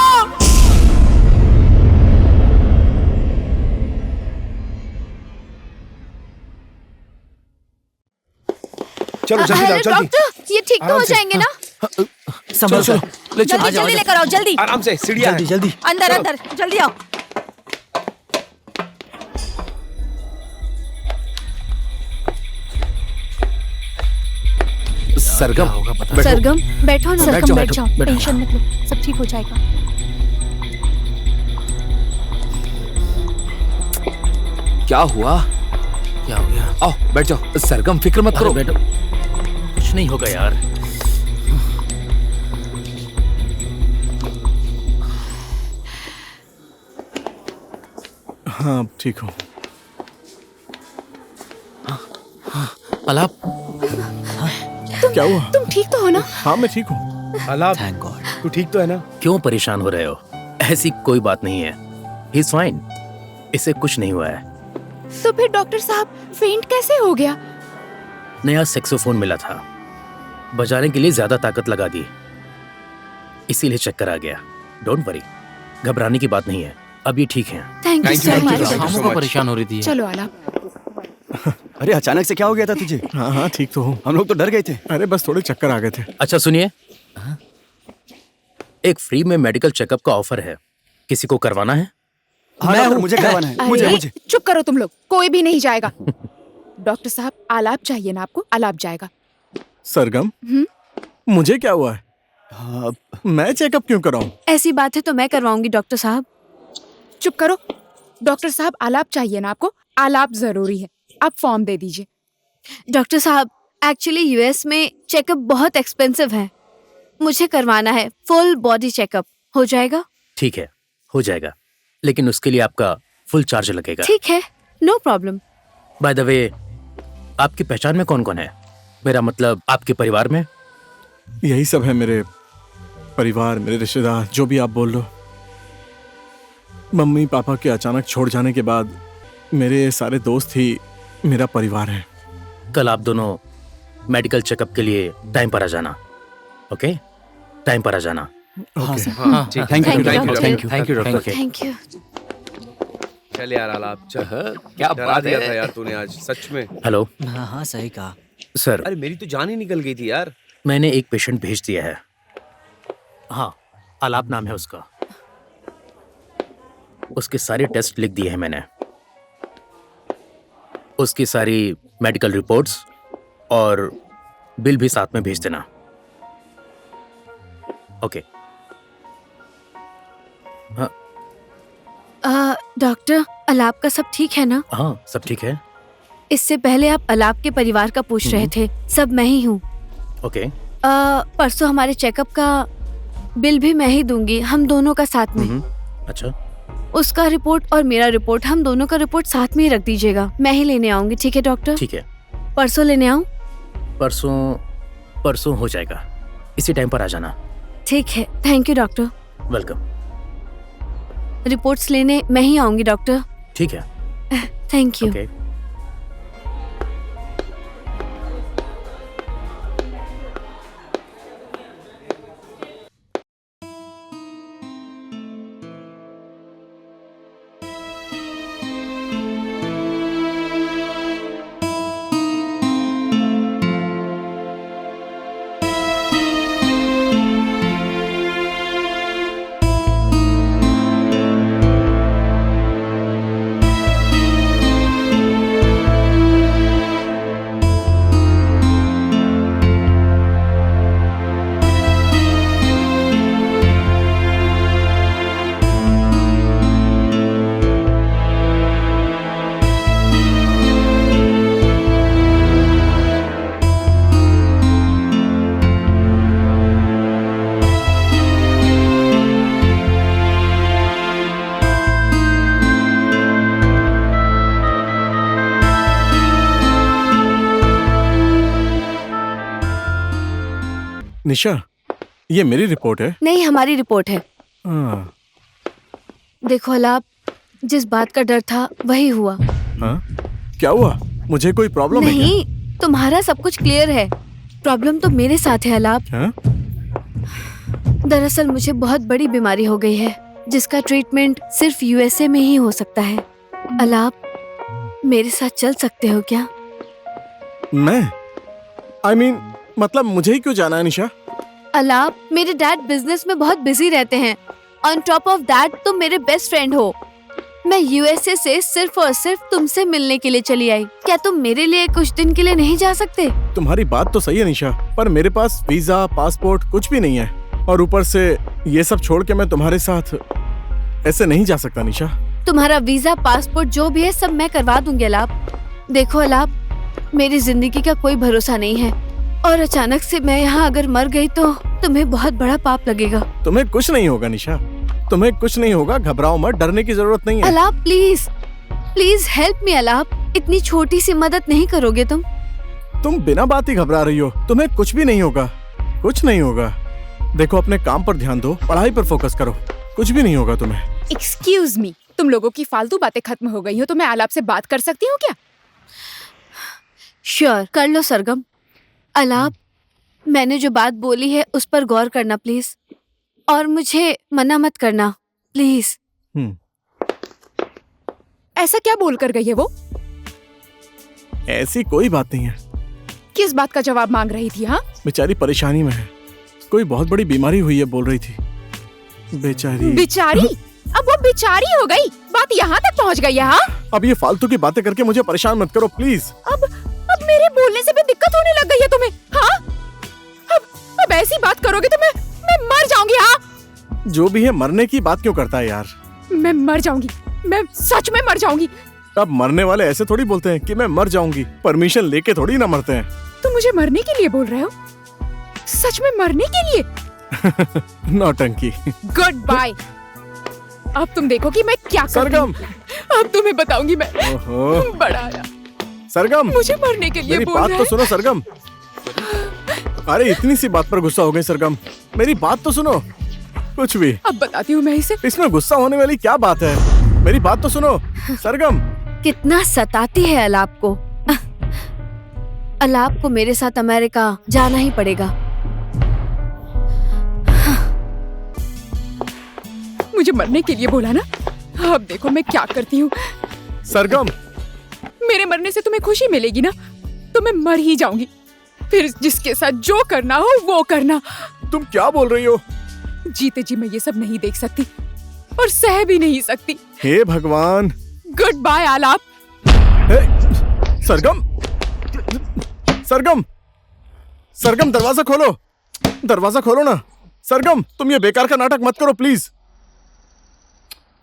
चलो जल्दी हेलो जाओ, जल्दी। डॉक्टर, ये ठीक तो आराम हो से। जाएंगे ना? संभल चलो, चलो। ले चलो। जल्दी जल्दी लेकर आओ, जल्दी आराम से, सीढ़ियाँ हैं। जल्दी जल्दी। अंदर अंदर जल्दी आओ। सरगम होगा पता। सरगम, बैठो ना। सरगम बैठ जाओ, बैठो। टेंशन मत लो, सब ठीक हो जाएगा। क्या हुआ? क्या हो गया? आओ बैठ जाओ। सरगम फिक्र मत करो। बैठो। कुछ नहीं होगा यार। हाँ अब ठीक हूँ। अलाप, क्या हुआ? तुम ठीक तो हो ना? हाँ मैं ठीक हूँ। अलाप, थैंक गॉड। तू ठीक तो है ना? क्यों परेशान हो रहे हो? ऐसी कोई बात नहीं है। ही इज फाइन, इसे कुछ नहीं हुआ है। तो फिर डॉक्टर साहब फेंट कैसे हो गया? नया सेक्सोफोन मिला था, बजाने के लिए ज्यादा ताकत लगा दी, इसीलिए चक्कर आ गया। डोंट वरी, घबराने की बात नहीं है, अब ये ठीक है। Thank you so much. हमको परेशान हो रही थी। चलो आलाप। अरे अचानक से क्या हो गया था तुझे? हाँ हाँ ठीक तो हूँ। हम लोग तो डर गए थे। अरे बस थोड़े चक्कर आ गए थे। अच्छा सुनिए, एक फ्री में मेडिकल चेकअप का ऑफर है, किसी को करवाना है? हाँ डॉक्टर, मुझे करवाना है। मुझे अरे, मुझे चुप करो तुम लोग, कोई भी नहीं जाएगा। डॉक्टर साहब आलाप चाहिए ना आपको? आलाप जाएगा। सरगम, मुझे क्या हुआ है? हाँ, मैं चेकअप क्यों कराऊं? ऐसी बात है तो मैं करवाऊंगी डॉक्टर साहब। चुप करो। डॉक्टर साहब आलाप चाहिए ना आपको? आलाप जरूरी है, आप फॉर्म दे दीजिए। डॉक्टर साहब एक्चुअली यूएस में चेकअप बहुत एक्सपेंसिव है, मुझे करवाना है फुल बॉडी चेकअप। हो जाएगा? ठीक है, हो जाएगा, लेकिन उसके लिए आपका फुल चार्ज लगेगा। ठीक है, no problem. By the way, आपकी पहचान में कौन कौन है? मेरा मतलब आपके परिवार में? यही सब है, मेरे परिवार, मेरे रिश्तेदार, जो भी आप बोल लो। मम्मी पापा के अचानक छोड़ जाने के बाद मेरे सारे दोस्त ही मेरा परिवार है। कल आप दोनों मेडिकल चेकअप के लिए टाइम पर आ जाना, ओके? टाइम पर आ जाना। ओके। हाँ, thank you doctor. Thank you doctor. Thank you. चल यार आलाप, चल। क्या डरा बात दिया है। था यार तूने आज, सच में। हेलो हाँ हाँ सही कहा। सर, अरे मेरी तो जान ही निकल गई थी यार। मैंने एक पेशेंट भेज दिया है। हाँ, आलाप नाम है उसका। उसके सारे टेस्ट लिख दिए हैं मैंने, उसकी सारी मेडिकल रिपोर्ट्स और बिल भी साथ में भेज देना, ओके? हाँ डॉक्टर, अलाप का सब ठीक है ना? हाँ, सब ठीक है। इससे पहले आप अलाप के परिवार का पूछ रहे थे, सब मैं ही हूँ। ओके। परसों हमारे चेकअप का बिल भी मैं ही दूंगी, हम दोनों का साथ में। अच्छा, उसका रिपोर्ट और मेरा रिपोर्ट, हम दोनों का रिपोर्ट साथ में ही रख दीजिएगा, मैं ही लेने आऊंगी। ठीक है डॉक्टर? ठीक है। परसों लेने आऊं? परसों हो जाएगा, इसी टाइम पर आ जाना। ठीक है, thank you doctor. Welcome. Reports लेने मैं ही आऊंगी डॉक्टर। ठीक है, थैंक यू। ओके। निशा, ये मेरी रिपोर्ट है। नहीं, हमारी रिपोर्ट है। हाँ। देखो अलाप, जिस बात का डर था वही हुआ। हाँ? क्या हुआ? मुझे कोई प्रॉब्लम है क्या? नहीं, तुम्हारा सब कुछ क्लियर है, प्रॉब्लम तो मेरे साथ है अलाप। हाँ? दरअसल मुझे बहुत बड़ी बीमारी हो गई है, जिसका ट्रीटमेंट सिर्फ यूएसए में ही हो सकता है। अलाप, मेरे साथ चल सकते हो क्या? मैं? I mean, मतलब मुझे ही क्यों जाना है निशा? अलाप, मेरे डैड बिजनेस में बहुत बिजी रहते हैं। ऑन टॉप ऑफ दैट तुम मेरे बेस्ट फ्रेंड हो। मैं यूएसए से सिर्फ और सिर्फ तुमसे मिलने के लिए चली आई। क्या तुम मेरे लिए कुछ दिन के लिए नहीं जा सकते? तुम्हारी बात तो सही है निशा, पर मेरे पास वीजा, पासपोर्ट कुछ भी नहीं है, और ऊपर से ये सब छोड़ के मैं तुम्हारे साथ ऐसे नहीं जा सकता निशा। तुम्हारा वीजा, पासपोर्ट जो भी है सब मैं करवा दूंगी अलाप। देखो अलाप, मेरी जिंदगी का कोई भरोसा नहीं है, और अचानक से मैं यहाँ अगर मर गई तो तुम्हें बहुत बड़ा पाप लगेगा। तुम्हें कुछ नहीं होगा निशा, तुम्हें कुछ नहीं होगा, घबराओ मत, डरने की जरूरत नहीं है। अलाप प्लीज, प्लीज हेल्प मी अलाप। इतनी छोटी सी मदद नहीं करोगे तुम? तुम बिना बात ही घबरा रही हो। तुम्हें कुछ भी नहीं होगा, कुछ नहीं होगा। देखो अपने काम पर ध्यान दो, पढ़ाई पर फोकस करो, कुछ भी नहीं होगा तुम्हें। एक्सक्यूज मी, तुम लोगों की फालतू बातें खत्म हो गई हो तो मैं आलाप से बात कर सकती हूँ क्या? श्योर, कर लो सरगम। अलाप, मैंने जो बात बोली है उस पर गौर करना प्लीज, और मुझे मना मत करना प्लीज। ऐसा क्या बोल कर गई है वो? ऐसी कोई बात नहीं है। किस बात का जवाब मांग रही थी? हाँ, बेचारी परेशानी में है, कोई बहुत बड़ी बीमारी हुई है बोल रही थी। बेचारी। बेचारी? अब वो बेचारी हो गई? बात यहाँ तक पहुँच गई है? हाँ, अब ये फालतू की बातें करके मुझे परेशान मत करो प्लीज। अब मेरे बोलने से भी दिक्कत होने लग गई है तुम्हें? हाँ, अब ऐसी बात करोगे तो मैं मर जाऊंगी। हाँ, जो भी है, मरने की बात क्यों करता है यार? मैं मर जाऊंगी, मैं सच में मर जाऊंगी। अब मरने वाले ऐसे थोड़ी बोलते हैं कि मैं मर जाऊंगी, परमिशन लेके थोड़ी ना मरते हैं। तुम मुझे मरने के लिए बोल रहे हो? सच में मरने के लिए? नौटंकी। Goodbye. अब तुम देखो कि मैं क्या सरगम, अब तुम्हें बताऊंगी मैं। ओहो। बड़ा आया। सरगम, मुझे मरने के लिए मेरी बोल बात रहा तो है। सुनो सरगम। अरे इतनी सी बात पर गुस्सा हो गई सरगम, मेरी बात तो सुनो। कुछ भी। अब बताती हूँ मैं इसे। इसमें गुस्सा होने वाली क्या बात है? मेरी बात तो सुनो सरगम। कितना सताती है अलाप को। अलाप को मेरे साथ अमेरिका जाना ही पड़ेगा। मुझे मरने के लिए बोला ना, अब देखो मैं क्या करती हूँ। सरगम, मेरे मरने से तुम्हें खुशी मिलेगी ना, तो मैं मर ही जाऊंगी। फिर जिसके साथ जो करना हो वो करना। तुम क्या बोल रही हो? जीते जी मैं ये सब नहीं देख सकती और सह भी नहीं सकती। हे भगवान। गुड बाय आलाप। सरगम, सरगम, सरगम, दरवाजा खोलो, दरवाजा खोलो ना। सरगम, तुम ये बेकार का नाटक मत करो प्लीज।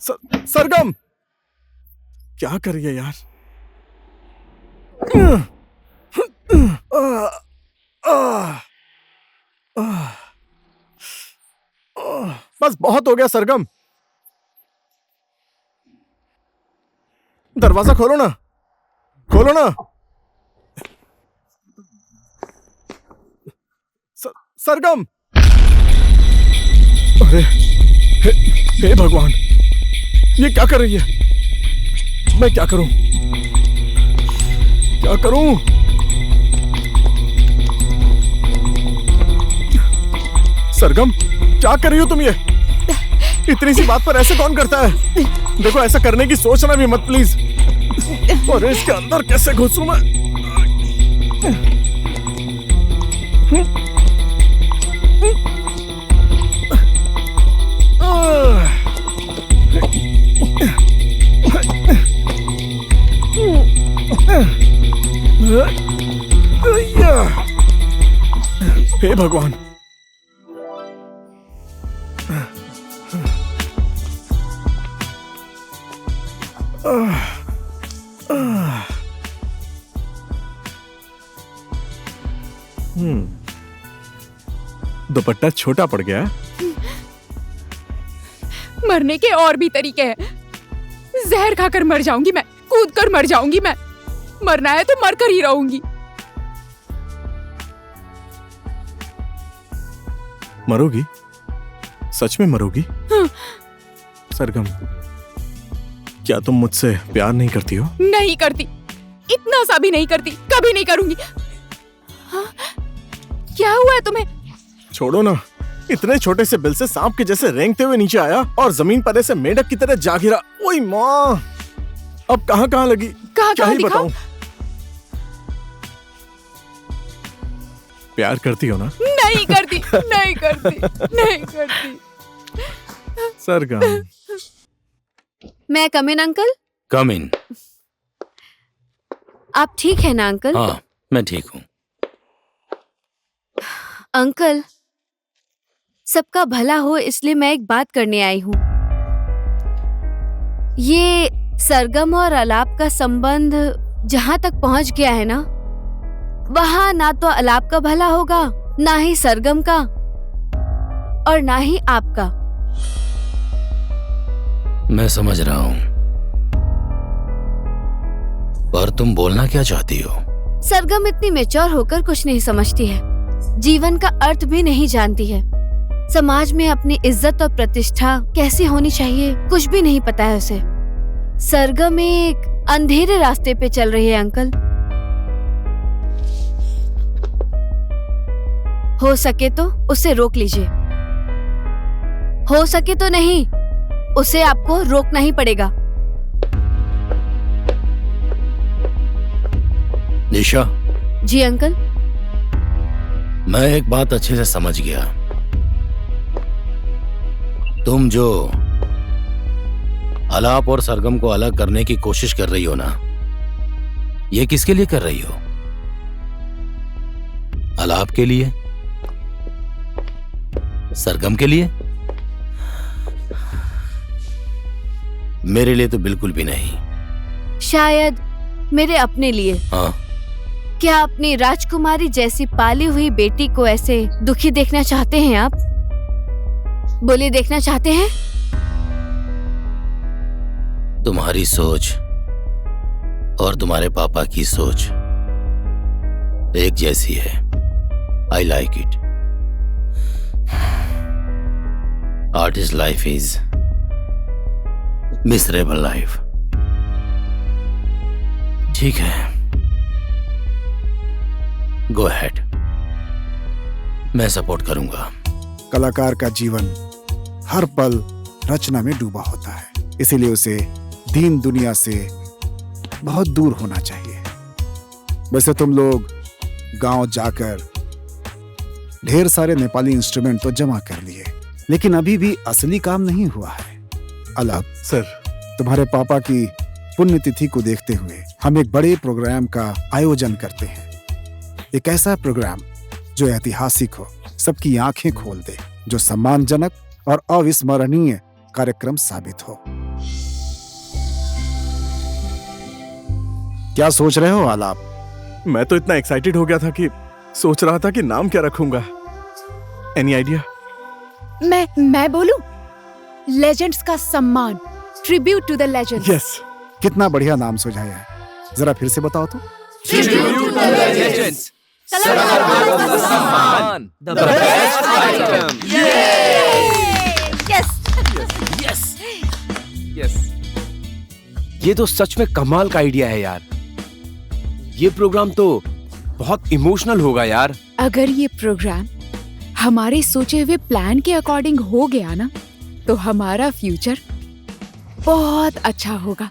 सरगम, क्या कर रही है यार? बस बहुत हो गया सरगम, दरवाजा खोलो ना, खोलो ना। सरगम, अरे हे भगवान, ये क्या कर रही है? मैं क्या करूं, क्या करूं? सरगम, क्या कर रही हो तुम? ये इतनी सी बात पर ऐसे कौन करता है? देखो ऐसा करने की सोचना भी मत प्लीज। और इसके अंदर कैसे घुसूं मैं? हे भगवान, दुपट्टा छोटा पड़ गया। मरने के और भी तरीके हैं। जहर खाकर मर जाऊंगी मैं, कूद कर मर जाऊंगी मैं। मरना है तो मर कर ही रहूंगी। मरोगी? सच में मरोगी? हाँ। सरगम, क्या तुम मुझसे प्यार नहीं करती हो? नहीं करती, इतना सा भी नहीं करती, कभी नहीं करूंगी। हाँ? क्या हुआ है तुम्हें? छोड़ो ना, इतने छोटे से बिल से सांप के जैसे रेंगते हुए नीचे आया और जमीन पर ऐसे मेंढक की तरह जा गिरा। ओए माँ, अब कहाँ कहाँ लगी, क्या ही बताऊं। प्यार करती हो ना? नहीं करती, नहीं करती, नहीं करती। सरगम, मैं कम इन अंकल? कम इन। आप ठीक है ना अंकल? हाँ, मैं ठीक हूँ। अंकल, सबका भला हो इसलिए मैं एक बात करने आई हूँ। ये सरगम और अलाप का संबंध जहाँ तक पहुँच गया है ना, वहाँ ना तो अलाप का भला होगा, ना ही सरगम का, और ना ही आपका। मैं समझ रहा हूँ। पर तुम बोलना क्या चाहती हो? सरगम इतनी मैच्योर होकर कुछ नहीं समझती है, जीवन का अर्थ भी नहीं जानती है, समाज में अपनी इज्जत और प्रतिष्ठा कैसी होनी चाहिए कुछ भी नहीं पता है उसे। सरगम एक अंधेरे रास्ते पे चल रही है अंकल। हो सके तो उसे रोक लीजिए, हो सके तो नहीं, उसे आपको रोकना ही पड़ेगा। निशा। जी अंकल। मैं एक बात अच्छे से समझ गया। तुम जो आलाप और सरगम को अलग करने की कोशिश कर रही हो ना, ये किसके लिए कर रही हो? आलाप के लिए? सरगम के लिए? मेरे लिए तो बिल्कुल भी नहीं। शायद मेरे अपने लिए। हाँ। क्या अपनी राजकुमारी जैसी पाली हुई बेटी को ऐसे दुखी देखना चाहते हैं आप? बोलिए, देखना चाहते हैं? तुम्हारी सोच और तुम्हारे पापा की सोच एक जैसी है। I like it. Artist life is miserable life. ठीक है, गो अहेड, मैं सपोर्ट करूंगा। कलाकार का जीवन हर पल रचना में डूबा होता है, इसीलिए उसे दीन दुनिया से बहुत दूर होना चाहिए। वैसे तुम लोग गांव जाकर ढेर सारे नेपाली इंस्ट्रूमेंट तो जमा कर लिए, लेकिन अभी भी असली काम नहीं हुआ है। अलाप सर, तुम्हारे पापा की पुण्यतिथि को देखते हुए हम एक बड़े प्रोग्राम का आयोजन करते हैं। एक ऐसा प्रोग्राम जो ऐतिहासिक हो, सबकी आंखें खोल दे, जो सम्मानजनक और अविस्मरणीय कार्यक्रम साबित हो। क्या सोच रहे हो आलाप? मैं तो इतना एक्साइटेड हो गया था कि सोच रहा था कि नाम क्या रखूंगा। Any idea? मैं बोलूं? लेजेंड्स का सम्मान, tribute to the legends. Yes. कितना बढ़िया नाम सुझाया है, जरा फिर से बताओ तो। ट्रिब्यूट टू द लेजेंड्स, कलाकारों का सम्मान, the best item. Yes yes, ये तो सच में कमाल का आइडिया है यार। ये प्रोग्राम तो बहुत इमोशनल होगा यार। अगर ये प्रोग्राम हमारे सोचे हुए प्लान के अकॉर्डिंग हो गया ना, तो हमारा फ्यूचर बहुत अच्छा होगा,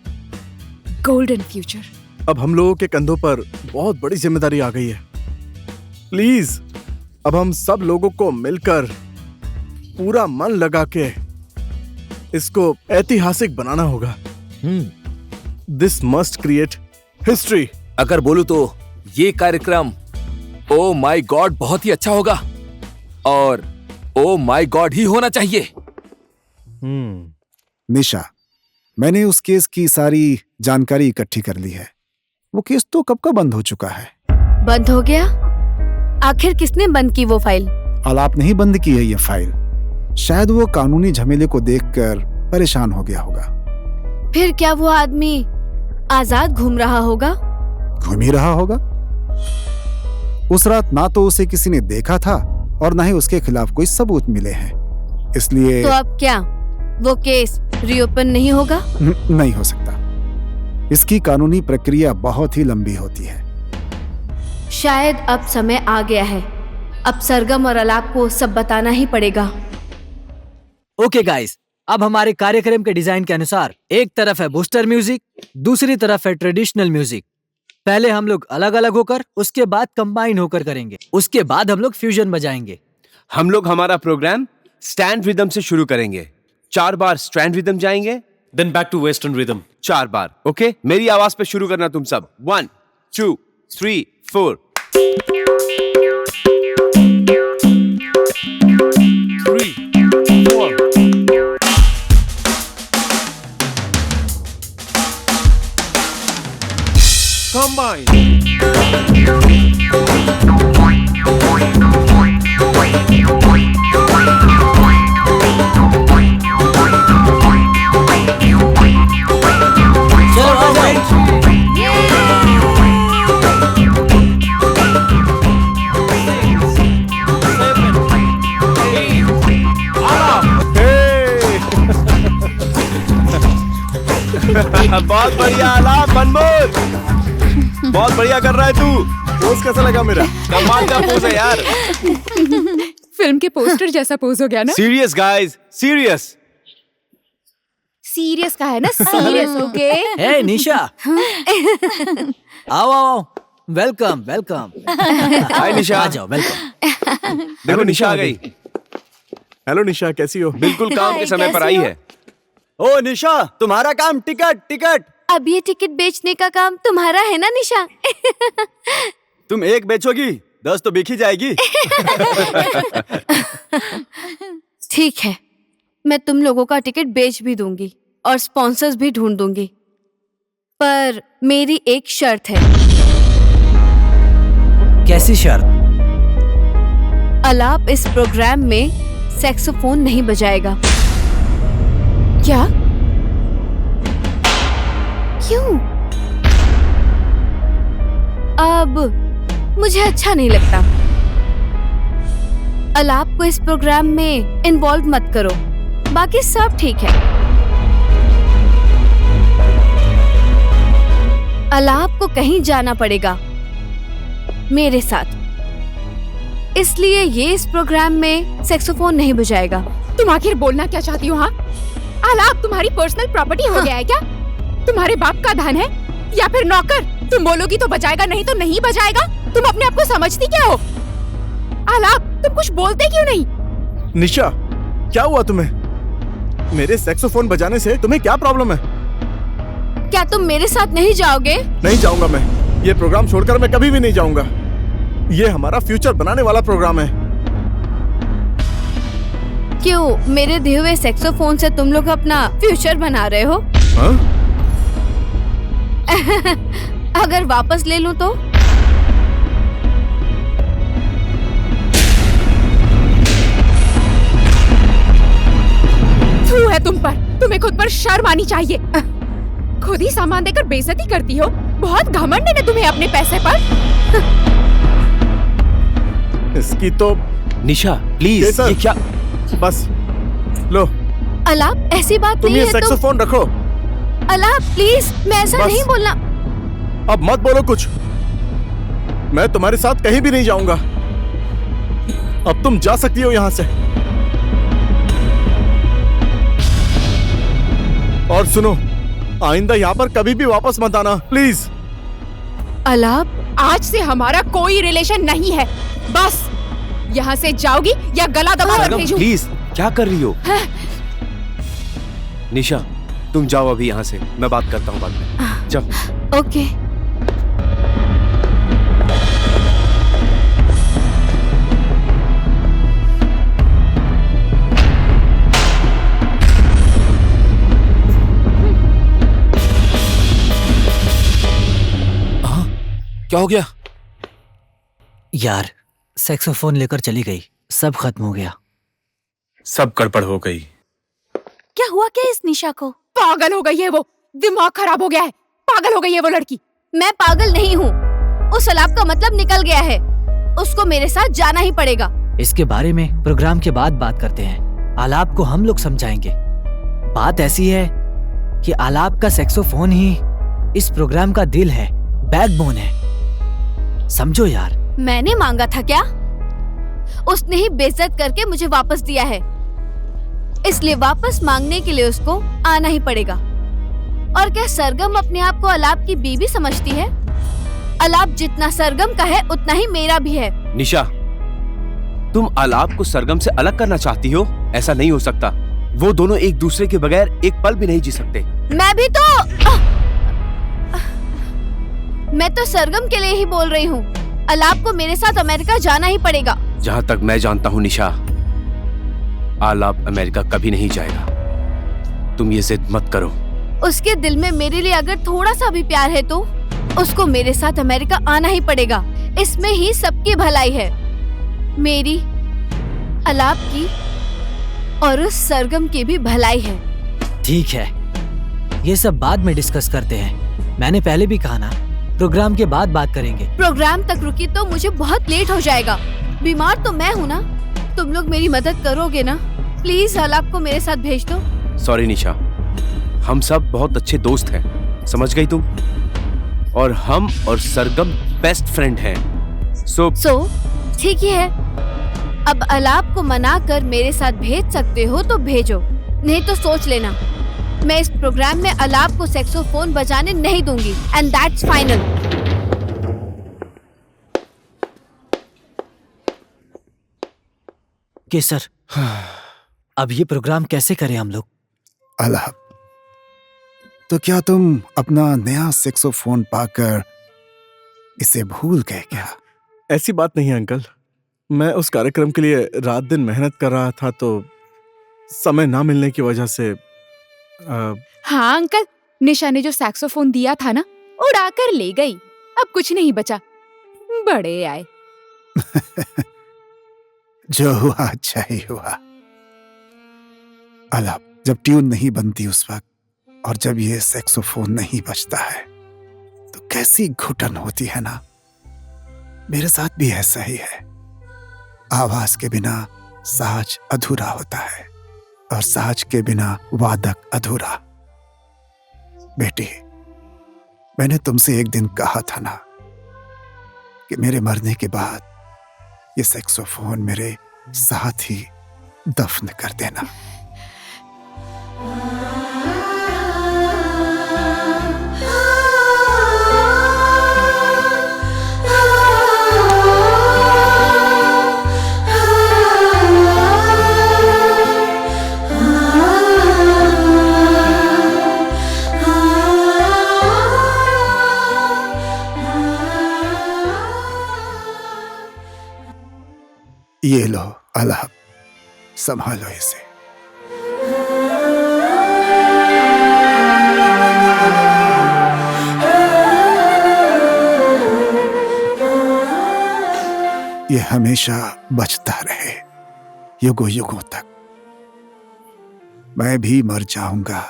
गोल्डन फ्यूचर। अब हम लोगों के कंधों पर बहुत बड़ी जिम्मेदारी आ गई है। प्लीज, अब हम सब लोगों को मिलकर पूरा मन लगा के इसको ऐतिहासिक बनाना होगा। This must create history. अगर बोलूं तो ये कार्यक्रम ओ माय गॉड बहुत ही अच्छा होगा, और ओ माय गॉड ही होना चाहिए। निशा, मैंने उस केस की सारी जानकारी इकट्ठी कर ली है। वो केस तो कब का बंद हो चुका है। बंद हो गया? आखिर किसने बंद की वो फाइल? आलाप नहीं बंद की है ये फाइल। शायद वो कानूनी झमेले को देखकर परेशान हो गया होगा। फिर क्या वो आदमी आजाद घूम रहा होगा? घूम ही रहा होगा। उस रात ना तो उसे किसी ने देखा था और ना ही उसके खिलाफ कोई सबूत मिले हैं, इसलिए तो अब क्या वो केस रीओपन नहीं होगा? नहीं हो सकता। इसकी कानूनी प्रक्रिया बहुत ही लंबी होती है। शायद अब समय आ गया है, अब सरगम और अलाप को सब बताना ही पड़ेगा। ओके गाइस, अब हमारे कार्यक्रम के डिजाइन के अनुसार एक तरफ है बूस्टर म्यूजिक, दूसरी तरफ है ट्रेडिशनल म्यूजिक। पहले हम लोग अलग अलग होकर, उसके बाद कंबाइन होकर करेंगे, उसके बाद हम लोग फ्यूजन बजाएंगे। हम लोग हमारा प्रोग्राम स्टैंड रिदम से शुरू करेंगे। 4 बार स्टैंड रिदम जाएंगे, then back to western rhythm 4 bar. Okay, मेरी आवाज पे शुरू करना तुम सब। 1 2 3 4 Combine. चलो आ जाओ। बहुत बढ़िया आलाप अनमोल, बहुत बढ़िया कर रहा है तू। पोज कैसा लगा मेरा? कमाल का पोज है यार। फिल्म के पोस्टर जैसा पोज हो गया ना। Serious guys, serious. सीरियस का है ना, सीरियस। ओके। ए निशा, आओ आओ, वेलकम वेलकम। हाय निशा। आ जाओ, वेलकम। देखो निशा आ गई। हेलो निशा, कैसी हो? बिल्कुल काम के समय पर आई है। ओ निशा, तुम्हारा काम टिकट टिकट। अब ये टिकट बेचने का काम तुम्हारा है ना निशा? तुम एक बेचोगी, 10 तो बिक ही जाएगी। ठीक है, मैं तुम लोगों का टिकट बेच भी दूंगी और स्पॉन्सर्स भी ढूंढ दूंगी, पर मेरी एक शर्त है। कैसी शर्त? अलाप इस प्रोग्राम में सैक्सोफोन नहीं बजाएगा। क्या? क्यों? अब मुझे अच्छा नहीं लगता। अलाप को इस प्रोग्राम में इन्वॉल्व मत करो, बाकी सब ठीक है। अलाप को कहीं जाना पड़ेगा मेरे साथ, इसलिए ये इस प्रोग्राम में सैक्सोफोन नहीं बजाएगा। तुम आखिर बोलना क्या चाहती हो? हाँ, आलाप तुम्हारी पर्सनल प्रॉपर्टी हो गया है क्या? तुम्हारे बाप का धन है या फिर नौकर? तुम बोलोगी तो बजाएगा, नहीं तो नहीं बजाएगा। तुम अपने आप को समझती क्या हो? आलाप, तुम कुछ बोलते क्यों नहीं? निशा, क्या हुआ तुम्हें? मेरे सैक्सोफोन बजाने से तुम्हें क्या प्रॉब्लम है? क्या तुम मेरे साथ नहीं जाओगे? नहीं जाऊंगा मैं। ये प्रोग्राम छोड़कर मैं कभी भी नहीं जाऊंगा। ये हमारा फ्यूचर बनाने वाला प्रोग्राम है। क्यों, मेरे दिए हुए सैक्सोफोन से तुम लोग अपना फ्यूचर बना रहे हो? हाँ? अगर वापस ले लूं तो? थू है तुम पर, तुम्हें खुद पर शर्म आनी चाहिए। खुद ही सामान देकर बेइज्जती करती हो। बहुत घमंड है ना तुम्हें अपने पैसे पर। इसकी तो निशा प्लीज, ये क्या? बस लो। अलाप, ऐसी बात तुम नहीं ये है। सैक्सोफोन रखो। अलाप प्लीज, मैं ऐसा बस। नहीं बोलना। अब मत बोलो कुछ। मैं तुम्हारे साथ कहीं भी नहीं जाऊंगा। अब तुम जा सकती हो यहाँ से। और सुनो, आइंदा यहाँ पर कभी भी वापस मत आना, प्लीज। अलाप, आज से हमारा कोई रिलेशन नहीं है। बस यहाँ से जाओगी या गला दबाकर भेजूं? प्लीज, क्या कर रही हो? निशा, तुम जाओ अभी यहाँ से, मैं बात करता हूँ बाद में। जाओ। ओके। क्या हो गया? यार, सैक्सोफोन लेकर चली गई, सब खत्म हो गया। सब गड़बड़ हो गई। क्या हुआ क्या इस निशा को? पागल हो गई है वो, दिमाग खराब हो गया है। पागल हो गई है वो लड़की। मैं पागल नहीं हूँ। उस अलाप का मतलब निकल गया है। उसको मेरे साथ जाना ही पड़ेगा। इसके बारे में प्रोग्राम के बाद बात करते हैं। आलाप को हम लोग समझाएंगे। बात ऐसी है कि आलाप का सैक्सोफोन ही इस प्रोग्राम का दिल है, बैकबोन है। समझो यार। मैंने मांगा था क्या? उसने ही बेइज्जत करके मुझे वापस दिया है, इसलिए वापस मांगने के लिए उसको आना ही पड़ेगा। और क्या सरगम अपने आप को अलाप की बीवी समझती है? अलाप जितना सरगम का है उतना ही मेरा भी है। निशा, तुम अलाप को सरगम से अलग करना चाहती हो? ऐसा नहीं हो सकता। वो दोनों एक दूसरे के बगैर एक पल भी नहीं जी सकते। मैं तो सरगम के लिए ही बोल रही हूँ। अलाप को मेरे साथ अमेरिका जाना ही पड़ेगा। जहाँ तक मैं जानता हूँ निशा, आलाप अमेरिका कभी नहीं जाएगा। तुम ये जिद मत करो। उसके दिल में मेरे लिए अगर थोड़ा सा भी प्यार है तो उसको मेरे साथ अमेरिका आना ही पड़ेगा। इसमें ही सबकी भलाई है, मेरी, अलाप की और उस सरगम की भी भलाई है। ठीक है, ये सब बाद में डिस्कस करते हैं। मैंने पहले भी कहा ना, प्रोग्राम के बाद बात करेंगे। प्रोग्राम तक रुकी तो मुझे बहुत लेट हो जाएगा। बीमार तो मैं हूँ ना। तुम लोग मेरी मदद करोगे ना? प्लीज अलाप को मेरे साथ भेज दो। सॉरी निशा, हम सब बहुत अच्छे दोस्त हैं। समझ गई तुम? और हम और सरगम बेस्ट फ्रेंड हैं। सो ठीक ही है। अब अलाप को मना कर मेरे साथ भेज सकते हो तो भेजो, नहीं तो सोच लेना मैं इस प्रोग्राम में अलाप को सैक्सोफोन बजाने नहीं दूंगी, एंड दैट्स फाइनल। केसर, अब ये प्रोग्राम कैसे करें हम लोग? अलाप, तो क्या तुम अपना नया सैक्सोफोन पाकर इसे भूल गए क्या? ऐसी बात नहीं है अंकल, मैं उस कार्यक्रम के लिए रात दिन मेहनत कर रहा था, तो समय ना मिलने की वजह से हाँ अंकल, निशा ने जो सैक्सोफोन दिया था ना, उड़ाकर ले गई। अब कुछ नहीं बचा। बड़े आए। जो हुआ अच्छा ही हुआ। अलाप, जब ट्यून नहीं बनती उस वक्त और जब ये सैक्सोफोन नहीं बजता है तो कैसी घुटन होती है ना। मेरे साथ भी ऐसा ही है। आवाज के बिना साज अधूरा होता है और साज के बिना वादक अधूरा। बेटी, मैंने तुमसे एक दिन कहा था ना कि मेरे मरने के बाद ये सैक्सोफोन मेरे साथ ही दफन कर देना। ये लो अलाप, संभालो इसे। ये हमेशा बचता रहे, युगों युगों तक। मैं भी मर जाऊंगा,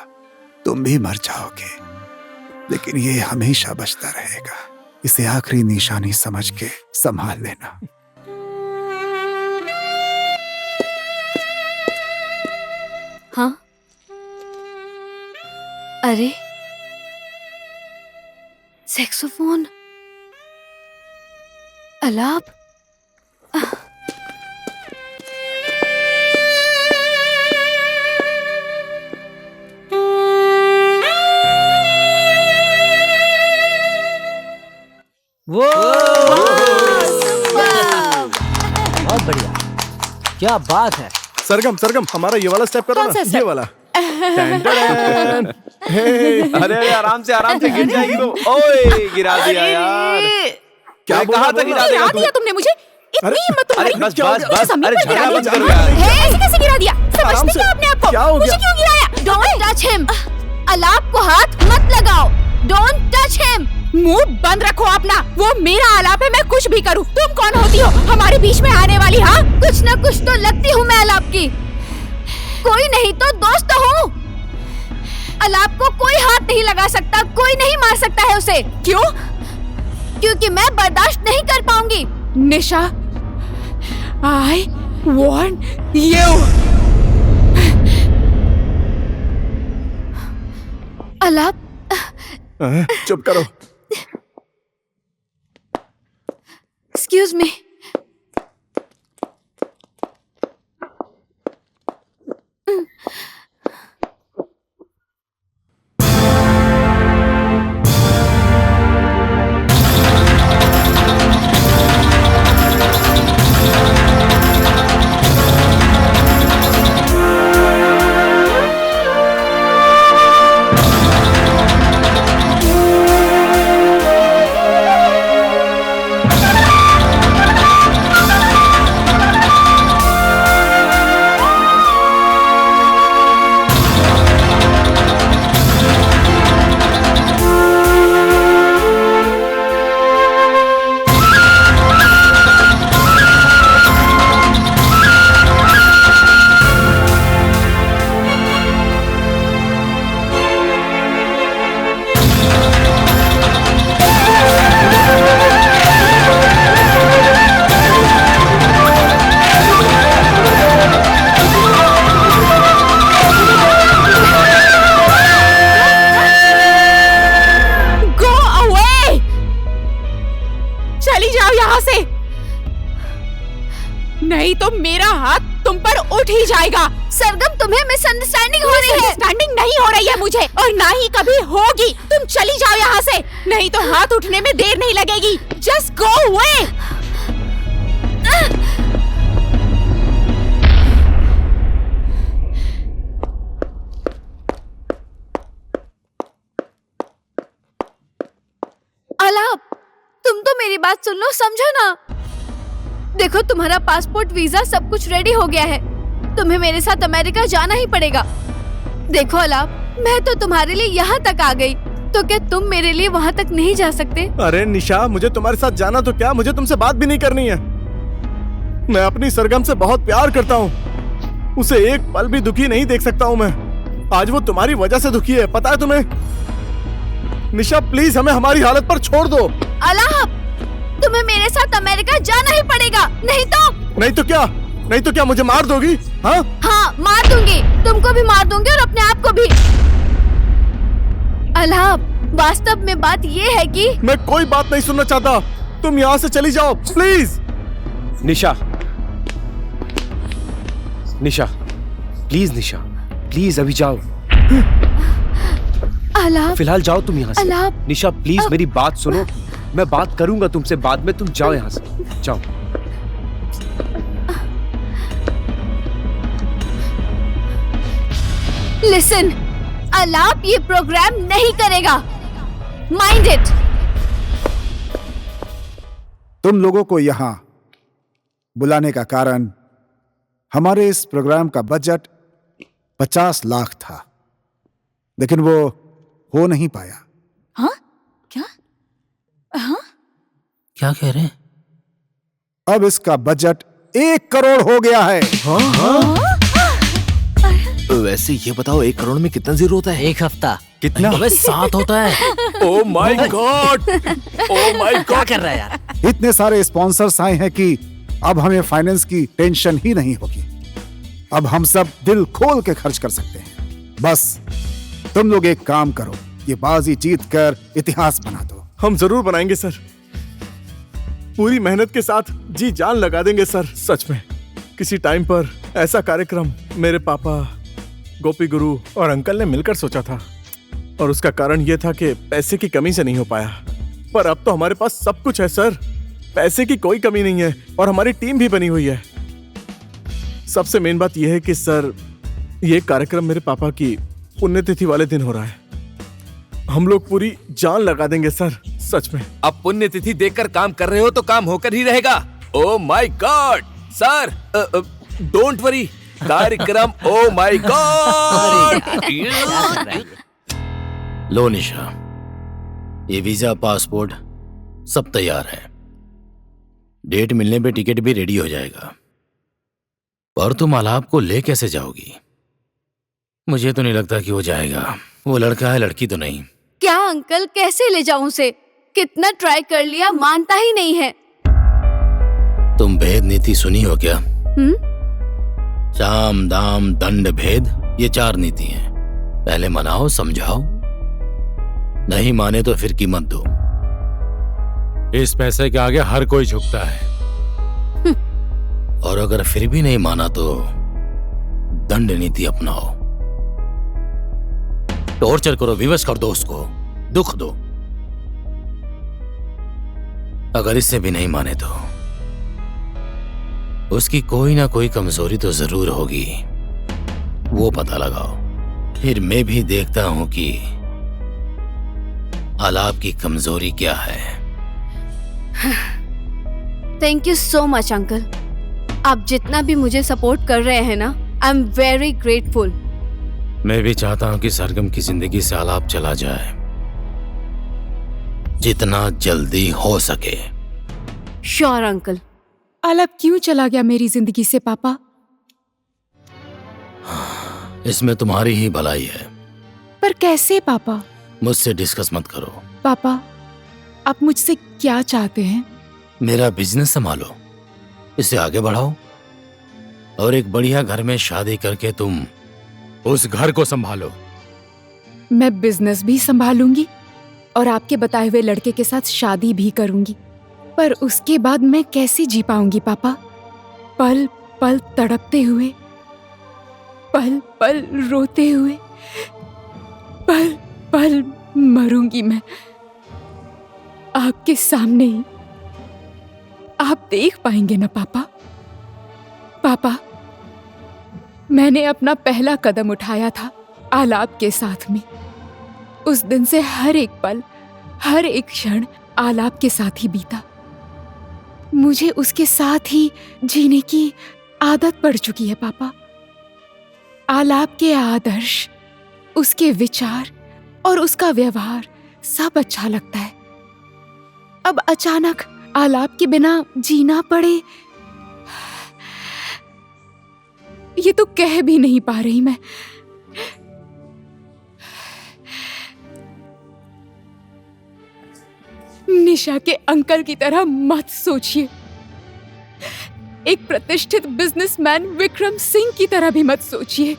तुम भी मर जाओगे, लेकिन ये हमेशा बचता रहेगा। इसे आखिरी निशानी समझ के संभाल लेना। हाँ, अरे सैक्सोफोन, अलाप, वो बहुत बढ़िया, क्या बात है। सरगम, सरगम, हमारा ये वाला स्टेप करो ना, ये वाला। अरे आराम से गिर जाएगी तो। ओए, गिरा दिया यार। क्या कहा था गिरा देगा दिया तुमने मुझे? इतनी हिम्मत तुम्हारी? बस अरे झगड़ा बंद करो यार। ऐसे कैसे गिरा दिया? समझते क्या अपने आप को? क्या हो गया? मुझे क्यों गिराया? Don't touch him. अलाप को हाथ मत लगाओ। Don't touch him. मुंह बंद रखो अपना। वो मेरा आलाप है, मैं कुछ भी करूं। तुम कौन होती हो हमारे बीच में आने वाली? हाँ, कुछ ना कुछ तो लगती हूँ मैं अलाप की। कोई नहीं तो दोस्त हूँ। अलाप को कोई हाथ नहीं लगा सकता, कोई नहीं मार सकता है उसे। क्यों? क्योंकि मैं बर्दाश्त नहीं कर पाऊंगी। निशा, I want you. अलाप, चुप करो। Excuse me. नहीं तो मेरा हाथ तुम पर उठ ही जाएगा। सरगम, तुम्हें मिसअंडरस्टैंडिंग हो रही है। अंडरस्टैंडिंग नहीं हो रही है मुझे, और ना ही कभी होगी। तुम चली जाओ यहाँ से, नहीं तो हाथ उठने में देर नहीं लगेगी। Just go away. आलाप, तुम तो मेरी बात सुन लो, समझो ना। देखो, तुम्हारा पासपोर्ट, वीजा सब कुछ रेडी हो गया है। तुम्हें मेरे साथ अमेरिका जाना ही पड़ेगा। देखो आलाप, मैं तो तुम्हारे लिए यहाँ तक आ गई, तो क्या तुम मेरे लिए वहाँ तक नहीं जा सकते? अरे निशा, मुझे तुम्हारे साथ जाना तो क्या, मुझे तुमसे बात भी नहीं करनी है। मैं अपनी सरगम से बहुत प्यार करता हूँ, उसे एक पल भी दुखी नहीं देख सकता हूँ मैं। आज वो तुम्हारी वजह से दुखी है, पता है तुम्हें? निशा प्लीज हमें हमारी हालत पर छोड़ दो। आलाप, तुम्हें मेरे साथ अमेरिका जाना ही पड़ेगा, नहीं तो क्या? नहीं तो क्या मुझे मार दोगी? हाँ, मार दूंगी, तुमको भी मार दूंगी और अपने आप को भी। आलाप, वास्तव में बात ये है कि मैं कोई बात नहीं सुनना चाहता, तुम यहाँ से चली जाओ please. Nisha, Nisha, please Nisha, please अभी जाओ। आलाप, फिलहाल जाओ तुम यहाँ से। आलाप, निशा प्लीज मेरी बात सुनो, मैं बात करूंगा तुमसे बाद में, तुम जाओ यहाँ से, जाओ। लिसन, आलाप ये प्रोग्राम नहीं करेगा, माइंड इट। तुम लोगों को यहाँ बुलाने का कारण, हमारे इस प्रोग्राम का बजट 50 लाख था, लेकिन वो हो नहीं पाया। हाँ? क्या? हाँ? क्या कह रहे हैं? अब इसका बजट 1 करोड़ हो गया है। वैसे ये बताओ, 1 करोड़ में कितना जीरो होता है? 1 हफ्ता। कितना? अबे 7 होता है। Oh my God, oh my क्या गॉड। कर रहा है यार? इतने सारे स्पॉन्सर्स आए हैं कि अब हमें फाइनेंस की टेंशन ही नहीं होगी। अब हम सब दिल खोल के खर्च कर सकते हैं। बस तुम लोग एक काम करो, ये बाजी जीत कर इतिहास बना दो। हम जरूर बनाएंगे सर, पूरी मेहनत के साथ जी जान लगा देंगे सर। सच में किसी टाइम पर ऐसा कार्यक्रम मेरे पापा, गोपी गुरु और अंकल ने मिलकर सोचा था, और उसका कारण यह था कि पैसे की कमी से नहीं हो पाया। पर अब तो हमारे पास सब कुछ है सर, पैसे की कोई कमी नहीं है, और हमारी टीम भी बनी हुई है। सबसे मेन बात यह है कि सर, ये कार्यक्रम मेरे पापा की पुण्यतिथि वाले दिन हो रहा है। हम लोग पूरी जान लगा देंगे सर, सच में। अब पुण्यतिथि देखकर काम कर रहे हो तो काम होकर ही रहेगा। Oh my God sir, don't worry, कार्यक्रम ओह माय गॉड। लो निशा, ये वीजा, पासपोर्ट सब तैयार है, डेट मिलने पे टिकट भी रेडी हो जाएगा। पर तुम आलाप को ले कैसे जाओगी? मुझे तो नहीं लगता कि वो जाएगा। वो लड़का है, लड़की तो नहीं। क्या अंकल, कैसे ले जाऊं उसे? कितना ट्राई कर लिया, मानता ही नहीं है। तुम भेद नीति सुनी हो क्या? साम दाम दंड भेद, ये 4 नीति हैं। पहले मनाओ, समझाओ, नहीं माने तो फिर कीमत दो। इस पैसे के आगे हर कोई झुकता है, और अगर फिर भी नहीं माना तो दंड नीति अपनाओ। टॉर्चर करो, विवश कर दो उसको, दुख दो। अगर इससे भी नहीं माने तो उसकी कोई ना कोई कमजोरी तो जरूर होगी, वो पता लगाओ। फिर मैं भी देखता हूं कि आलाप की कमजोरी क्या है। Thank you so much uncle, आप जितना भी मुझे सपोर्ट कर रहे हैं ना, आई एम वेरी ग्रेटफुल। मैं भी चाहता हूं कि सरगम की जिंदगी से आलाप चला जाए, जितना जल्दी हो सके। Sure uncle. आलाप क्यों चला गया मेरी जिंदगी से पापा? इसमें तुम्हारी ही भलाई है। पर कैसे पापा? मुझसे डिस्कस मत करो। पापा, आप मुझसे क्या चाहते हैं? मेरा बिजनेस संभालो, इसे आगे बढ़ाओ, और एक बढ़िया घर में शादी करके तुम उस घर को संभालो। मैं बिजनेस भी संभालूंगी और आपके बताए हुए लड़के के साथ शादी भी करूंगी, पर उसके बाद मैं कैसे जी पाऊंगी पापा? पल पल तड़पते हुए, पल पल रोते हुए, पल पल मरूंगी मैं आपके सामने ही। आप देख पाएंगे ना पापा? पापा, मैंने अपना पहला कदम उठाया था आलाप के साथ में। उस दिन से हर एक पल, हर एक क्षण आलाप के साथ ही बीता। मुझे उसके साथ ही जीने की आदत पड़ चुकी है पापा। आलाप के आदर्श, उसके विचार और उसका व्यवहार सब अच्छा लगता है। अब अचानक आलाप के बिना जीना पड़े, ये तो कह भी नहीं पा रही मैं। निशा के अंकल की तरह मत सोचिए, एक प्रतिष्ठित बिजनेसमैन विक्रम सिंह की तरह भी मत सोचिए।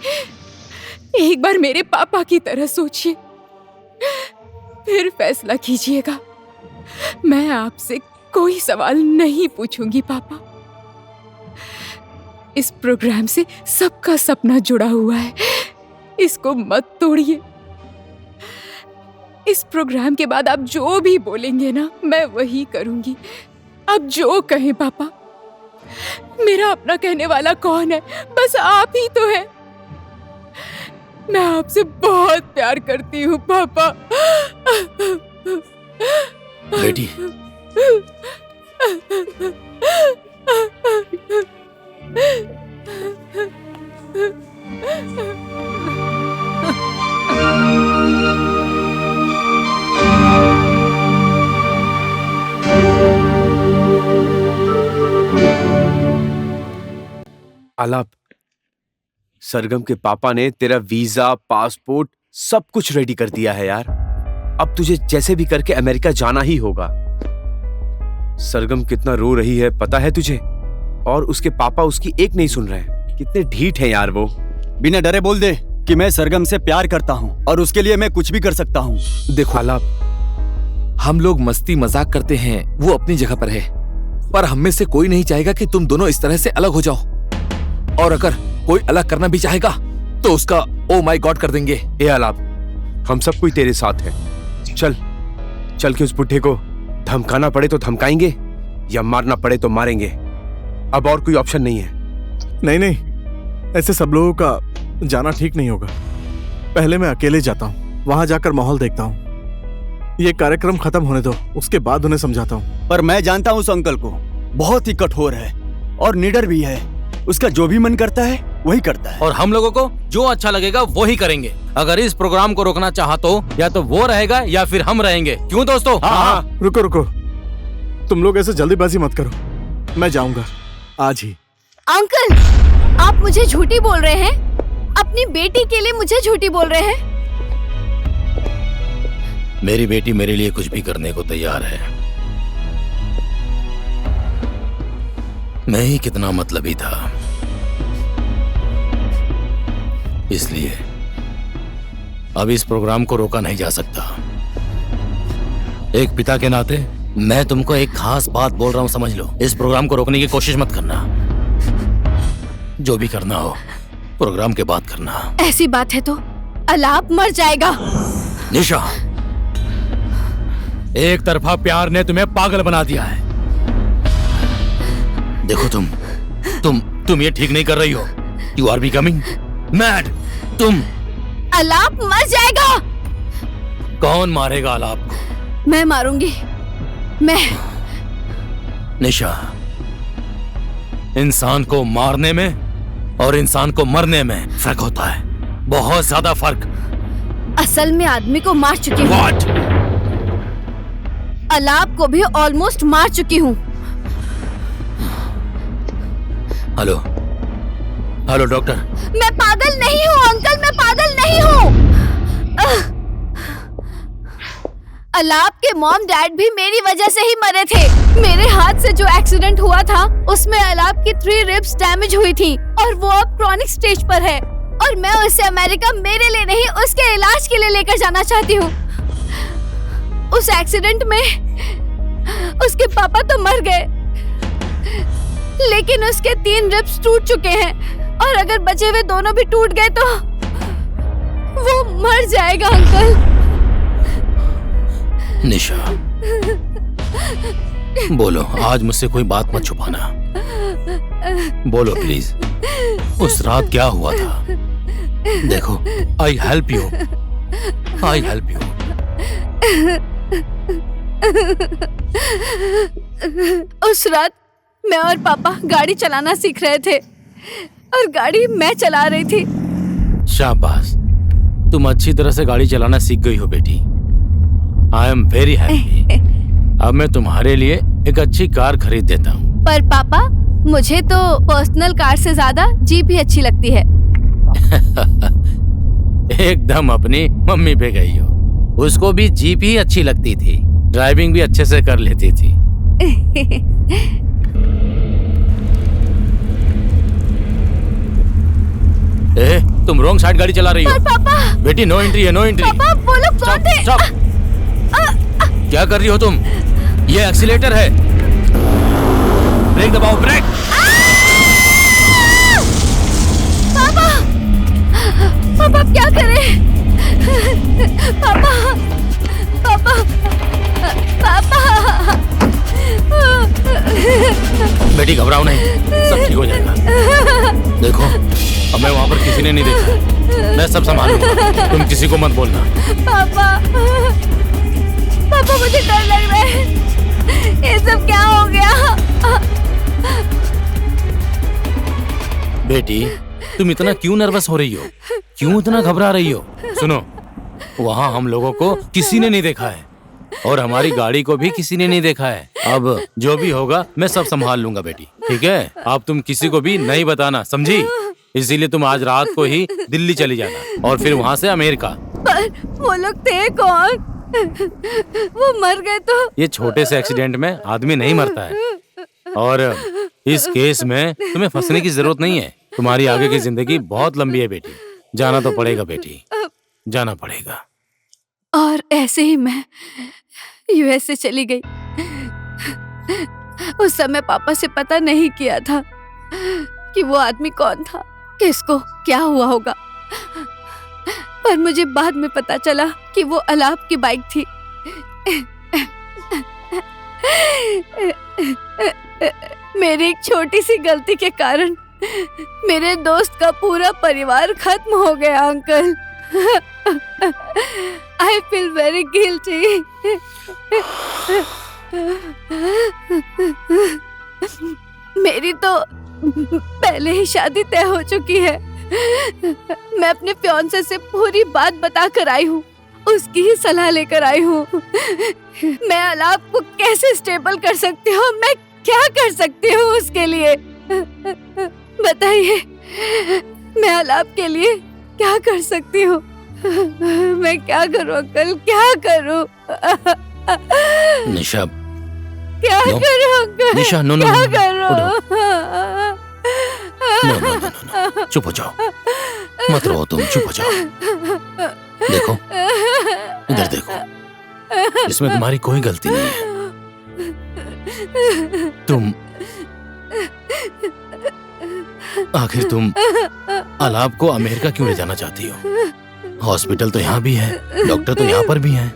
एक बार मेरे पापा की तरह सोचिए, फिर फैसला कीजिएगा। मैं आपसे कोई सवाल नहीं पूछूंगी पापा। इस प्रोग्राम से सबका सपना जुड़ा हुआ है, इसको मत तोड़िए। इस प्रोग्राम के बाद आप जो भी बोलेंगे ना, मैं वही करूंगी। आप जो कहें पापा। मेरा अपना कहने वाला कौन है? बस आप ही तो है। मैं आपसे बहुत प्यार करती हूँ पापा। बेटी, आलाप, सरगम के पापा ने तेरा वीजा, पासपोर्ट सब कुछ रेडी कर दिया है यार। अब तुझे जैसे भी करके अमेरिका जाना ही होगा। सरगम कितना रो रही है पता है तुझे? और उसके पापा उसकी एक नहीं सुन रहे हैं। कितने ढीठ हैं यार वो। बिना डरे बोल दे कि मैं सरगम से प्यार करता हूँ और उसके लिए मैं कुछ भी कर सकता हूँ। देखो आलाप, हम लोग मस्ती मजाक करते हैं, वो अपनी जगह पर है, पर हम में से कोई नहीं चाहेगा कि तुम दोनों इस तरह से अलग हो जाओ। और अगर कोई अलग करना भी चाहेगा तो उसका ओ माय गॉड कर देंगे। ए आलाप, हम सब कोई तेरे साथ है। चल चल के उस बुढ़े को धमकाना पड़े तो धमकाएंगे या मारना पड़े तो मारेंगे। अब और कोई ऑप्शन नहीं है। नहीं नहीं, ऐसे सब लोगों का जाना ठीक नहीं होगा। पहले मैं अकेले जाता हूँ, वहां जाकर माहौल देखता हूँ। ये कार्यक्रम खत्म होने दो, उसके बाद उन्हें समझाता हूँ। पर मैं जानता हूँ उस अंकल को, बहुत ही कठोर है और निडर भी है। उसका जो भी मन करता है वही करता है। और हम लोगों को जो अच्छा लगेगा वो ही करेंगे। अगर इस प्रोग्राम को रोकना चाहा तो या तो वो रहेगा या फिर हम रहेंगे। क्यों दोस्तों? हाँ। रुको रुको, तुम लोग ऐसे जल्दीबाजी मत करो। मैं जाऊंगा आज ही। अंकल, आप मुझे झूठी बोल रहे हैं? अपनी बेटी के लिए मुझे झूठी बोल रहे हैं? मेरी बेटी मेरे लिए कुछ भी करने को तैयार है। मैं ही कितना मतलबी था, इसलिए अब इस प्रोग्राम को रोका नहीं जा सकता। एक पिता के नाते मैं तुमको एक खास बात बोल रहा हूं, समझ लो। इस प्रोग्राम को रोकने की कोशिश मत करना। जो भी करना हो प्रोग्राम के बाद करना। ऐसी बात है तो आलाप मर जाएगा। निशा, एक तरफा प्यार ने तुम्हें पागल बना दिया है। देखो तुम ये ठीक नहीं कर रही हो। You are becoming mad. तुम आलाप मर जाएगा। कौन मारेगा आलाप को? मैं मारूंगी। मैं। निशा, इंसान को मारने में और इंसान को मरने में फर्क होता है, बहुत ज्यादा फर्क। असल में आदमी को मार चुकी हूँ। What? आलाप को भी ऑलमोस्ट मार चुकी हूँ। Hello hello doctor. मैं पागल नहीं हूँ अंकल, मैं पागल नहीं हूँ। आलाप के मॉम डैड भी मेरी वजह से ही मरे थे। मेरे हाथ से जो एक्सीडेंट हुआ था उसमें आलाप की 3 रिब्स डैमेज हुई थी और वो अब क्रॉनिक स्टेज पर है। और मैं उसे अमेरिका मेरे लिए नहीं, उसके इलाज के लिए लेकर जाना चाहती हूँ। उस एक्सीडेंट में उसके पापा तो मर गए, लेकिन उसके 3 रिब्स टूट चुके हैं और अगर बचे हुए दोनों भी टूट गए तो वो मर जाएगा अंकल। निशा, बोलो, आज मुझसे कोई बात मत छुपाना। बोलो प्लीज, उस रात क्या हुआ था? देखो, I help you, I help you. उस रात मैं और पापा गाड़ी चलाना सीख रहे थे और गाड़ी मैं चला रही थी। शाबाश, तुम अच्छी तरह से गाड़ी चलाना सीख गई हो बेटी। I am very happy. अब मैं तुम्हारे लिए एक अच्छी कार खरीद देता हूँ। पर पापा, मुझे तो पर्सनल कार से ज्यादा जीप ही अच्छी लगती है। एकदम अपनी मम्मी पे गई हो। उसको भी जीप ही अच्छी लगती थी, ड्राइविंग भी अच्छे से कर लेती थी। तुम रॉन्ग साइड गाड़ी चला रही हो। पापा, बेटी, नो एंट्री है, नो एंट्री। पापा, वो लोग कौन थे? स्टॉप। क्या कर रही हो तुम? ये एक्सीलेटर है। ब्रेक दबाओ, ब्रेक। पापा, पापा क्या करें? पापा, पापा, पापा। बेटी घबराओ नहीं, सब ठीक हो जाएगा। देखो, अब मैं वहाँ पर किसी ने नहीं देखा, मैं सब संभालूंगा, तुम किसी को मत बोलना। पापा, पापा मुझे डर लग रहा है, ये सब क्या हो गया? बेटी, तुम इतना क्यों नर्वस हो रही हो? क्यों इतना घबरा रही हो? सुनो, वहाँ हम लोगों को किसी ने नहीं देखा है और हमारी गाड़ी को भी किसी ने नहीं देखा है। अब जो भी होगा मैं सब संभाल लूंगा बेटी, ठीक है? अब तुम किसी को भी नहीं बताना, समझी? इसीलिए तुम आज रात को ही दिल्ली चली जाना और फिर वहाँ से अमेरिका। पर वो लोग थे कौन? वो मर गए तो? ये छोटे से एक्सीडेंट में आदमी नहीं मरता है और इस केस में तुम्हें फंसने की जरूरत नहीं है। तुम्हारी आगे की जिंदगी बहुत लंबी है बेटी, जाना तो पड़ेगा बेटी, जाना पड़ेगा। और ऐसे ही मैं यूएस से चली गई। उस समय पापा से पता नहीं किया था कि वो आदमी कौन था, किसको क्या हुआ होगा। पर मुझे बाद में पता चला कि वो अलाप की बाइक थी। मेरी एक छोटी सी गलती के कारण मेरे दोस्त का पूरा परिवार खत्म हो गया uncle. I feel very guilty. मेरी तो पहले ही शादी तय हो चुकी है। मैं अपने फियांसे से पूरी बात बता कर आई हूँ, उसकी ही सलाह लेकर आई हूँ। मैं अलाप को कैसे स्टेबल कर सकती हूँ, मैं क्या कर सकती हूँ उसके लिए? बताइए, मैं अलाप के लिए क्या कर सकती हूँ? मैं क्या करूँ अंकल, क्या करूँ? निशा, क्या करूँ अंकल? निशा, नो नो, क्या करूँ? नो, चुप हो जाओ, मत रो तुम, चुप हो जाओ। देखो, इधर देखो, इसमें तुम्हारी कोई गलती नहीं है। आखिर तुम अलाप को अमेरिका क्यों ले जाना चाहती हो? हॉस्पिटल तो यहाँ भी है, डॉक्टर तो यहाँ पर भी हैं।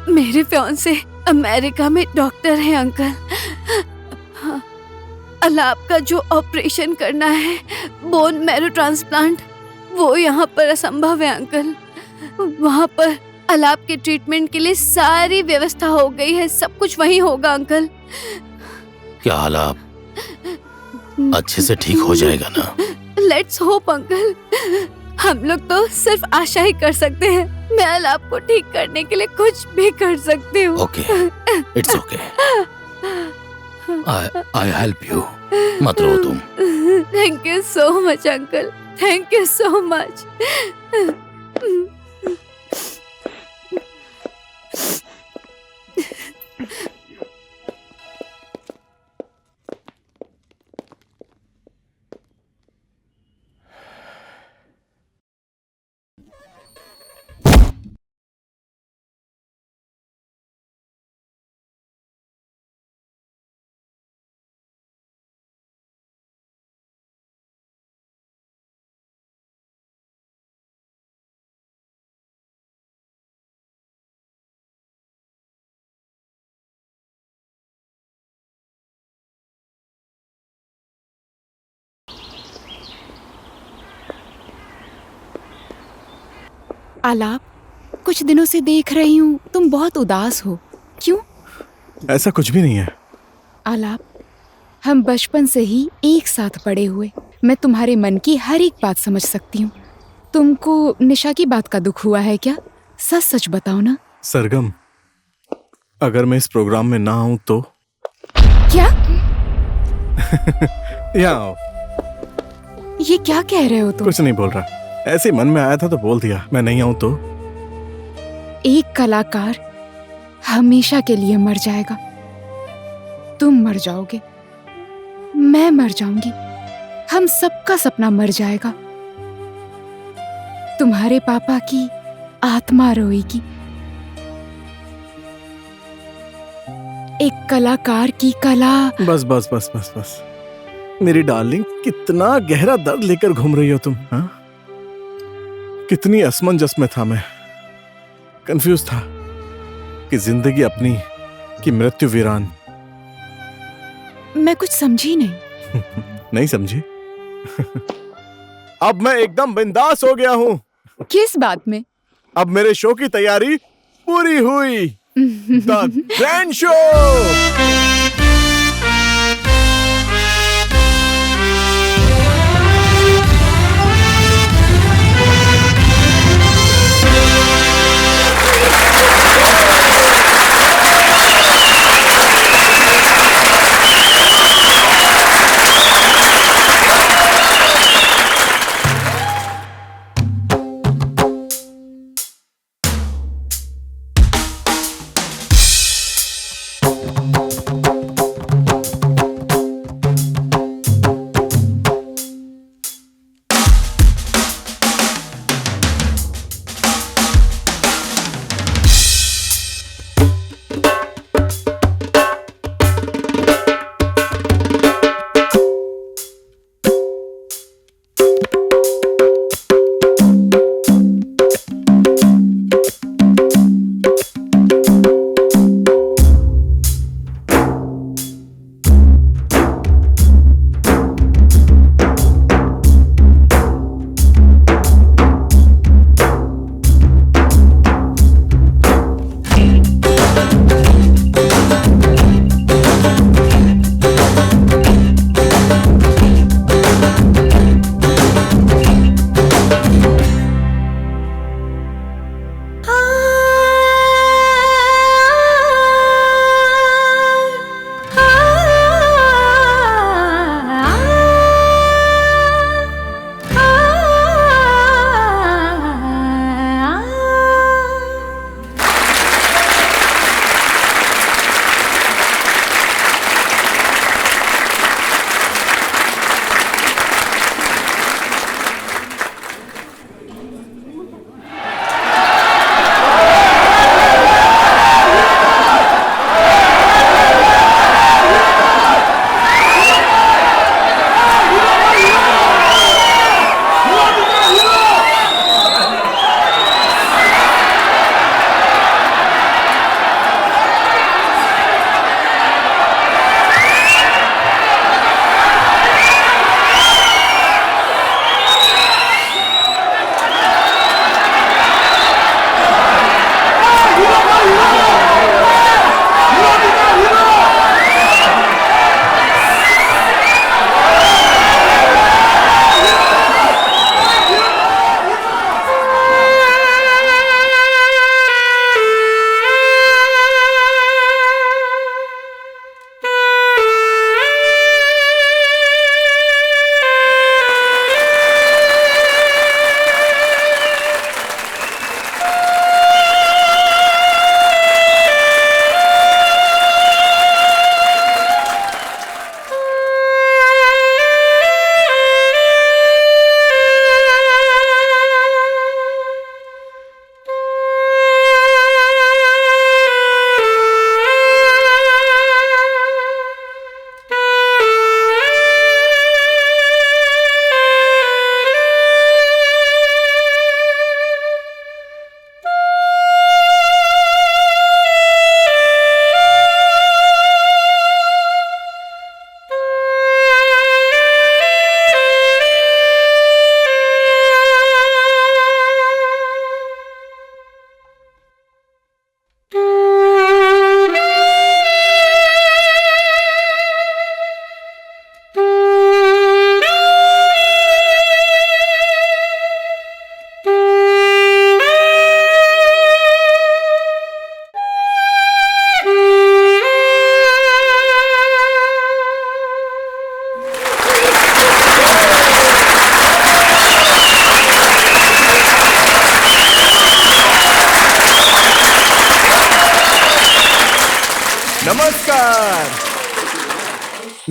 मेरे फियांसे अमेरिका में डॉक्टर हैं अंकल। अलाप का जो ऑपरेशन करना है, बोन मैरो ट्रांसप्लांट, वो यहाँ पर असंभव है अंकल। वहाँ पर अलाप के ट्रीटमेंट के लिए सारी व्यवस्था हो गई है, सब कुछ वहीं होगा अंकल। क्या अलाप अच्छे से ठीक हो जाएगा ना? Let's hope uncle. हम लोग तो सिर्फ आशा ही कर सकते हैं। मैं अलाप को ठीक करने के लिए कुछ भी कर सकती हूँ। Okay, it's okay, I help you, मत रो तुम। Thank you so much uncle, thank you so much. आलाप, कुछ दिनों से देख रही हूँ तुम बहुत उदास हो। क्यों? ऐसा कुछ भी नहीं है। आलाप, हम बचपन से ही एक साथ पड़े हुए, मैं तुम्हारे मन की हर एक बात समझ सकती हूँ। तुमको निशा की बात का दुख हुआ है क्या? सच सच बताओ ना। सरगम, अगर मैं इस प्रोग्राम में ना आऊं तो? क्या? यहाँ आओ। ये क्या कह रहे हो तुम? कुछ नहीं बोल रहा, ऐसे ही मन में आया था तो बोल दिया। मैं नहीं आऊं तो? एक कलाकार हमेशा के लिए मर जाएगा। तुम मर जाओगे, मैं मर जाऊंगी, हम सबका सपना मर जाएगा। तुम्हारे पापा की आत्मा रोएगी। एक कलाकार की कला। बस बस बस बस बस मेरी डार्लिंग, कितना गहरा दर्द लेकर घूम रही हो तुम। हाँ, कितनी असमंजस में था मैं, कंफ्यूज था कि जिंदगी अपनी कि मृत्यु वीरान। मैं कुछ समझी नहीं। नहीं समझी? अब मैं एकदम बिंदास हो गया हूँ। किस बात में? अब मेरे शो की तैयारी पूरी हुई। The grand show.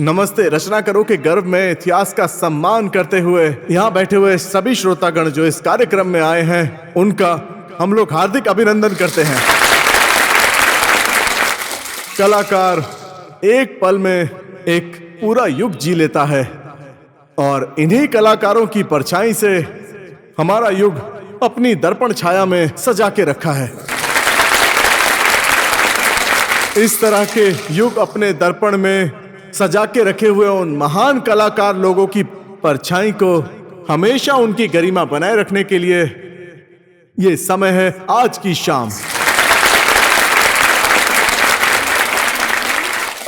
नमस्ते। रचनाकारों के गर्व में इतिहास का सम्मान करते हुए यहाँ बैठे हुए सभी श्रोतागण जो इस कार्यक्रम में आए हैं, उनका हम लोग हार्दिक अभिनंदन करते हैं। कलाकार एक पल में एक पूरा युग जी लेता है और इन्हीं कलाकारों की परछाई से हमारा युग अपनी दर्पण छाया में सजा के रखा है। इस तरह के युग अपने दर्पण में सजा के रखे हुए उन महान कलाकार लोगों की परछाई को हमेशा उनकी गरिमा बनाए रखने के लिए ये समय है आज की शाम।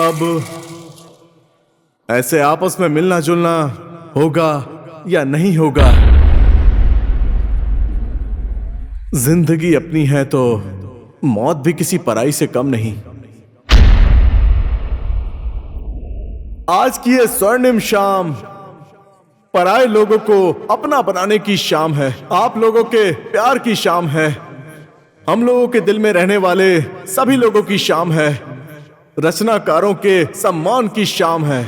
अब ऐसे आपस में मिलना जुलना होगा या नहीं होगा, जिंदगी अपनी है तो मौत भी किसी पराई से कम नहीं। आज की ये स्वर्णिम शाम पराए लोगों को अपना बनाने की शाम है, आप लोगों के प्यार की शाम है, हम लोगों के दिल में रहने वाले सभी लोगों की शाम है, रचनाकारों के सम्मान की शाम है।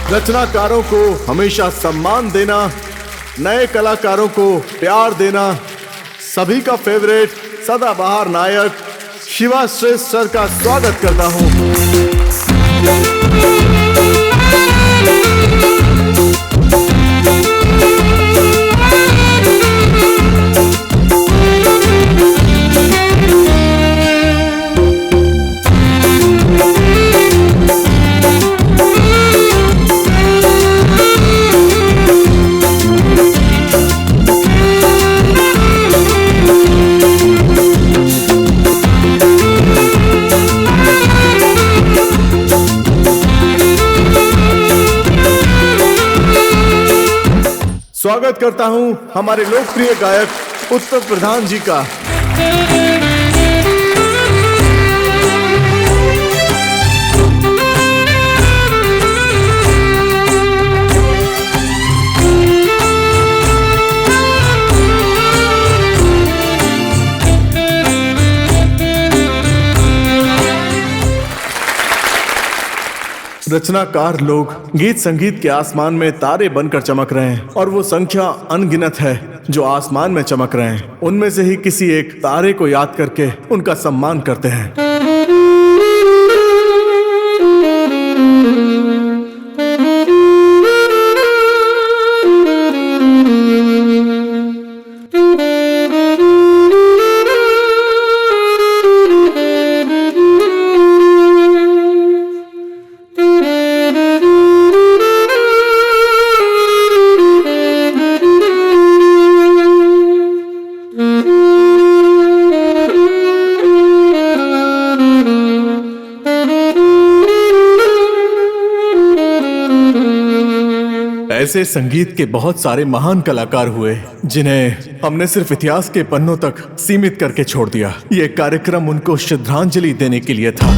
रचनाकारों को हमेशा सम्मान देना, नए कलाकारों को प्यार देना, सभी का फेवरेट सदाबहार नायक शिवा श्रेष्ठ सर का स्वागत करता हूं। स्वागत करता हूं हमारे लोकप्रिय गायक उत्तर प्रधान जी का। रचनाकार लोग गीत संगीत के आसमान में तारे बनकर चमक रहे हैं और वो संख्या अनगिनत है जो आसमान में चमक रहे हैं। उनमें से ही किसी एक तारे को याद करके उनका सम्मान करते हैं। ऐसे संगीत के बहुत सारे महान कलाकार हुए जिन्हें हमने सिर्फ इतिहास के पन्नों तक सीमित करके छोड़ दिया। ये कार्यक्रम उनको श्रद्धांजलि देने के लिए था।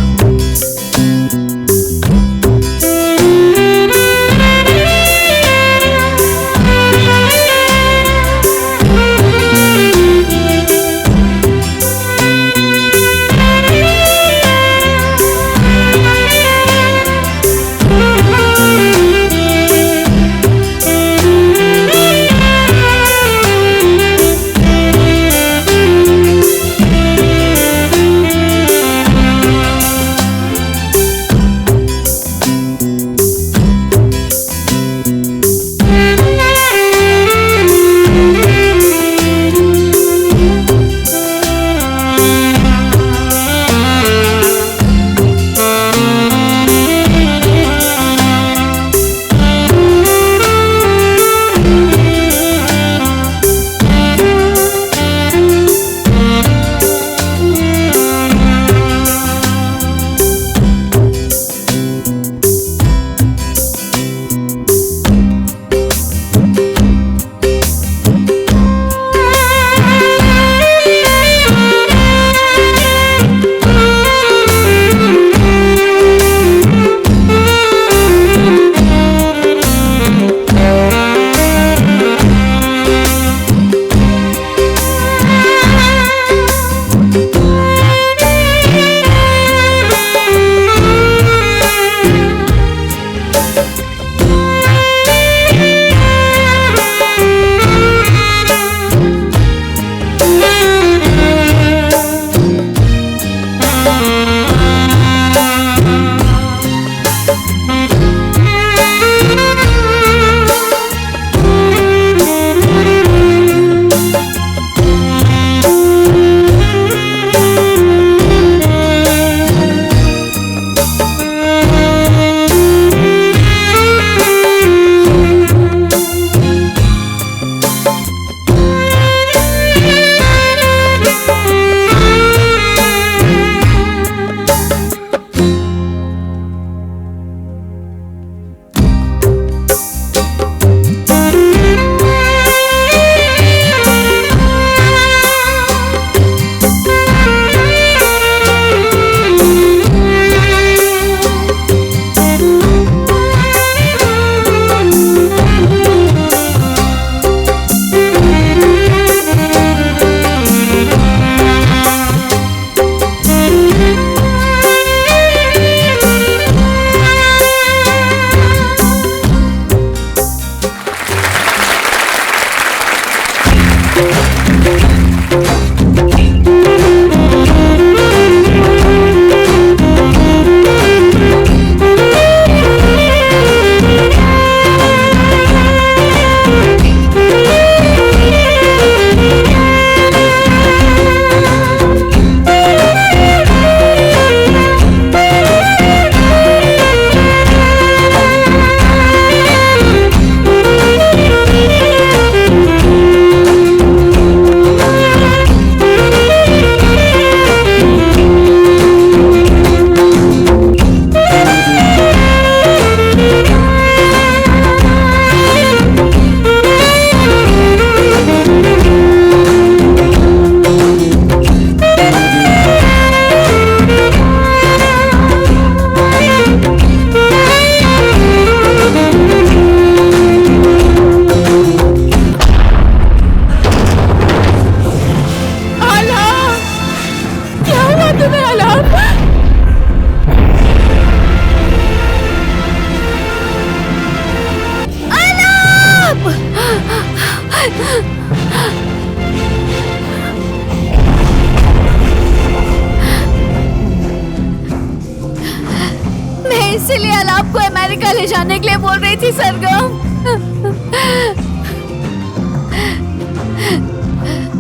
इसीलिए अलाप को अमेरिका ले जाने के लिए बोल रही थी सरगम।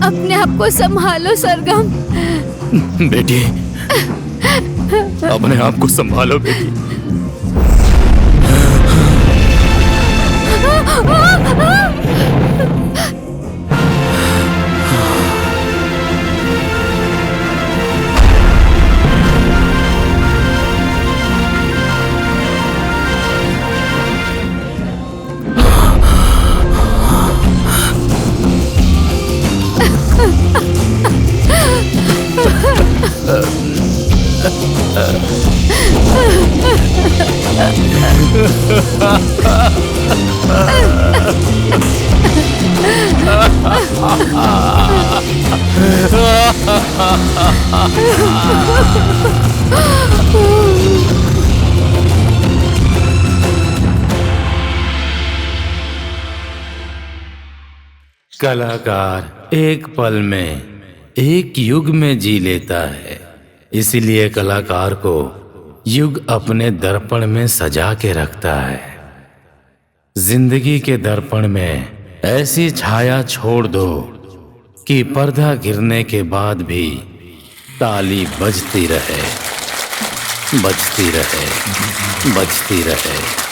अपने आप को संभालो सरगम। बेटी, अपने आप को संभालो बेटी। कलाकार एक पल में, एक युग में जी लेता है। इसीलिए कलाकार को युग अपने दर्पण में सजा के रखता है। जिंदगी के दर्पण में ऐसी छाया छोड़ दो कि पर्दा गिरने के बाद भी ताली बजती रहे, बजती रहे, बजती रहे।